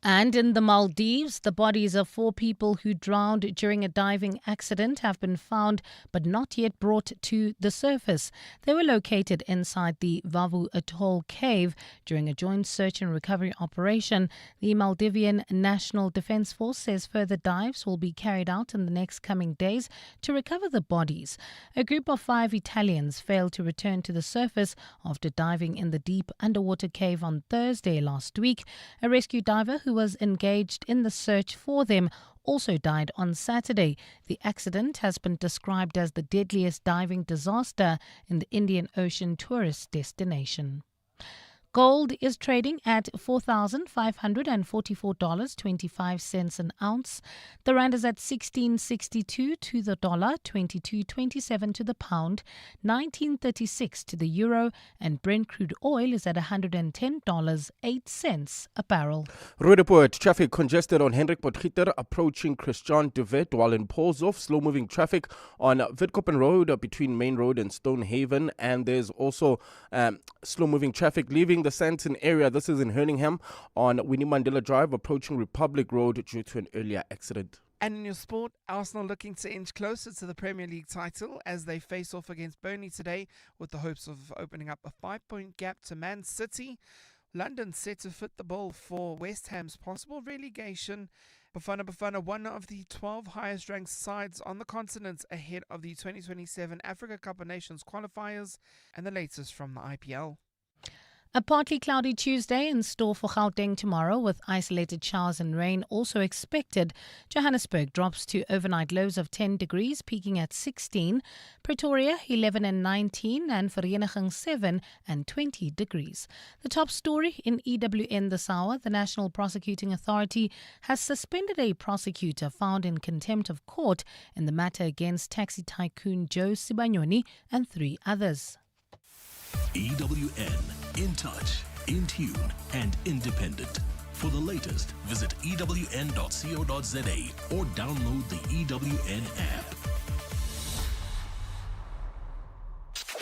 And in the Maldives, the bodies of 4 people who drowned during a diving accident have been found but not yet brought to the surface. They were located inside the Vavu Atoll cave during a joint search and recovery operation. The Maldivian National Defence Force says further dives will be carried out in the next coming days to recover the bodies. A group of 5 Italians failed to return to the surface after diving in the deep underwater cave on Thursday last week. A rescue diver who was engaged in the search for them also died on Saturday. The accident has been described as the deadliest diving disaster in the Indian Ocean tourist destination. Gold is trading at $4,544.25 an ounce. The rand is at 16.62 to the dollar, 22.27 to the pound, 19.36 to the euro, and Brent crude oil is at $110.08 a barrel. Road report: traffic congested on Hendrik Potgieter approaching Christian de Wet, while in Polshof, slow-moving traffic on Witkoppen Road between Main Road and Stonehaven, and there's also slow-moving traffic leaving the Sandton area. This is in Hurlingham on Winnie Mandela Drive approaching Republic Road due to an earlier accident. And in your sport, Arsenal looking to inch closer to the Premier League title as they face off against Burnley today with the hopes of opening up a 5-point gap to Man City. London set to fit the bill for West Ham's possible relegation. Bafana, one of the 12 highest ranked sides on the continent ahead of the 2027 Africa Cup of Nations qualifiers, and the latest from the IPL. A partly cloudy Tuesday in store for Gauteng tomorrow with isolated showers and rain also expected. Johannesburg drops to overnight lows of 10 degrees, peaking at 16. Pretoria 11 and 19 and Vereniging 7 and 20 degrees. The top story in EWN this hour: the National Prosecuting Authority has suspended a prosecutor found in contempt of court in the matter against taxi tycoon Joe Sibanyoni and 3 others. EWN, in touch, in tune, and independent. For the latest, visit ewn.co.za or download the EWN app.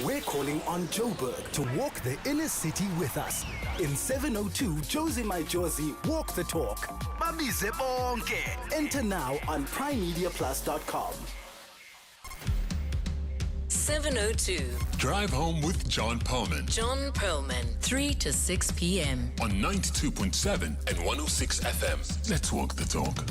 We're calling on Joburg to walk the inner city with us. In 702 Josie My Josie Walk the Talk. Babize bonke. Enter now on primemediaplus.com. 702. Drive home with John Perlman. John Perlman, 3 to 6 p.m. On 92.7 and 106 FM. Let's walk the talk.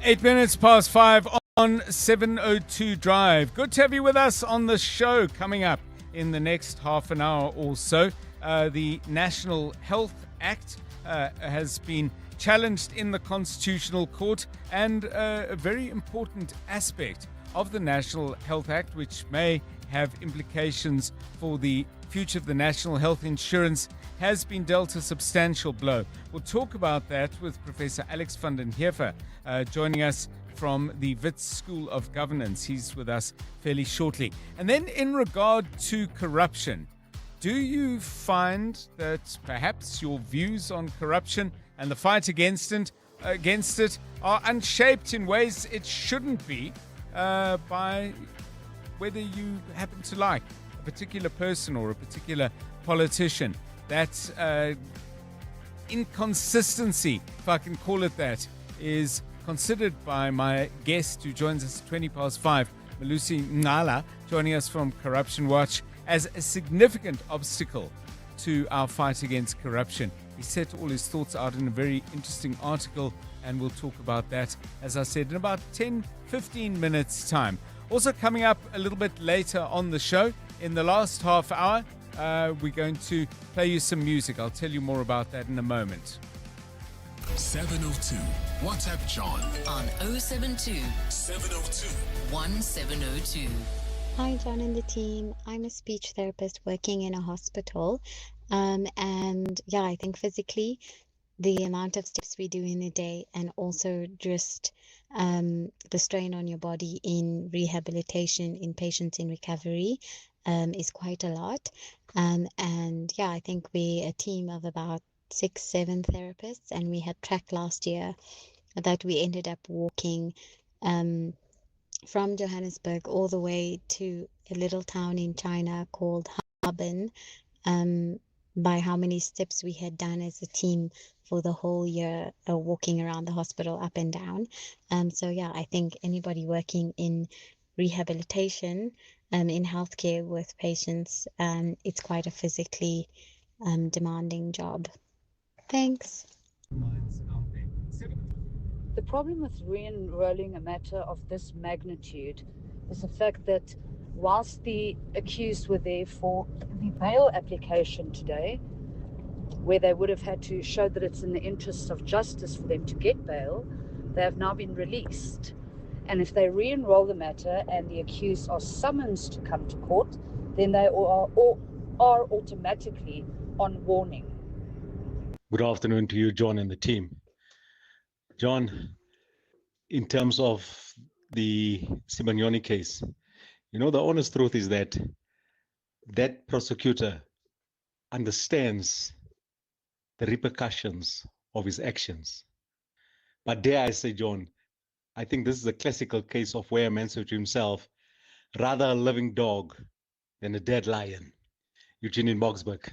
8 minutes past 5 on 702 Drive. Good to have you with us on the show. Coming up in the next half an hour or so, the National Health Act has been challenged in the Constitutional Court, and a very important aspect of the National Health Act, which may have implications for the future of the national health insurance, has been dealt a substantial blow. We'll talk about that with Professor Alex van den Heever, joining us from the Wits School of Governance. He's with us fairly shortly. And then in regard to corruption, do you find that perhaps your views on corruption and the fight against it are unshaped in ways it shouldn't be by whether you happen to like a particular person or a particular politician? That inconsistency, if I can call it that, is considered by my guest who joins us at 5:20, Malusi Ngala, joining us from Corruption Watch, as a significant obstacle to our fight against corruption. He set all his thoughts out in a very interesting article, and we'll talk about that, as I said, in about 10-15 minutes' time. Also coming up a little bit later on the show, in the last half hour, we're going to play you some music. I'll tell you more about that in a moment. 702. WhatsApp John on 072 702 1702. Hi, John and the team. I'm a speech therapist working in a hospital. And yeah, I think physically, the amount of steps we do in a day, and also just the strain on your body in rehabilitation, in patients in recovery, is quite a lot. And yeah, I think we're a team of about 6-7 therapists, and we had tracked last year that we ended up walking from Johannesburg all the way to a little town in China called Harbin, by how many steps we had done as a team for the whole year, walking around the hospital up and down. So yeah, I think anybody working in rehabilitation, in healthcare with patients, it's quite a physically demanding job. Thanks. The problem with re-enrolling a matter of this magnitude is the fact that whilst the accused were there for the bail application today, where they would have had to show that it's in the interests of justice for them to get bail, they have now been released. And if they re-enroll the matter and the accused are summoned to come to court, then they are automatically on warning. Good afternoon to you, John, and the team. John, in terms of the Simanyoni case, you know, the honest truth is that that prosecutor understands the repercussions of his actions. But dare I say, John, I think this is a classical case of where a man said to himself, rather a living dog than a dead lion. Eugene in Boksburg.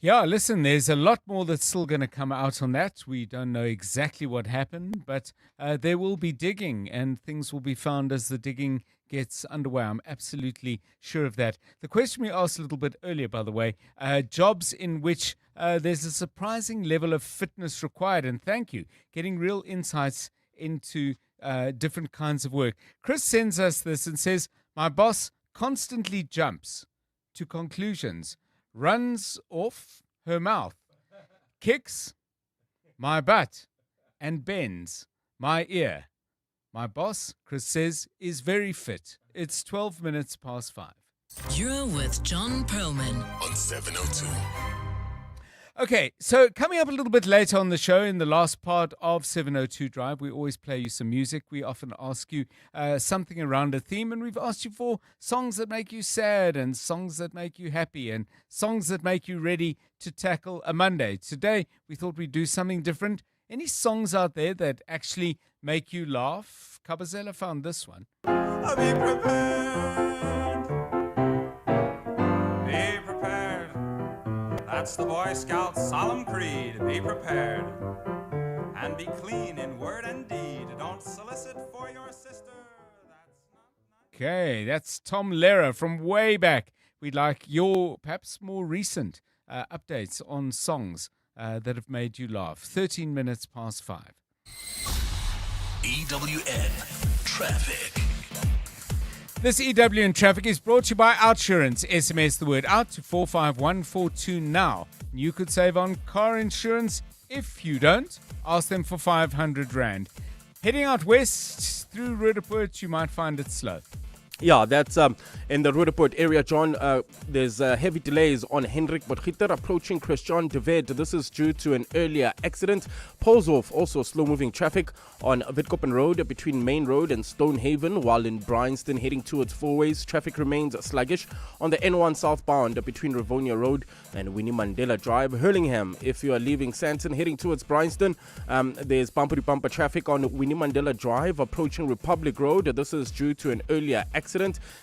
Yeah, listen, there's a lot more that's still going to come out on that. We don't know exactly what happened, but there will be digging and things will be found as the digging gets underway. I'm absolutely sure of that. The question we asked a little bit earlier, by the way, jobs in which there's a surprising level of fitness required. And thank you, getting real insights into different kinds of work. Chris sends us this and says, my boss constantly jumps to conclusions, runs off her mouth, kicks my butt, and bends my ear. My boss, Chris says, is very fit. It's 12 minutes past 5. You're with John Perlman on 702. Okay, so coming up a little bit later on the show, in the last part of 702 Drive, we always play you some music. We often ask you something around a theme, and we've asked you for songs that make you sad and songs that make you happy and songs that make you ready to tackle a Monday. Today, we thought we'd do something different. Any songs out there that actually make you laugh? Kabazela found this one. Be prepared. Be prepared. That's the Boy Scout solemn creed. Be prepared. And be clean in word and deed. Don't solicit for your sister. Okay, that's Tom Lehrer from way back. We'd like your perhaps more recent updates on songs that have made you laugh. 13 minutes past 5. EWN Traffic. This EWN Traffic is brought to you by Outsurance. SMS the word out to 45142 now. You could save on car insurance. If you don't, ask them for 500 Rand. Heading out west through Roodepoort, you might find it slow. Yeah, that's in the Roodepoort area, John. There's heavy delays on Hendrik Potgieter approaching Christian de Wet. This is due to an earlier accident. Pulls off also slow-moving traffic on Witkoppen Road between Main Road and Stonehaven, while in Bryanston heading towards Fourways, traffic remains sluggish on the N1 southbound between Rivonia Road and Winnie Mandela Drive. Hurlingham, if you are leaving Sandton heading towards Bryanston, there's bumper-to-bumper traffic on Winnie Mandela Drive approaching Republic Road. This is due to an earlier accident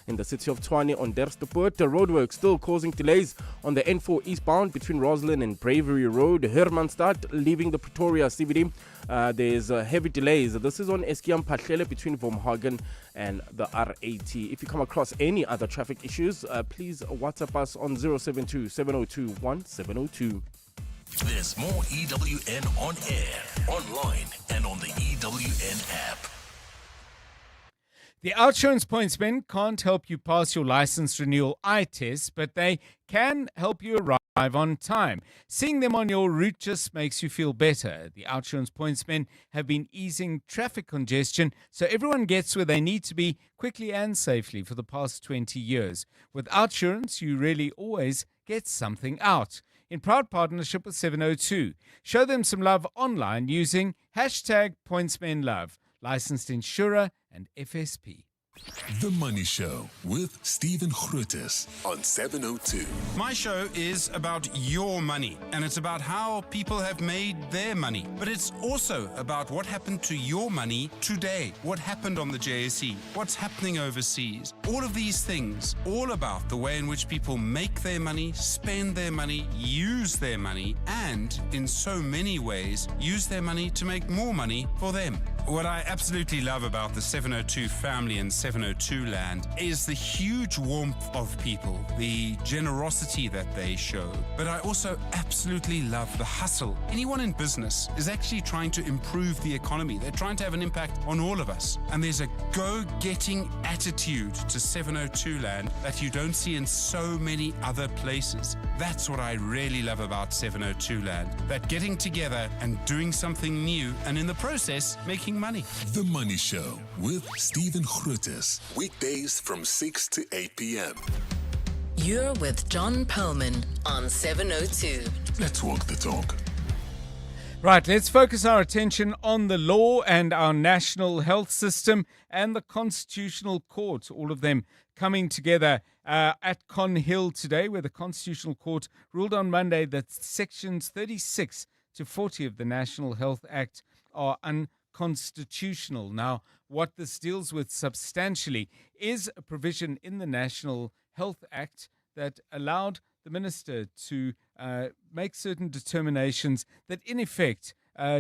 in the city of Tshwane on Derstpoort. The roadwork still causing delays on the N4 eastbound between Roslyn and Bravery Road. Hermanstad leaving the Pretoria CBD. There's heavy delays. This is on Eskiam Pahlele between Vomhagen and the R80. If you come across any other traffic issues, please WhatsApp us on 072 702 1702. There's more EWN on air, online, and on the EWN app. The Outsurance Pointsmen can't help you pass your license renewal eye test, but they can help you arrive on time. Seeing them on your route just makes you feel better. The Outsurance Pointsmen have been easing traffic congestion so everyone gets where they need to be quickly and safely for the past 20 years. With Outsurance, you really always get something out. In proud partnership with 702. Show them some love online using #PointsmenLove. Licensed insurer and FSP. The Money Show with Stephen Grootes on 702. My show is about your money, and it's about how people have made their money. But it's also about what happened to your money today, what happened on the JSE, what's happening overseas. All of these things, all about the way in which people make their money, spend their money, use their money, and in so many ways, use their money to make more money for them. What I absolutely love about the 702 family and 702 land is the huge warmth of people, the generosity that they show. But I also absolutely love the hustle. Anyone in business is actually trying to improve the economy. They're trying to have an impact on all of us. And there's a go-getting attitude to 702 land that you don't see in so many other places. That's what I really love about 702 land. That getting together and doing something new, and in the process, making money. The Money Show with Stephen Grootes. Weekdays from 6 to 8 p.m. You're with John Perlman on 702. Let's walk the talk. Right, let's focus our attention on the law and our national health system and the Constitutional Court, all of them coming together at Con Hill today, where the Constitutional Court ruled on Monday that sections 36 to 40 of the National Health Act are unconstitutional. Now, what this deals with substantially is a provision in the National Health Act that allowed the minister to make certain determinations that, in effect,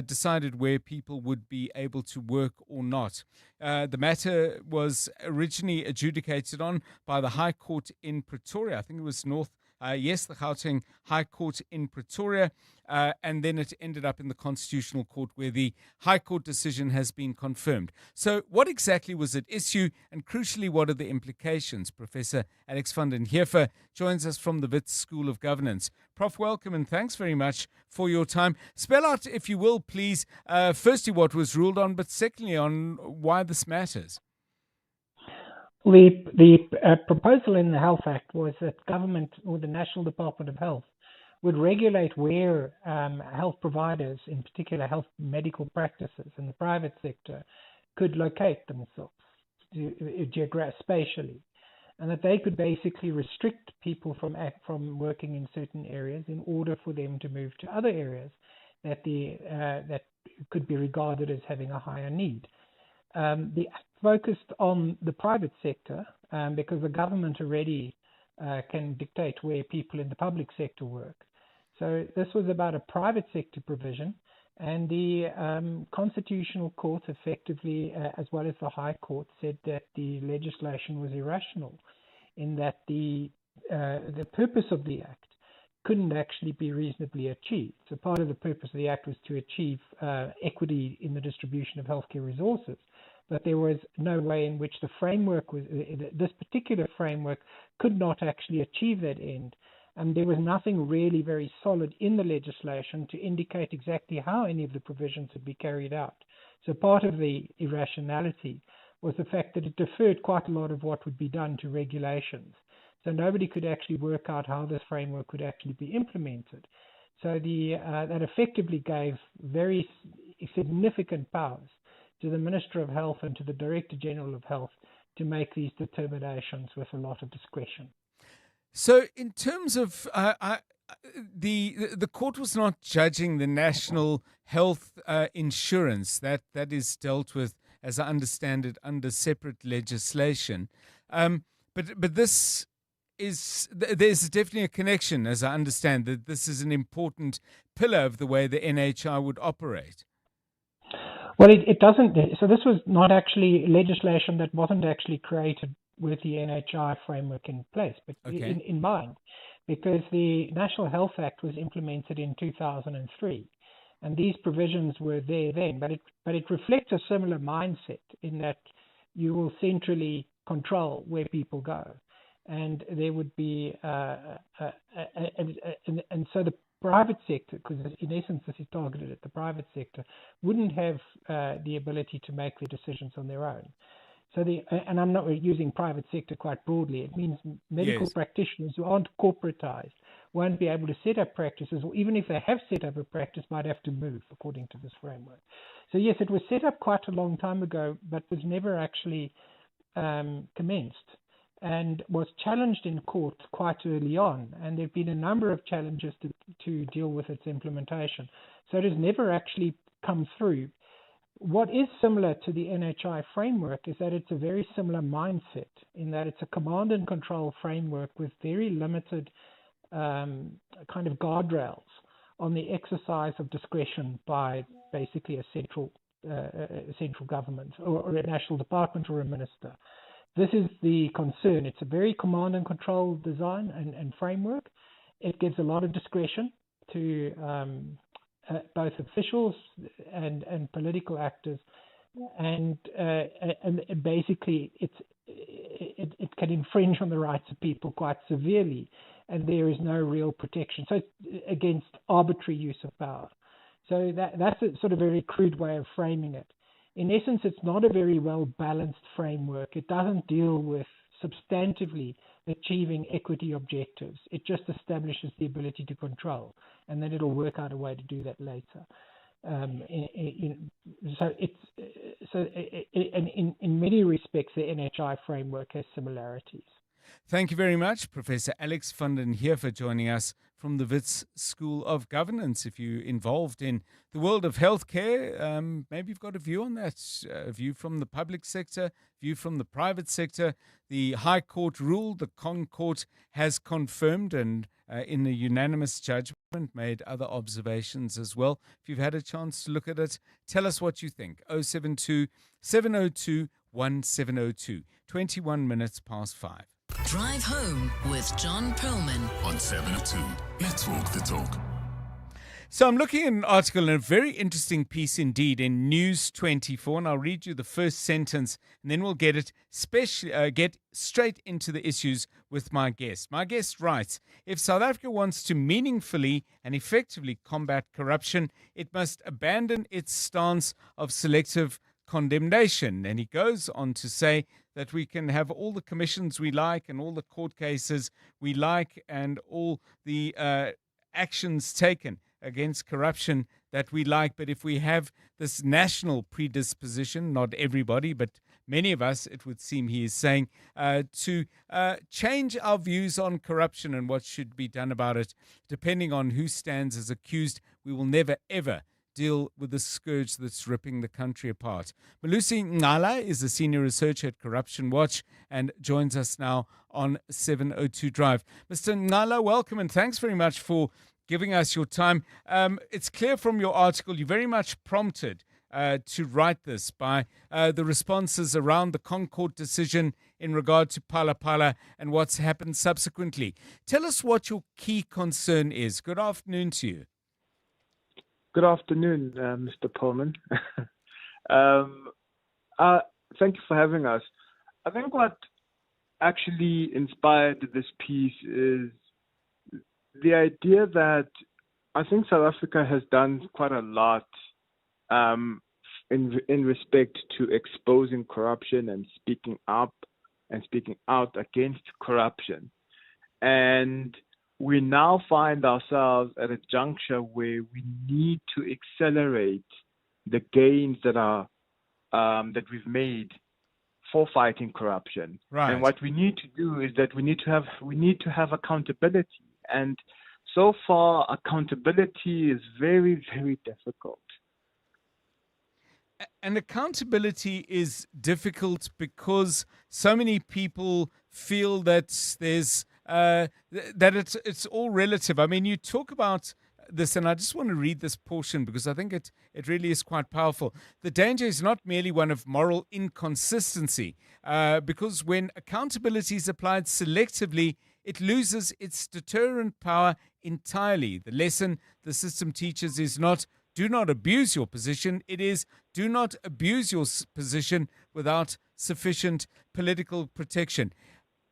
decided where people would be able to work or not. The matter was originally adjudicated on by the High Court in Pretoria. I think it was the Gauteng High Court in Pretoria, and then it ended up in the Constitutional Court, where the High Court decision has been confirmed. So what exactly was at issue, and crucially, what are the implications? Professor Alex van den Heever joins us from the Wits School of Governance. Prof, welcome, and thanks very much for your time. Spell out, if you will, please, firstly, what was ruled on, but secondly, on why this matters. The proposal in the Health Act was that government, or the National Department of Health, would regulate where health providers, in particular health medical practices in the private sector, could locate themselves spatially, and that they could basically restrict people from working in certain areas in order for them to move to other areas that could be regarded as having a higher need. The Act focused on the private sector because the government already can dictate where people in the public sector work. So this was about a private sector provision, and the Constitutional Court effectively, as well as the High Court, said that the legislation was irrational, in that the purpose of the Act couldn't actually be reasonably achieved. So part of the purpose of the Act was to achieve equity in the distribution of healthcare resources, but there was no way in which the framework was, this particular framework could not actually achieve that end. And there was nothing really very solid in the legislation to indicate exactly how any of the provisions would be carried out. So part of the irrationality was the fact that it deferred quite a lot of what would be done to regulations. So nobody could actually work out how this framework could actually be implemented. So that effectively gave very significant powers to the Minister of Health and to the Director General of Health to make these determinations with a lot of discretion. So in terms of the court was not judging the national health insurance that is dealt with, as I understand it, under separate legislation. But this is, there's definitely a connection, as I understand, that this is an important pillar of the way the NHI would operate. Well, it doesn't. So this was not actually legislation that wasn't actually created with the NHI framework in place, but in mind, because the National Health Act was implemented in 2003, and these provisions were there then. But it reflects a similar mindset in that you will centrally control where people go, and there would be and so the private sector, because in essence this is targeted at the private sector, wouldn't have the ability to make the decisions on their own. So and I'm not using private sector quite broadly. It means medical practitioners who aren't corporatized won't be able to set up practices, or even if they have set up a practice, might have to move according to this framework. So yes, it was set up quite a long time ago, but was never actually commenced, and was challenged in court quite early on. And there have been a number of challenges to deal with its implementation. So it has never actually come through. What is similar to the NHI framework is that it's a very similar mindset, in that it's a command and control framework with very limited kind of guardrails on the exercise of discretion by basically a central government or a national department or a minister. This is the concern. It's a very command and control design and framework. It gives a lot of discretion to both officials and political actors, and basically it can infringe on the rights of people quite severely, and there is no real protection. So it's against arbitrary use of power. So that's a sort of very crude way of framing it. In essence, it's not a very well-balanced framework. It doesn't deal with substantively achieving equity objectives. It just establishes the ability to control, and then it'll work out a way to do that later. In many respects, the NHI framework has similarities. Thank you very much, Professor Alex van den Heer, for joining us from the Wits School of Governance. If you're involved in the world of healthcare, maybe you've got a view on that, a view from the public sector, view from the private sector. The High Court ruled, the Con Court has confirmed, and in a unanimous judgment made other observations as well. If you've had a chance to look at it, tell us what you think. 072 702 1702, 21 minutes past 5. Drive home with John Perlman on 702. Let's walk the talk. So I'm looking at an article in a very interesting piece indeed in News 24, and I'll read you the first sentence, and then we'll get straight into the issues with my guest. My guest writes, if South Africa wants to meaningfully and effectively combat corruption, it must abandon its stance of selective condemnation. And he goes on to say that we can have all the commissions we like and all the court cases we like and all the actions taken against corruption that we like, but if we have this national predisposition, not everybody, but many of us, it would seem he is saying, to change our views on corruption and what should be done about it, depending on who stands as accused, we will never, ever deal with the scourge that's ripping the country apart. Malusi Ngala is a senior researcher at Corruption Watch and joins us now on 702 Drive. Mr. Ngala, welcome, and thanks very much for giving us your time. It's clear from your article you're very much prompted to write this by the responses around the Concord decision in regard to Phala Phala and what's happened subsequently. Tell us what your key concern is. Good afternoon to you. Good afternoon, Mr. Perlman. Thank you for having us. I think what actually inspired this piece is the idea that I think South Africa has done quite a lot in respect to exposing corruption and speaking up and speaking out against corruption. And we now find ourselves at a juncture where we need to accelerate the gains that we've made for fighting corruption. Right. And what we need to do is that we need to have accountability. And so far, accountability is very, very difficult. And accountability is difficult because so many people feel that there's that it's all relative. I mean, you talk about this, and I just want to read this portion because I think it really is quite powerful. The danger is not merely one of moral inconsistency, because when accountability is applied selectively, it loses its deterrent power entirely. The lesson the system teaches is not do not abuse your position. It is do not abuse your position without sufficient political protection.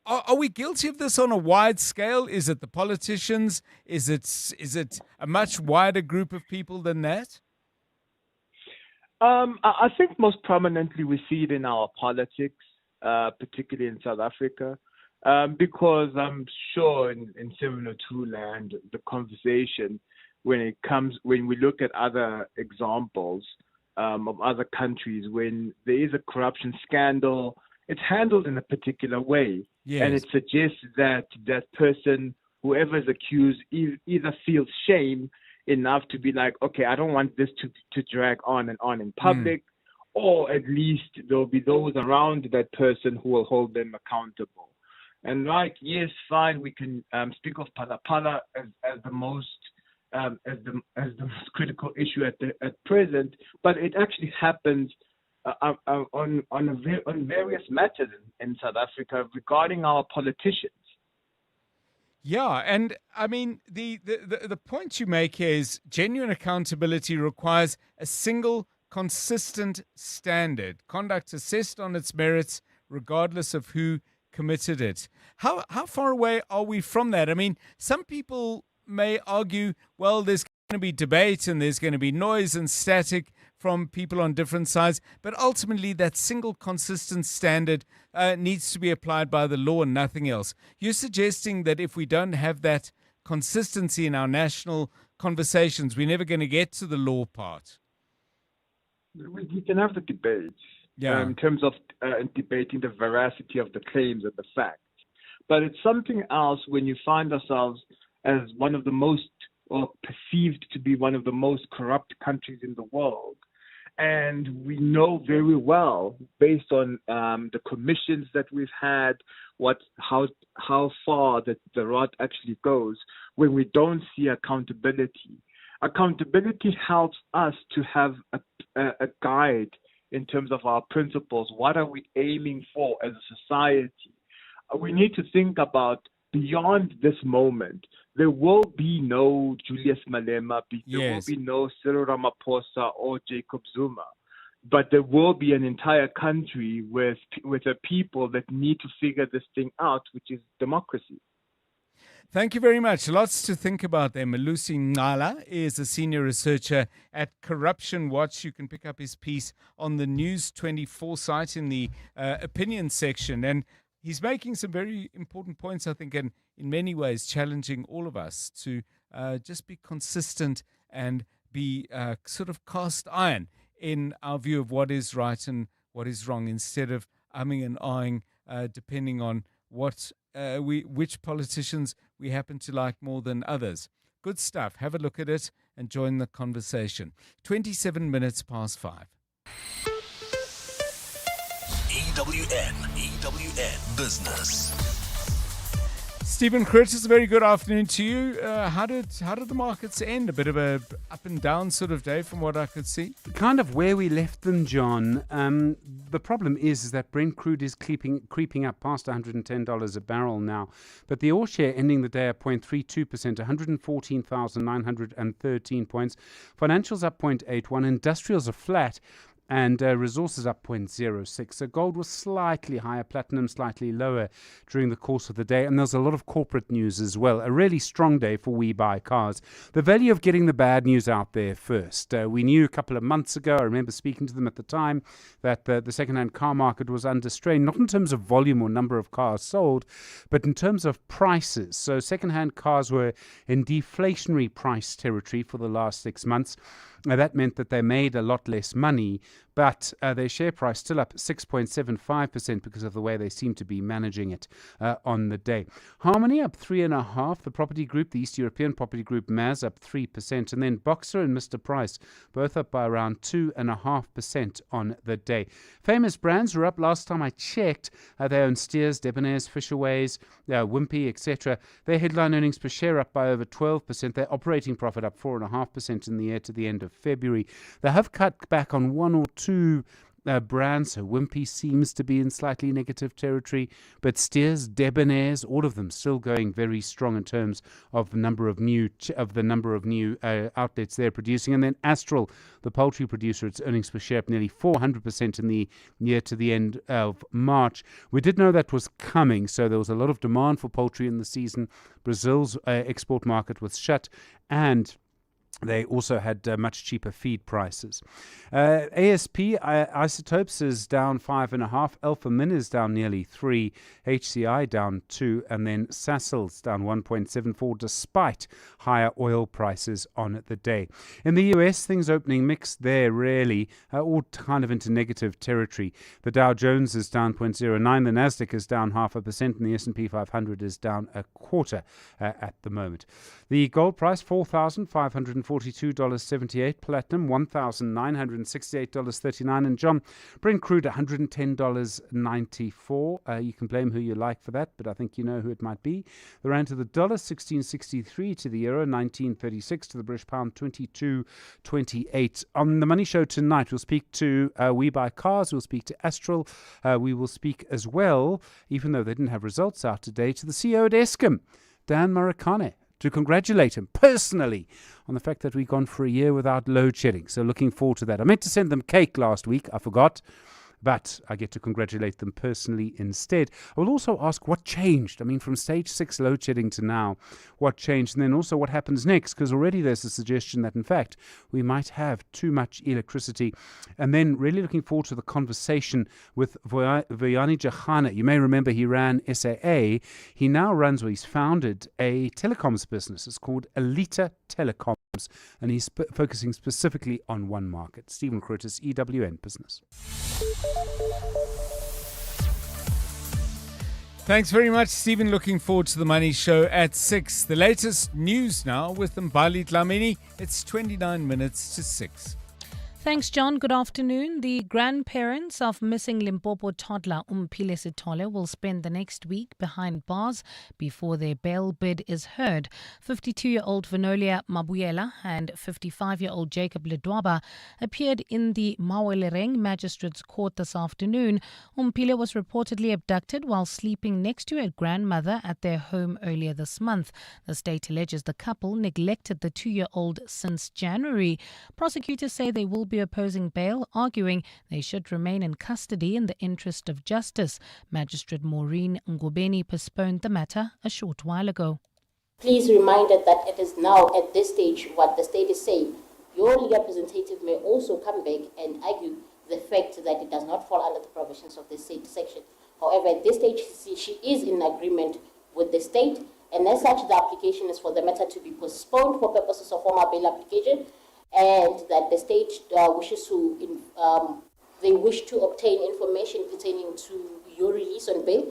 Are we guilty of this on a wide scale? Is it the politicians? Is it a much wider group of people than that? I think most prominently we see it in our politics, particularly in South Africa, because I'm sure in 702 land, the conversation when we look at other examples of other countries, when there is a corruption scandal, it's handled in a particular way. Yes. And it suggests that that person, whoever is accused, either feels shame enough to be like, okay, I don't want this to drag on and on in public, or at least there'll be those around that person who will hold them accountable. And yes, fine, we can speak of Pala as the most critical issue at present, but it actually happens on various matters in South Africa regarding our politicians. Yeah, and I mean the point you make here is genuine accountability requires a single consistent standard, conduct assessed on its merits regardless of who committed it. How far away are we from that? I mean, some people may argue, well, there's going to be debate and there's going to be noise and static from people on different sides, but ultimately that single consistent standard needs to be applied by the law and nothing else. You're suggesting that if we don't have that consistency in our national conversations, we're never going to get to the law part. We can have the debate in terms of debating the veracity of the claims and the facts, but it's something else when you find ourselves as one of the most, or perceived to be one of the most corrupt countries in the world. And we know very well, based on the commissions that we've had, how far the rod actually goes when we don't see accountability. Accountability helps us to have a guide in terms of our principles. What are we aiming for as a society? We need to think about beyond this moment. There will be no Julius Malema, there will be no Cyril Ramaphosa or Jacob Zuma, but there will be an entire country with a people that need to figure this thing out, which is democracy. Thank you very much. Lots to think about there. Malusi Ngala is a senior researcher at Corruption Watch. You can pick up his piece on the News 24 site in the opinion section. And he's making some very important points, I think, and in many ways challenging all of us to just be consistent and be sort of cast iron in our view of what is right and what is wrong, instead of umming and ahhing depending on which politicians we happen to like more than others. Good stuff. Have a look at it and join the conversation. 27 minutes past 5. EWN Business. Stephen Curtis, a very good afternoon to you. How did the markets end? A bit of a up and down sort of day from what I could see. Kind of where we left them, John. The problem is that Brent crude is creeping up past $110 a barrel now. But the oil share ending the day at 0.32%, 114,913 points. Financials up 0.81. Industrials are flat. and resources up 0.06. So gold was slightly higher, platinum slightly lower during the course of the day. And there's a lot of corporate news as well. A really strong day for WeBuyCars. The value of getting the bad news out there first. We knew a couple of months ago, I remember speaking to them at the time, that the second-hand car market was under strain, not in terms of volume or number of cars sold, but in terms of prices. So second-hand cars were in deflationary price territory for the last 6 months. That meant that they made a lot less money, but their share price still up 6.75% because of the way they seem to be managing it on the day. Harmony up 3.5%. The property group, the East European property group, MAS up 3%, and then Boxer and Mr. Price both up by around 2.5% on the day. Famous brands were up last time I checked. They own Steers, Debonair's, Fisherways, Wimpy, etc. Their headline earnings per share up by over 12%. Their operating profit up 4.5% in the year to the end of February. They have cut back on one or two brands. So Wimpy seems to be in slightly negative territory, but Steers, Debonairs, all of them still going very strong in terms of the number of new outlets they're producing. And then Astral, the poultry producer, its earnings per share up nearly 400% in the year to the end of March. We did know that was coming, so there was a lot of demand for poultry in the season. Brazil's export market was shut, and they also had much cheaper feed prices. ASP Isotopes is down 5.5%. Alpha Min is down nearly 3%. HCI down 2%. And then Sasol's down 1.74% despite higher oil prices on the day. In the US, things opening mixed there, really, all kind of into negative territory. The Dow Jones is down 0.09%. The Nasdaq is down 0.5%. And the S&P 500 is down 0.25% at the moment. The gold price, $4,542.78. Platinum, $1,968.39. And John, Brent crude, $110.94. You can blame who you like for that, but I think you know who it might be. The rand to the dollar, 16.63 to the euro, 19.36 to the British pound, 22.28. On the Money Show tonight, we'll speak to WeBuyCars, we'll speak to Astral, we will speak as well, even though they didn't have results out today, to the CEO at Eskom, Dan Marikane, to congratulate him personally on the fact that we've gone for a year without load shedding. So looking forward to that. I meant to send them cake last week. I forgot. But I get to congratulate them personally instead. I will also ask what changed. I mean, from stage 6 load shedding to now, what changed? And then also what happens next? Because already there's a suggestion that, in fact, we might have too much electricity. And then really looking forward to the conversation with Vuyani Jahana. You may remember he ran SAA. He now runs, or he's founded, a telecoms business. It's called Elita Telecoms. And he's focusing specifically on one market. Stephen Curtis, EWN Business. Thanks very much, Stephen. Looking forward to the Money Show at 6. The latest news now with Mbali Dlamini. It's 29 minutes to 6. Thanks, John. Good afternoon. The grandparents of missing Limpopo toddler Umphile Sithole will spend the next week behind bars before their bail bid is heard. 52-year-old Venolia Mabuyela and 55-year-old Jacob Ledwaba appeared in the Mawelereng Magistrates Court this afternoon. Umphile was reportedly abducted while sleeping next to her grandmother at their home earlier this month. The state alleges the couple neglected the 2-year-old since January. Prosecutors say they will be opposing bail, arguing they should remain in custody in the interest of justice. Magistrate Maureen Ngobeni postponed the matter a short while ago. Please reminded that it is now at this stage what the state is saying. Your legal representative may also come back and argue the fact that it does not fall under the provisions of the state section. However, at this stage, she is in agreement with the state, and as such, the application is for the matter to be postponed for purposes of formal bail application, and that the state they wish to obtain information pertaining to your release on bail.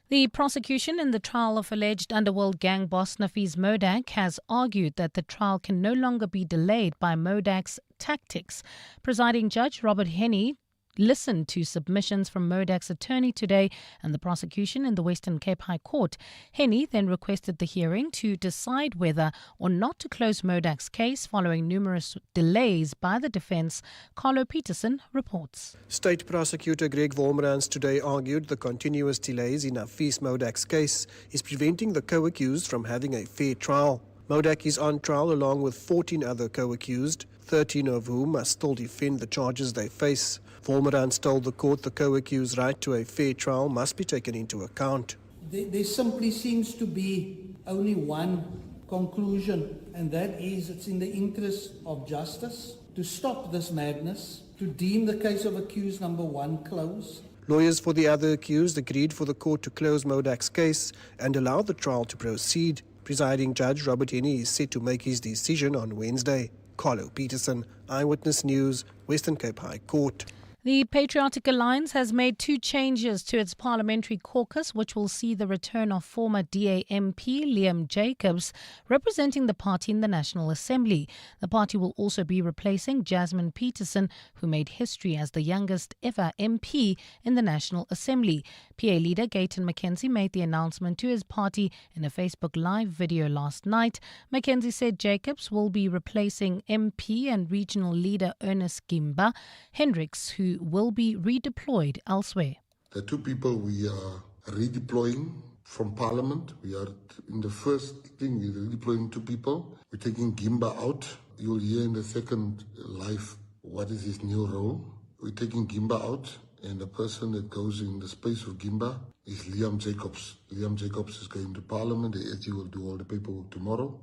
The prosecution in the trial of alleged underworld gang boss Nafees Modak has argued that the trial can no longer be delayed by Modak's tactics. Presiding Judge Robert Henney listened to submissions from Modak's attorney today and the prosecution in the Western Cape High Court. Henney then requested the hearing to decide whether or not to close Modak's case following numerous delays by the defence. Carlo Peterson reports. State Prosecutor Greg Wormrans today argued the continuous delays in Nafees Modak's case is preventing the co-accused from having a fair trial. Modak is on trial along with 14 other co-accused, 13 of whom must still defend the charges they face. Wolmerans told the court the co-accused right to a fair trial must be taken into account. There simply seems to be only one conclusion, and that is it's in the interest of justice to stop this madness, to deem the case of accused number 1 closed. Lawyers for the other accused agreed for the court to close Modak's case and allow the trial to proceed. Presiding Judge Robert Henney is set to make his decision on Wednesday. Carlo Peterson, Eyewitness News, Western Cape High Court. The Patriotic Alliance has made 2 changes to its parliamentary caucus, which will see the return of former DA MP Liam Jacobs representing the party in the National Assembly. The party will also be replacing Jasmine Peterson, who made history as the youngest ever MP in the National Assembly. PA leader Gayton McKenzie made the announcement to his party in a Facebook Live video last night. McKenzie said Jacobs will be replacing MP and regional leader Ernest Gimba Hendricks, who will be redeployed elsewhere. The 2 people we are redeploying from Parliament. We are in the first thing, we're redeploying 2 people. We're taking Gimba out. You'll hear in the second live what is his new role. We're taking Gimba out, and the person that goes in the space of Gimba is Liam Jacobs. Liam Jacobs is going to Parliament. The SG will do all the paperwork tomorrow.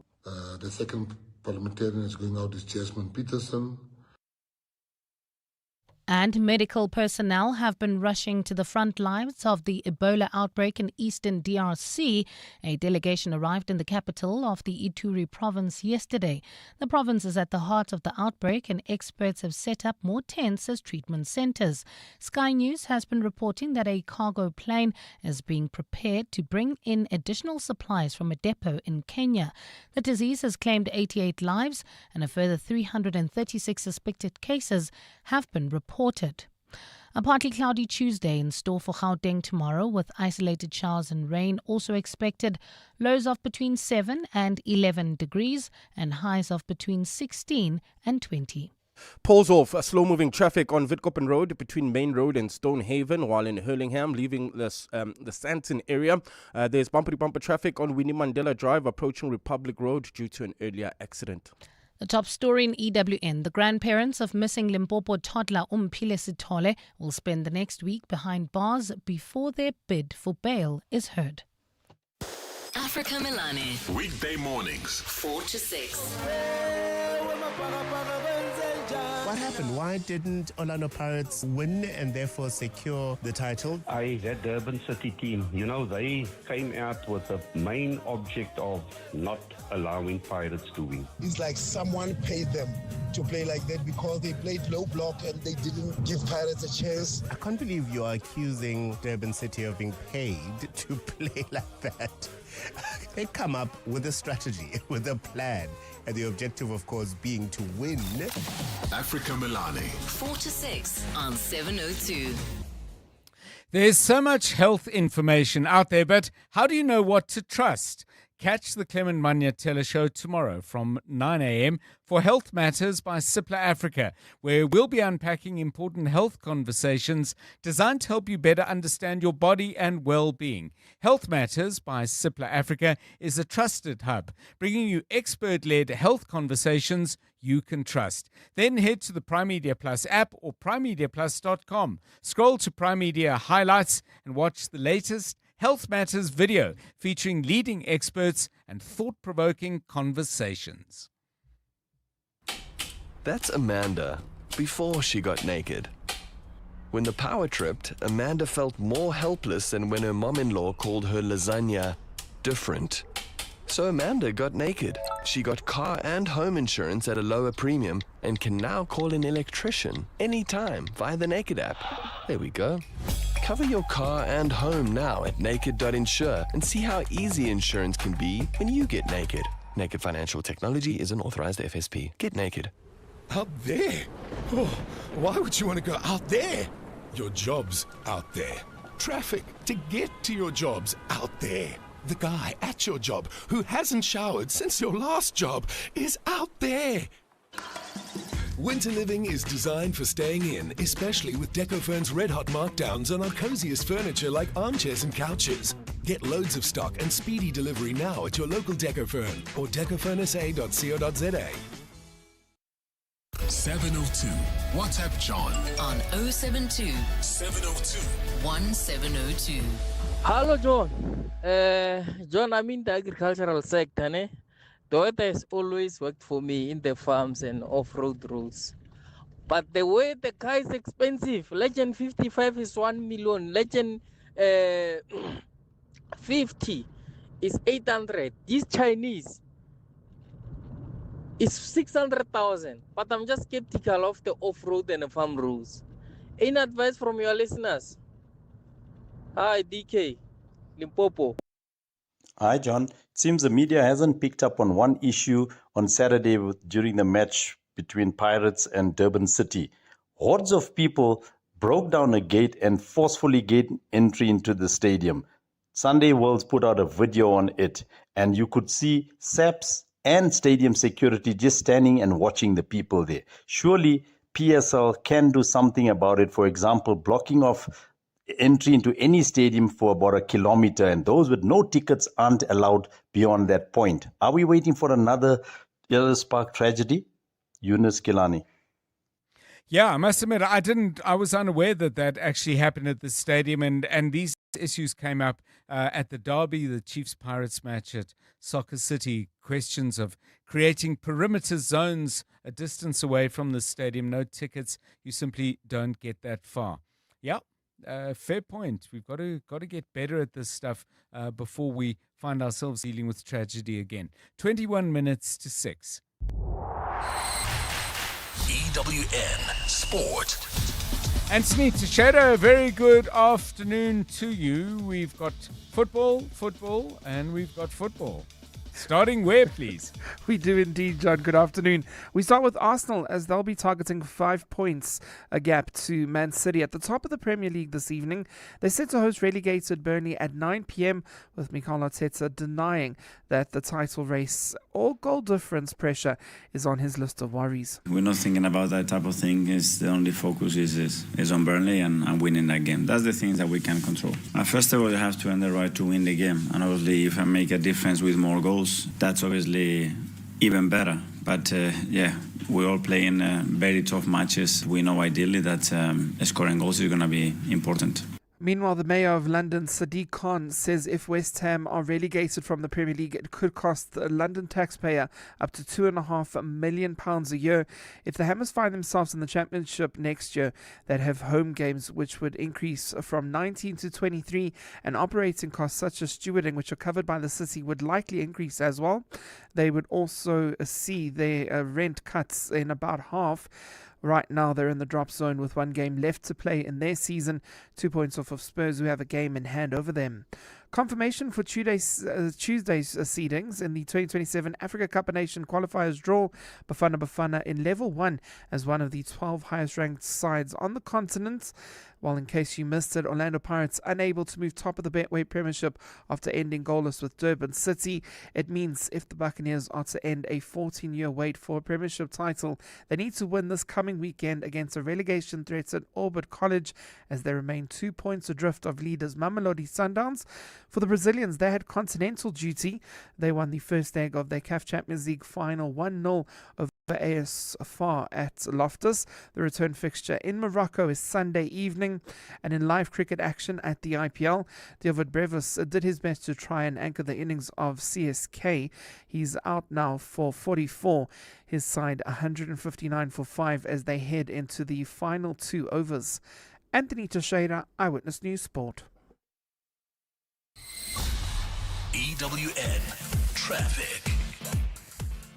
The second parliamentarian that's going out is Jasmine Peterson. And medical personnel have been rushing to the front lines of the Ebola outbreak in eastern DRC. A delegation arrived in the capital of the Ituri province yesterday. The province is at the heart of the outbreak, and experts have set up more tents as treatment centers. Sky News has been reporting that a cargo plane is being prepared to bring in additional supplies from a depot in Kenya. The disease has claimed 88 lives, and a further 336 suspected cases have been reported. A partly cloudy Tuesday in store for Gauteng tomorrow, with isolated showers and rain also expected. Lows of between 7 and 11 degrees and highs of between 16 and 20. Pulls off slow-moving traffic on Witkoppen Road between Main Road and Stonehaven, while in Hurlingham, leaving the Sandton area. There's bumper-to-bumper traffic on Winnie Mandela Drive approaching Republic Road due to an earlier accident. The top story in EWN. The grandparents of missing Limpopo toddler Umphile Sithole will spend the next week behind bars before their bid for bail is heard. Africa Milani. Weekday mornings, 4 to 6. What happened? Why didn't Orlando Pirates win and therefore secure the title? That Durban City team, they came out with the main object of not allowing Pirates to win. It's like someone paid them to play like that because they played low block and they didn't give Pirates a chance. I can't believe you are accusing Durban City of being paid to play like that. They come up with a strategy, with a plan, and the objective, of course, being to win. Africa Milani. 4 to 6 on 702. There's so much health information out there, but how do you know what to trust? Catch the Clement Manya Teller Show tomorrow from 9 a.m. for Health Matters by Cipla Africa, where we'll be unpacking important health conversations designed to help you better understand your body and well-being. Health Matters by Cipla Africa is a trusted hub, bringing you expert-led health conversations you can trust. Then head to the Prime Media Plus app or primemediaplus.com. Scroll to Prime Media Highlights and watch the latest Health Matters video featuring leading experts and thought-provoking conversations. That's Amanda before she got naked. When the power tripped, Amanda felt more helpless than when her mom-in-law called her lasagna different. So Amanda got naked. She got car and home insurance at a lower premium and can now call an electrician anytime via the Naked app. There we go. Cover your car and home now at naked.insure and see how easy insurance can be when you get naked. Naked Financial Technology is an authorized FSP. Get naked. Out there? Oh, why would you want to go out there? Your job's out there. Traffic to get to your job's out there. The guy at your job who hasn't showered since your last job is out there. Winter living is designed for staying in, especially with Decofern's red-hot markdowns on our coziest furniture like armchairs and couches. Get loads of stock and speedy delivery now at your local Decofern or decofernsa.co.za. 702. WhatsApp John on 072 702 1702. Hello, John. John, I'm in the agricultural sector. Toyota has always worked for me in the farms and off-road roads. But the way the car is expensive, Legend 55 is 1 million, Legend 50 is 800. This Chinese is 600,000. But I'm just skeptical of the off-road and the farm rules. Any advice from your listeners? Hi, DK, Limpopo. Hi, John. It seems the media hasn't picked up on one issue on Saturday during the match between Pirates and Durban City. Hordes of people broke down a gate and forcefully gained entry into the stadium. Sunday Worlds put out a video on it, and you could see SABS and stadium security just standing and watching the people there. Surely PSL can do something about it. For example, blocking off entry into any stadium for about 1 kilometer, and those with no tickets aren't allowed beyond that point. Are we waiting for another Ellis Park tragedy? Yunus Kilani. Yeah, I must admit, I was unaware that actually happened at the stadium, and these issues came up at the derby, the Chiefs-Pirates match at Soccer City. Questions of creating perimeter zones a distance away from the stadium, no tickets, you simply don't get that far. Yeah, fair point. We've got to get better at this stuff before we find ourselves dealing with tragedy again. 21 minutes to 6. EWN Sport. Anthony Teixeira, a very good afternoon to you. We've got football, and we've got football. Starting where, please? We do indeed, John. Good afternoon. We start with Arsenal, as they'll be targeting 5 points, a gap to Man City at the top of the Premier League this evening. They're set to host relegated Burnley at 9 p.m, with Mikel Arteta denying that the title race or goal difference pressure is on his list of worries. We're not thinking about that type of thing. The only focus is on Burnley and winning that game. That's the things that we can control. First of all, you have to earn the right to win the game. And obviously, if I make a difference with more goals, that's obviously even better. But we're all playing very tough matches. We know ideally that scoring goals is going to be important. Meanwhile, the Mayor of London, Sadiq Khan, says if West Ham are relegated from the Premier League, it could cost the London taxpayer up to £2.5 million a year. If the Hammers find themselves in the Championship next year, they'd have home games which would increase from 19 to 23, and operating costs such as stewarding, which are covered by the city, would likely increase as well. They would also see their rent cuts in about half. Right now, they're in the drop zone with 1 game left to play in their season, 2 points off of Spurs, who have a game in hand over them. Confirmation for Tuesday's seedings in the 2027 Africa Cup of Nations qualifiers draw. Bafana in level 1 as one of the 12 highest ranked sides on the continent. While in case you missed it, Orlando Pirates unable to move top of the Betway Premiership after ending goalless with Durban City. It means if the Buccaneers are to end a 14-year wait for a Premiership title, they need to win this coming weekend against a relegation threatened Orbit College, as they remain 2 points adrift of leaders Mamelodi Sundowns. For the Brazilians, they had continental duty. They won the first leg of their CAF Champions League final 1-0 over AS FAR at Loftus. The return fixture in Morocco is Sunday evening. And in live cricket action at the IPL, David Brevis did his best to try and anchor the innings of CSK. He's out now for 44. His side 159 for 5 as they head into the final 2 overs. Anthony Teixeira, Eyewitness News Sport. EWN Traffic.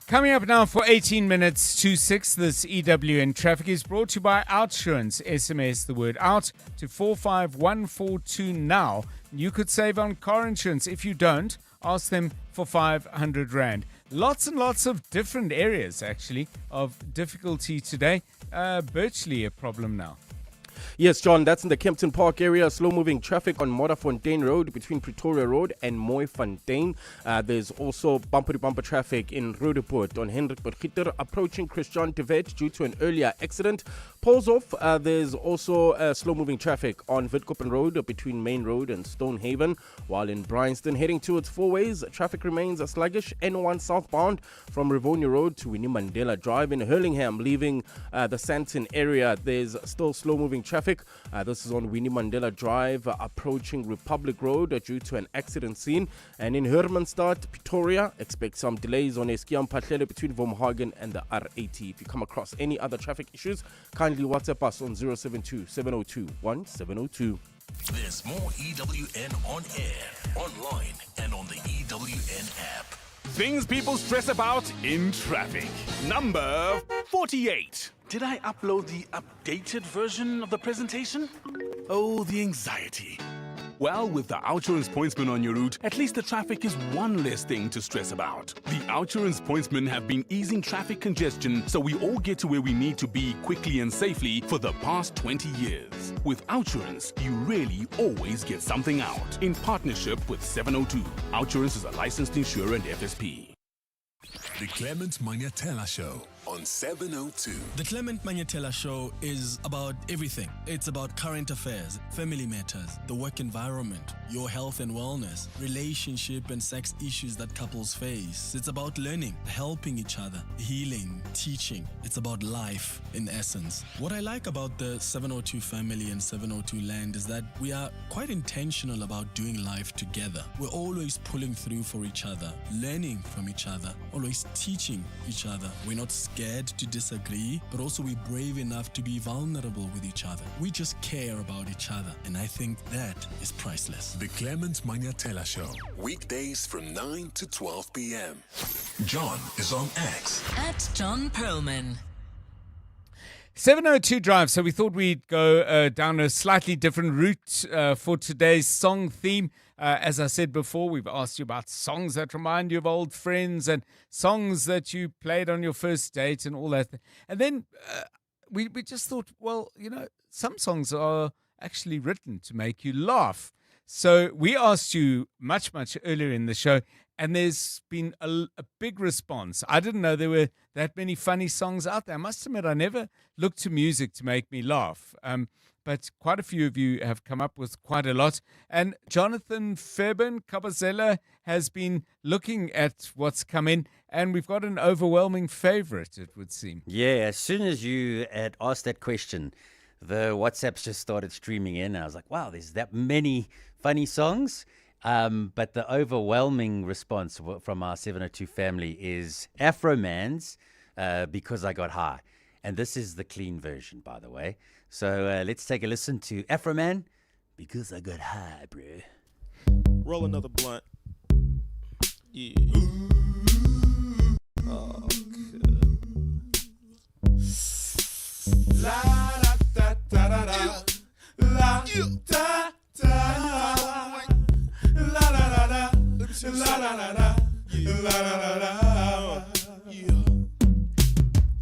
Coming up now for 18 minutes to 6, this EWN Traffic is brought to you by Outsurance. SMS the word out to 45142 now. You could save on car insurance. If you don't, ask them for 500 Rand. Lots and lots of different areas, actually, of difficulty today. Virtually a problem now. Yes, John, that's in the Kempton Park area. Slow-moving traffic on Modderfontein Road between Pretoria Road and Mooifontein. There's also bumper-to-bumper traffic in Roodepoort on Hendrik Potgieter approaching Christian de Wet due to an earlier accident. Pulls off. There's also slow-moving traffic on Witkoppen Road between Main Road and Stonehaven. While in Bryanston, heading towards Four Ways, traffic remains sluggish. N1 southbound from Rivonia Road to Winnie Mandela Drive. In Hurlingham, leaving the Sandton area, there's still slow-moving traffic. This is on Winnie Mandela Drive, approaching Republic Road due to an accident scene. And in Hermanstad, Pretoria, expect some delays on Eskiam Patlele between Vomhagen and the R80. If you come across any other traffic issues, kindly WhatsApp us on 072-702-1702. There's more EWN on air, online, and on the EWN app. Things people stress about in traffic. Number 48. Did I upload the updated version of the presentation? Oh, the anxiety. Well, with the Outsurance Pointsman on your route, at least the traffic is one less thing to stress about. The Outsurance Pointsmen have been easing traffic congestion so we all get to where we need to be quickly and safely for the past 20 years. With Outsurance, you really always get something out. In partnership with 702. Outsurance is a licensed insurer and FSP. The Clement Magnatella Show on 702. The Clement Magnatella Show is about everything. It's about current affairs, family matters, the work environment, your health and wellness, relationship and sex issues that couples face. It's about learning, helping each other, healing, teaching. It's about life in essence. What I like about the 702 family and 702 land is that we are quite intentional about doing life together. We're always pulling through for each other, learning from each other, always teaching each other. We're not scared to disagree, but also we're brave enough to be vulnerable with each other. We just care about each other, and I think that is priceless. The Clement Magnatella Show, weekdays from 9 to 12 p.m. John is on X. At John Perlman. 702 Drive. So we thought we'd go down a slightly different route for today's song theme. As I said before, we've asked you about songs that remind you of old friends and songs that you played on your first date and all that. And then we just thought, well, you know, some songs are actually written to make you laugh. So we asked you much earlier in the show, and there's been a big response. I didn't know there were that many funny songs out there. I must admit, I never looked to music to make me laugh. But quite a few of you have come up with quite a lot. And Jonathan Fairbairn Kabazela has been looking at what's come in, and we've got an overwhelming favorite, it would seem. Yeah, as soon as you had asked that question, the WhatsApps just started streaming in. I was like, wow, there's that many funny songs. But the overwhelming response from our 702 family is Afro Man's Because I Got High. And this is the clean version, by the way. So let's take a listen to Afro Man, Because I Got High, bro. Roll another blunt. Yeah. Oh, good. La da da da da da. La da da da. La da da da. La da da da. La da da da.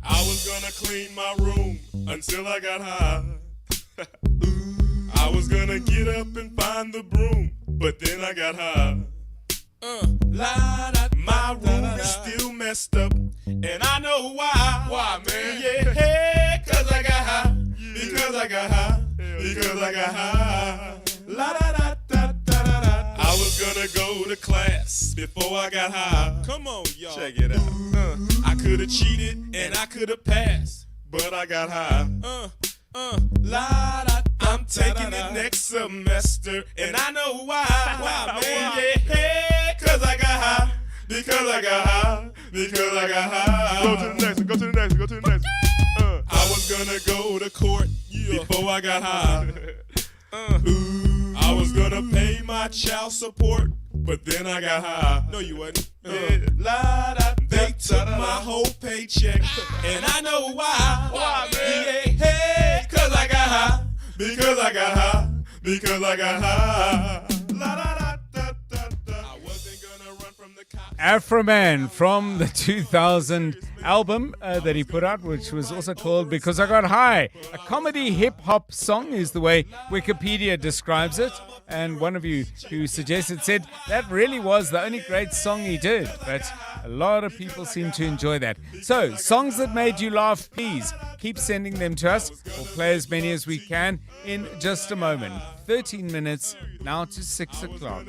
I was gonna clean my room until I got high. I was gonna get up and find the broom, but then I got high. My room is still messed up, and I know why. Why, man? Yeah, cause I got high. Because I got high. Because I got high. La da da da da da da. I was gonna go to class before I got high. Come on, y'all. Check it out. I could have cheated and I could have passed, but I got high. I'm taking it next semester, and I know why. Why, man? Yeah, cause I got high. Because I got high. Because I got high. Go to the next one. Go to the next one. Go to the next one. I was gonna go to court before I got high. I was gonna pay my child support, but then I got high. No, you wasn't. They took my whole paycheck, and I know why. Why, man? Yeah, cause I got high. Because I got high. Because I got high. I wasn't gonna run from the cops. Afro Man from the 2000 album that he put out, which was also called Because I Got High. A comedy hip-hop song is the way Wikipedia describes it. And one of you who suggested said that really was the only great song he did. But a lot of people seem to enjoy that. So, songs that made you laugh, please keep sending them to us. We'll play as many as we can in just a moment. 13 minutes now to 6 o'clock.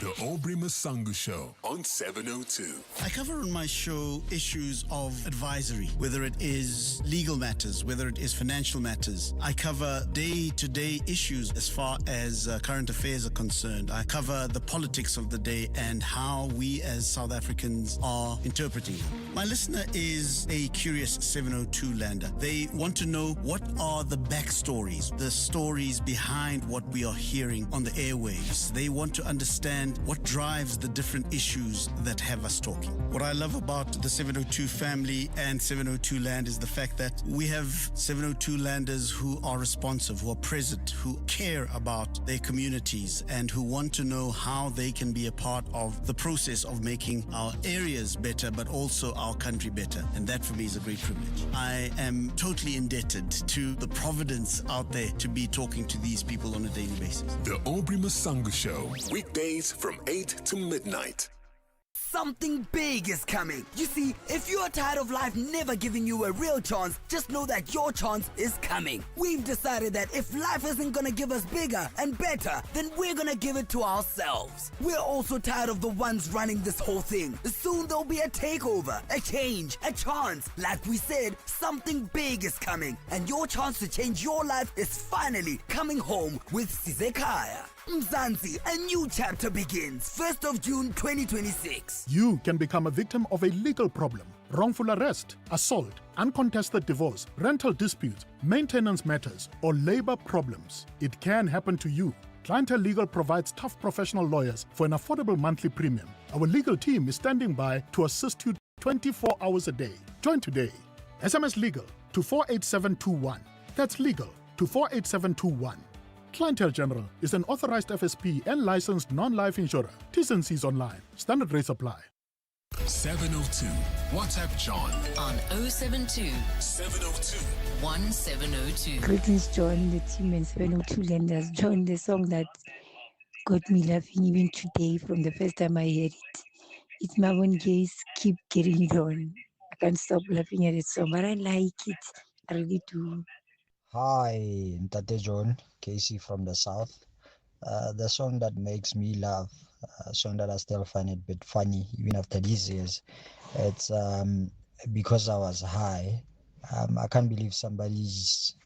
The Aubrey Masangu Show on 702. I cover on my show issues of advisory, whether it is legal matters, whether it is financial matters. I cover day-to-day issues as far as current affairs are concerned. I cover the politics of the day and how we as South Africans are interpreting them. My listener is a curious 702 lander. They want to know what are the backstories, the stories behind what we are hearing on the airwaves. They want to understand what drives the different issues that have us talking. What I love about the 702 family and 702 land is the fact that we have 702 landers who are responsive, who are present, who care about their communities and who want to know how they can be a part of the process of making our areas better, but also our country better. And that for me is a great privilege. I am totally indebted to the providence out there to be talking to these people on a daily basis. The Aubrey Masangu Show, weekdays from 8 to midnight. Something big is coming. You see, if you are tired of life never giving you a real chance, just know that your chance is coming. We've decided that if life isn't gonna give us bigger and better, then we're gonna give it to ourselves. We're also tired of the ones running this whole thing. Soon there'll be a takeover, a change, a chance. Like we said, something big is coming, and your chance to change your life is finally coming home with Sizekaya. Mzansi, a new chapter begins 1st of June 2026. You can become a victim of a legal problem, wrongful arrest, assault, uncontested divorce, rental disputes, maintenance matters, or labor problems. It can happen to you. Clientele Legal provides tough professional lawyers for an affordable monthly premium. Our legal team is standing by to assist you 24 hours a day. Join today. SMS Legal to 48721. That's legal to 48721. Clientele General is an authorized FSP and licensed non-life insurer. T's and C's online. Standard rates apply. 702. WhatsApp John on 072 702 1702. Greetings, John, the team and 702 lenders. John, the song that got me laughing even today from the first time I heard it. It's Marvin Gaye's Keep Getting It On. I can't stop laughing at it song, but I like it. I really do. Hi, Ntate John, Casey from the south. The song that makes me laugh, a song that I still find a bit funny even after these years, it's Because I Was High. I can't believe somebody's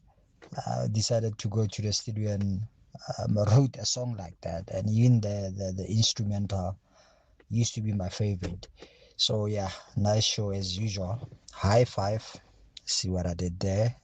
decided to go to the studio and wrote a song like that, and even the instrumental used to be my favorite. So yeah, nice show as usual. High five. See what I did there?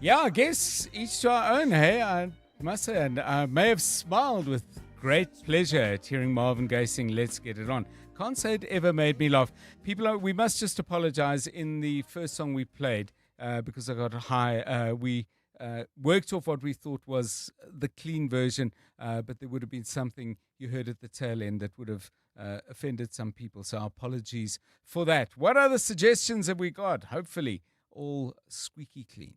Yeah, I guess each to our own, hey? I must say, and I may have smiled with great pleasure at hearing Marvin Gaye sing Let's Get It On. Can't say it ever made me laugh. People, we must just apologize. In the first song we played, because I got high, we worked off what we thought was the clean version, but there would have been something you heard at the tail end that would have offended some people. So our apologies for that. What other suggestions have we got? Hopefully all squeaky clean.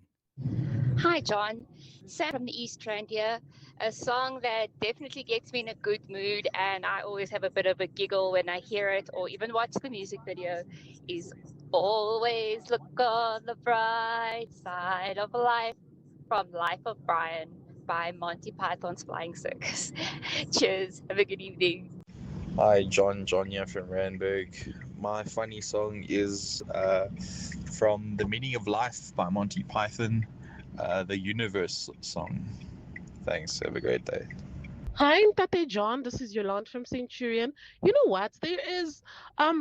Hi, John. Sam from the East Rand here. A song that definitely gets me in a good mood, and I always have a bit of a giggle when I hear it or even watch the music video, is Always Look on the Bright Side of Life from Life of Brian by Monty Python's Flying Circus. Cheers. Have a good evening. Hi, John here from Randburg. My funny song is from The Meaning of Life by Monty Python, the Universe song. Thanks. Have a great day. Hi, Tate John. This is Yolande from Centurion. You know what? There is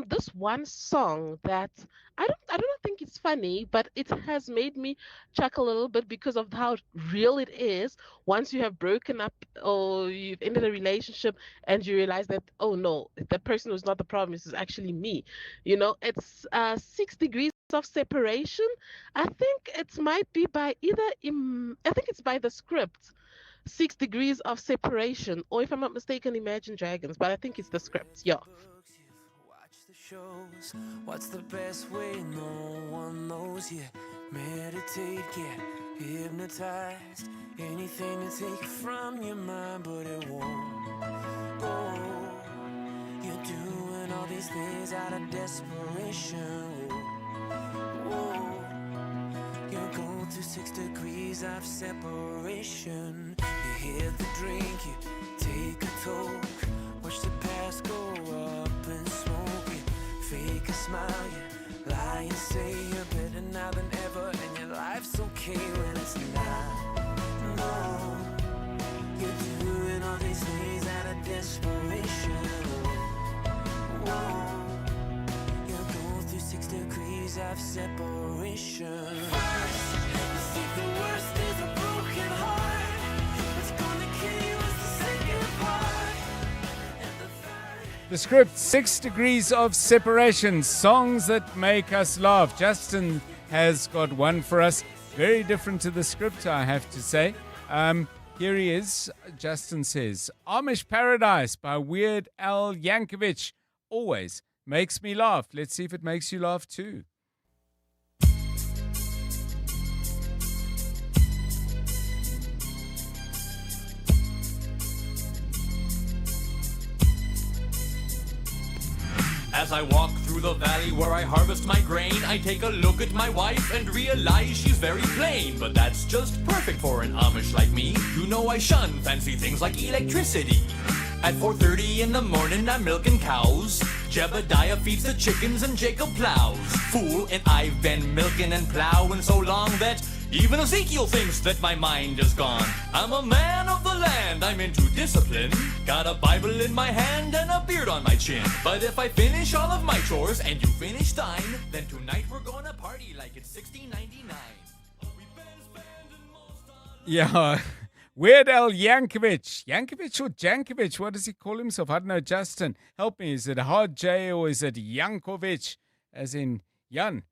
this one song that I don't think it's funny, but it has made me chuckle a little bit because of how real it is once you have broken up or you've ended a relationship and you realize that, oh no, the person who's not the problem, this is actually me. You know, it's 6 degrees of separation. I think it might be by I think it's by the script. 6 degrees of separation, or if I'm not mistaken, Imagine Dragons, but I think it's the script. Yeah. Shows what's the best way no one knows yet. Meditate, get hypnotized. Anything to take from your mind, but it won't. Oh, you're doing all these things out of desperation. Whoa, you're going through 6 degrees of separation. You hit the drink, you take a toke. Watch the past go up in smoke. You fake a smile, you lie and say you're better now than ever, and your life's okay when it's not. No, you're doing all these things out of desperation. Whoa, you're going through 6 degrees of separation. First, you think the worst is a broken heart. What's gonna kill you is the second part. The script, 6 Degrees of Separation, songs that make us laugh. Justin has got one for us. Very different to the script, I have to say. Here he is. Justin says, Amish Paradise by Weird Al Yankovic always makes me laugh. Let's see if it makes you laugh too. As I walk through the valley where I harvest my grain, I take a look at my wife and realize she's very plain. But that's just perfect for an Amish like me. You know I shun fancy things like electricity. At 4:30 in the morning I'm milking cows. Jebediah feeds the chickens and Jacob plows. Fool, and I've been milking and plowing so long that even Ezekiel thinks that my mind is gone. I'm a man of the land, I'm into discipline. Got a Bible in my hand and a beard on my chin. But if I finish all of my chores and you finish thine, then tonight we're gonna party like it's 1699. Yeah, Weird Al Yankovic. Yankovic or Jankovic? What does he call himself? I don't know, Justin. Help me. Is it a hard J or is it Yankovic, as in Jan?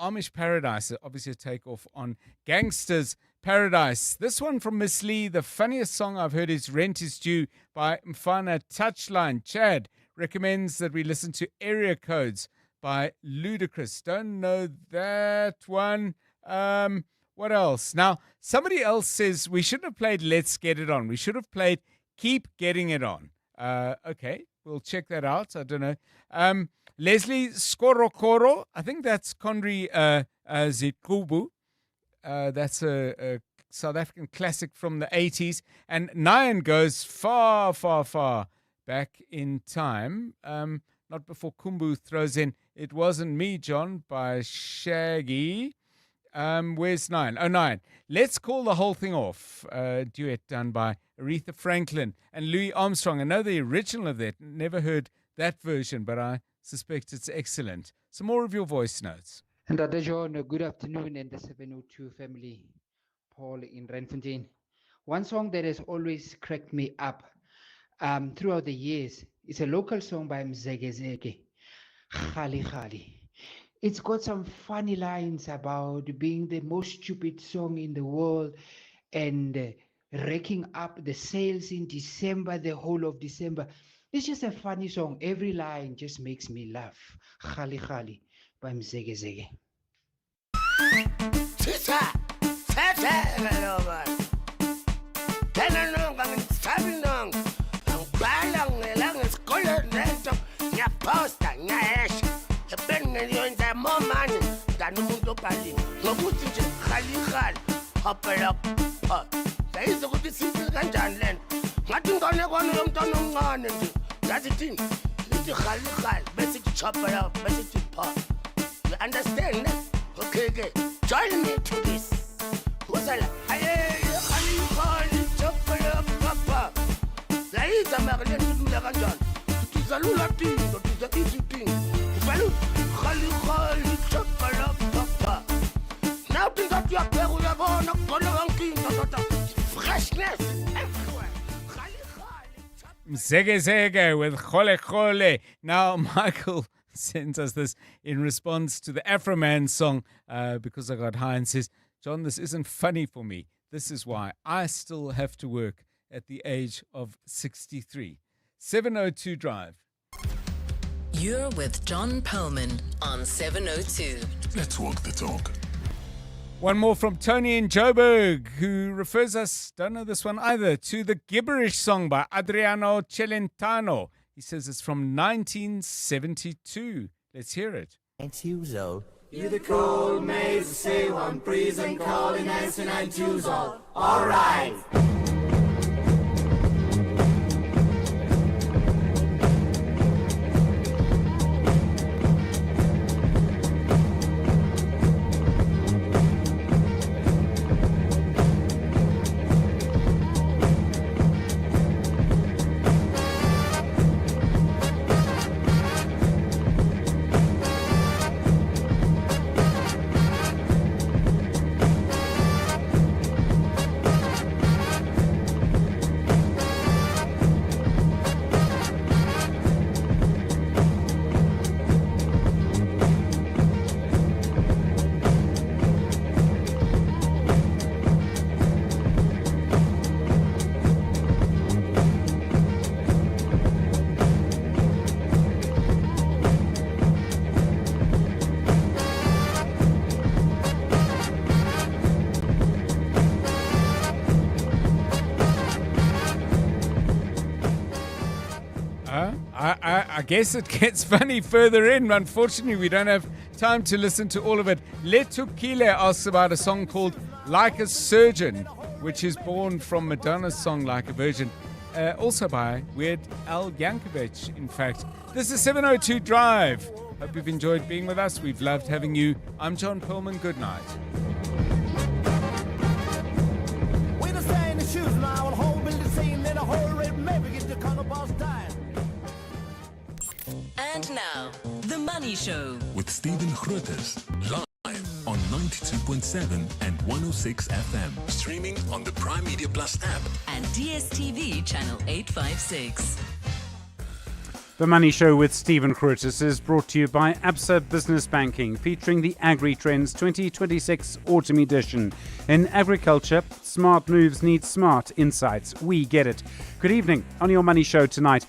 Amish Paradise, obviously a takeoff on Gangsters Paradise. This one from Miss Lee, the funniest song I've heard is Rent is Due by Mfana Touchline. Chad recommends that we listen to Area Codes by Ludacris. Don't know that one. What else? Now, somebody else says we shouldn't have played Let's Get It On. We should have played Keep Getting It On. Okay, we'll check that out. I don't know. Leslie Skorokoro, I think that's Conry Zikubu. That's a South African classic from the 80s. And Nyan goes far, far, far back in time. Not before Kumbu throws in It Wasn't Me, John, by Shaggy. Where's Nyan? Oh, Nyan. Let's Call the Whole Thing Off. Duet done by Aretha Franklin and Louis Armstrong. I know the original of that. Never heard that version, but I suspect it's excellent. Some more of your voice notes. And John, good afternoon, and the 702 family. Paul in Randfontein. One song that has always cracked me up throughout the years is a local song by Mzege Zege, Khali Khali. It's got some funny lines about being the most stupid song in the world and raking up the sales in December, the whole of December. It's just a funny song. Every line just makes me laugh. Khali Khali by Mzege Zege. Sisa, sethe lo man. Thena nonga ngithabi nonga. Ngibhala ngelanga esikoleni nento. Ngiyaposta, ngiyahesha. Ebengiyonza more money than umuntu obhalile. Ngokuthi nje khali hophela. Yayizo ukuthi simple kanjani lento. Ngathi ngone kona lo mntwana omncane nje. Yathi thini? Lithi khali bese chop it up, bese pop. You understand? Okay. Join me to this. Who's that? Hey, khali chop it up, papa. Yayiza makuleni kumla kanjani? Tuzalula tinto, tuzakithi tinto. Ufalu khali chop it up, papa. Now things that you are playing with uyabona kugcwele yonke freshness everywhere. Zege with Khole Khole. Now, Michael sends us this in response to the Afro Man song because I got high and says, John, this isn't funny for me. This is why I still have to work at the age of 63. 702 Drive. You're with John Perlman on 702. Let's walk the talk. One more from Tony in Joburg, who refers us, don't know this one either, to the Gibberish song by Adriano Celentano. He says it's from 1972. Let's hear it. It's usual. You the cold maze, say one prison calling as an usual. All right. I guess it gets funny further in. Unfortunately, we don't have time to listen to all of it. Letukile asks about a song called Like a Surgeon, which is born from Madonna's song Like a Virgin, also by Weird Al Yankovic, in fact. This is 702 Drive. Hope you've enjoyed being with us. We've loved having you. I'm John Perlman. Good night. We're the same shoes now, and whole building scene in a whole red maybe get the color boss time. And now, The Money Show. With Stephen Grootes, live on 92.7 and 106 FM. Streaming on the Prime Media Plus app. And DSTV channel 856. The Money Show with Stephen Grootes is brought to you by Absa Business Banking, featuring the Agri Trends 2026 Autumn Edition. In agriculture, smart moves need smart insights. We get it. Good evening. On your Money Show tonight,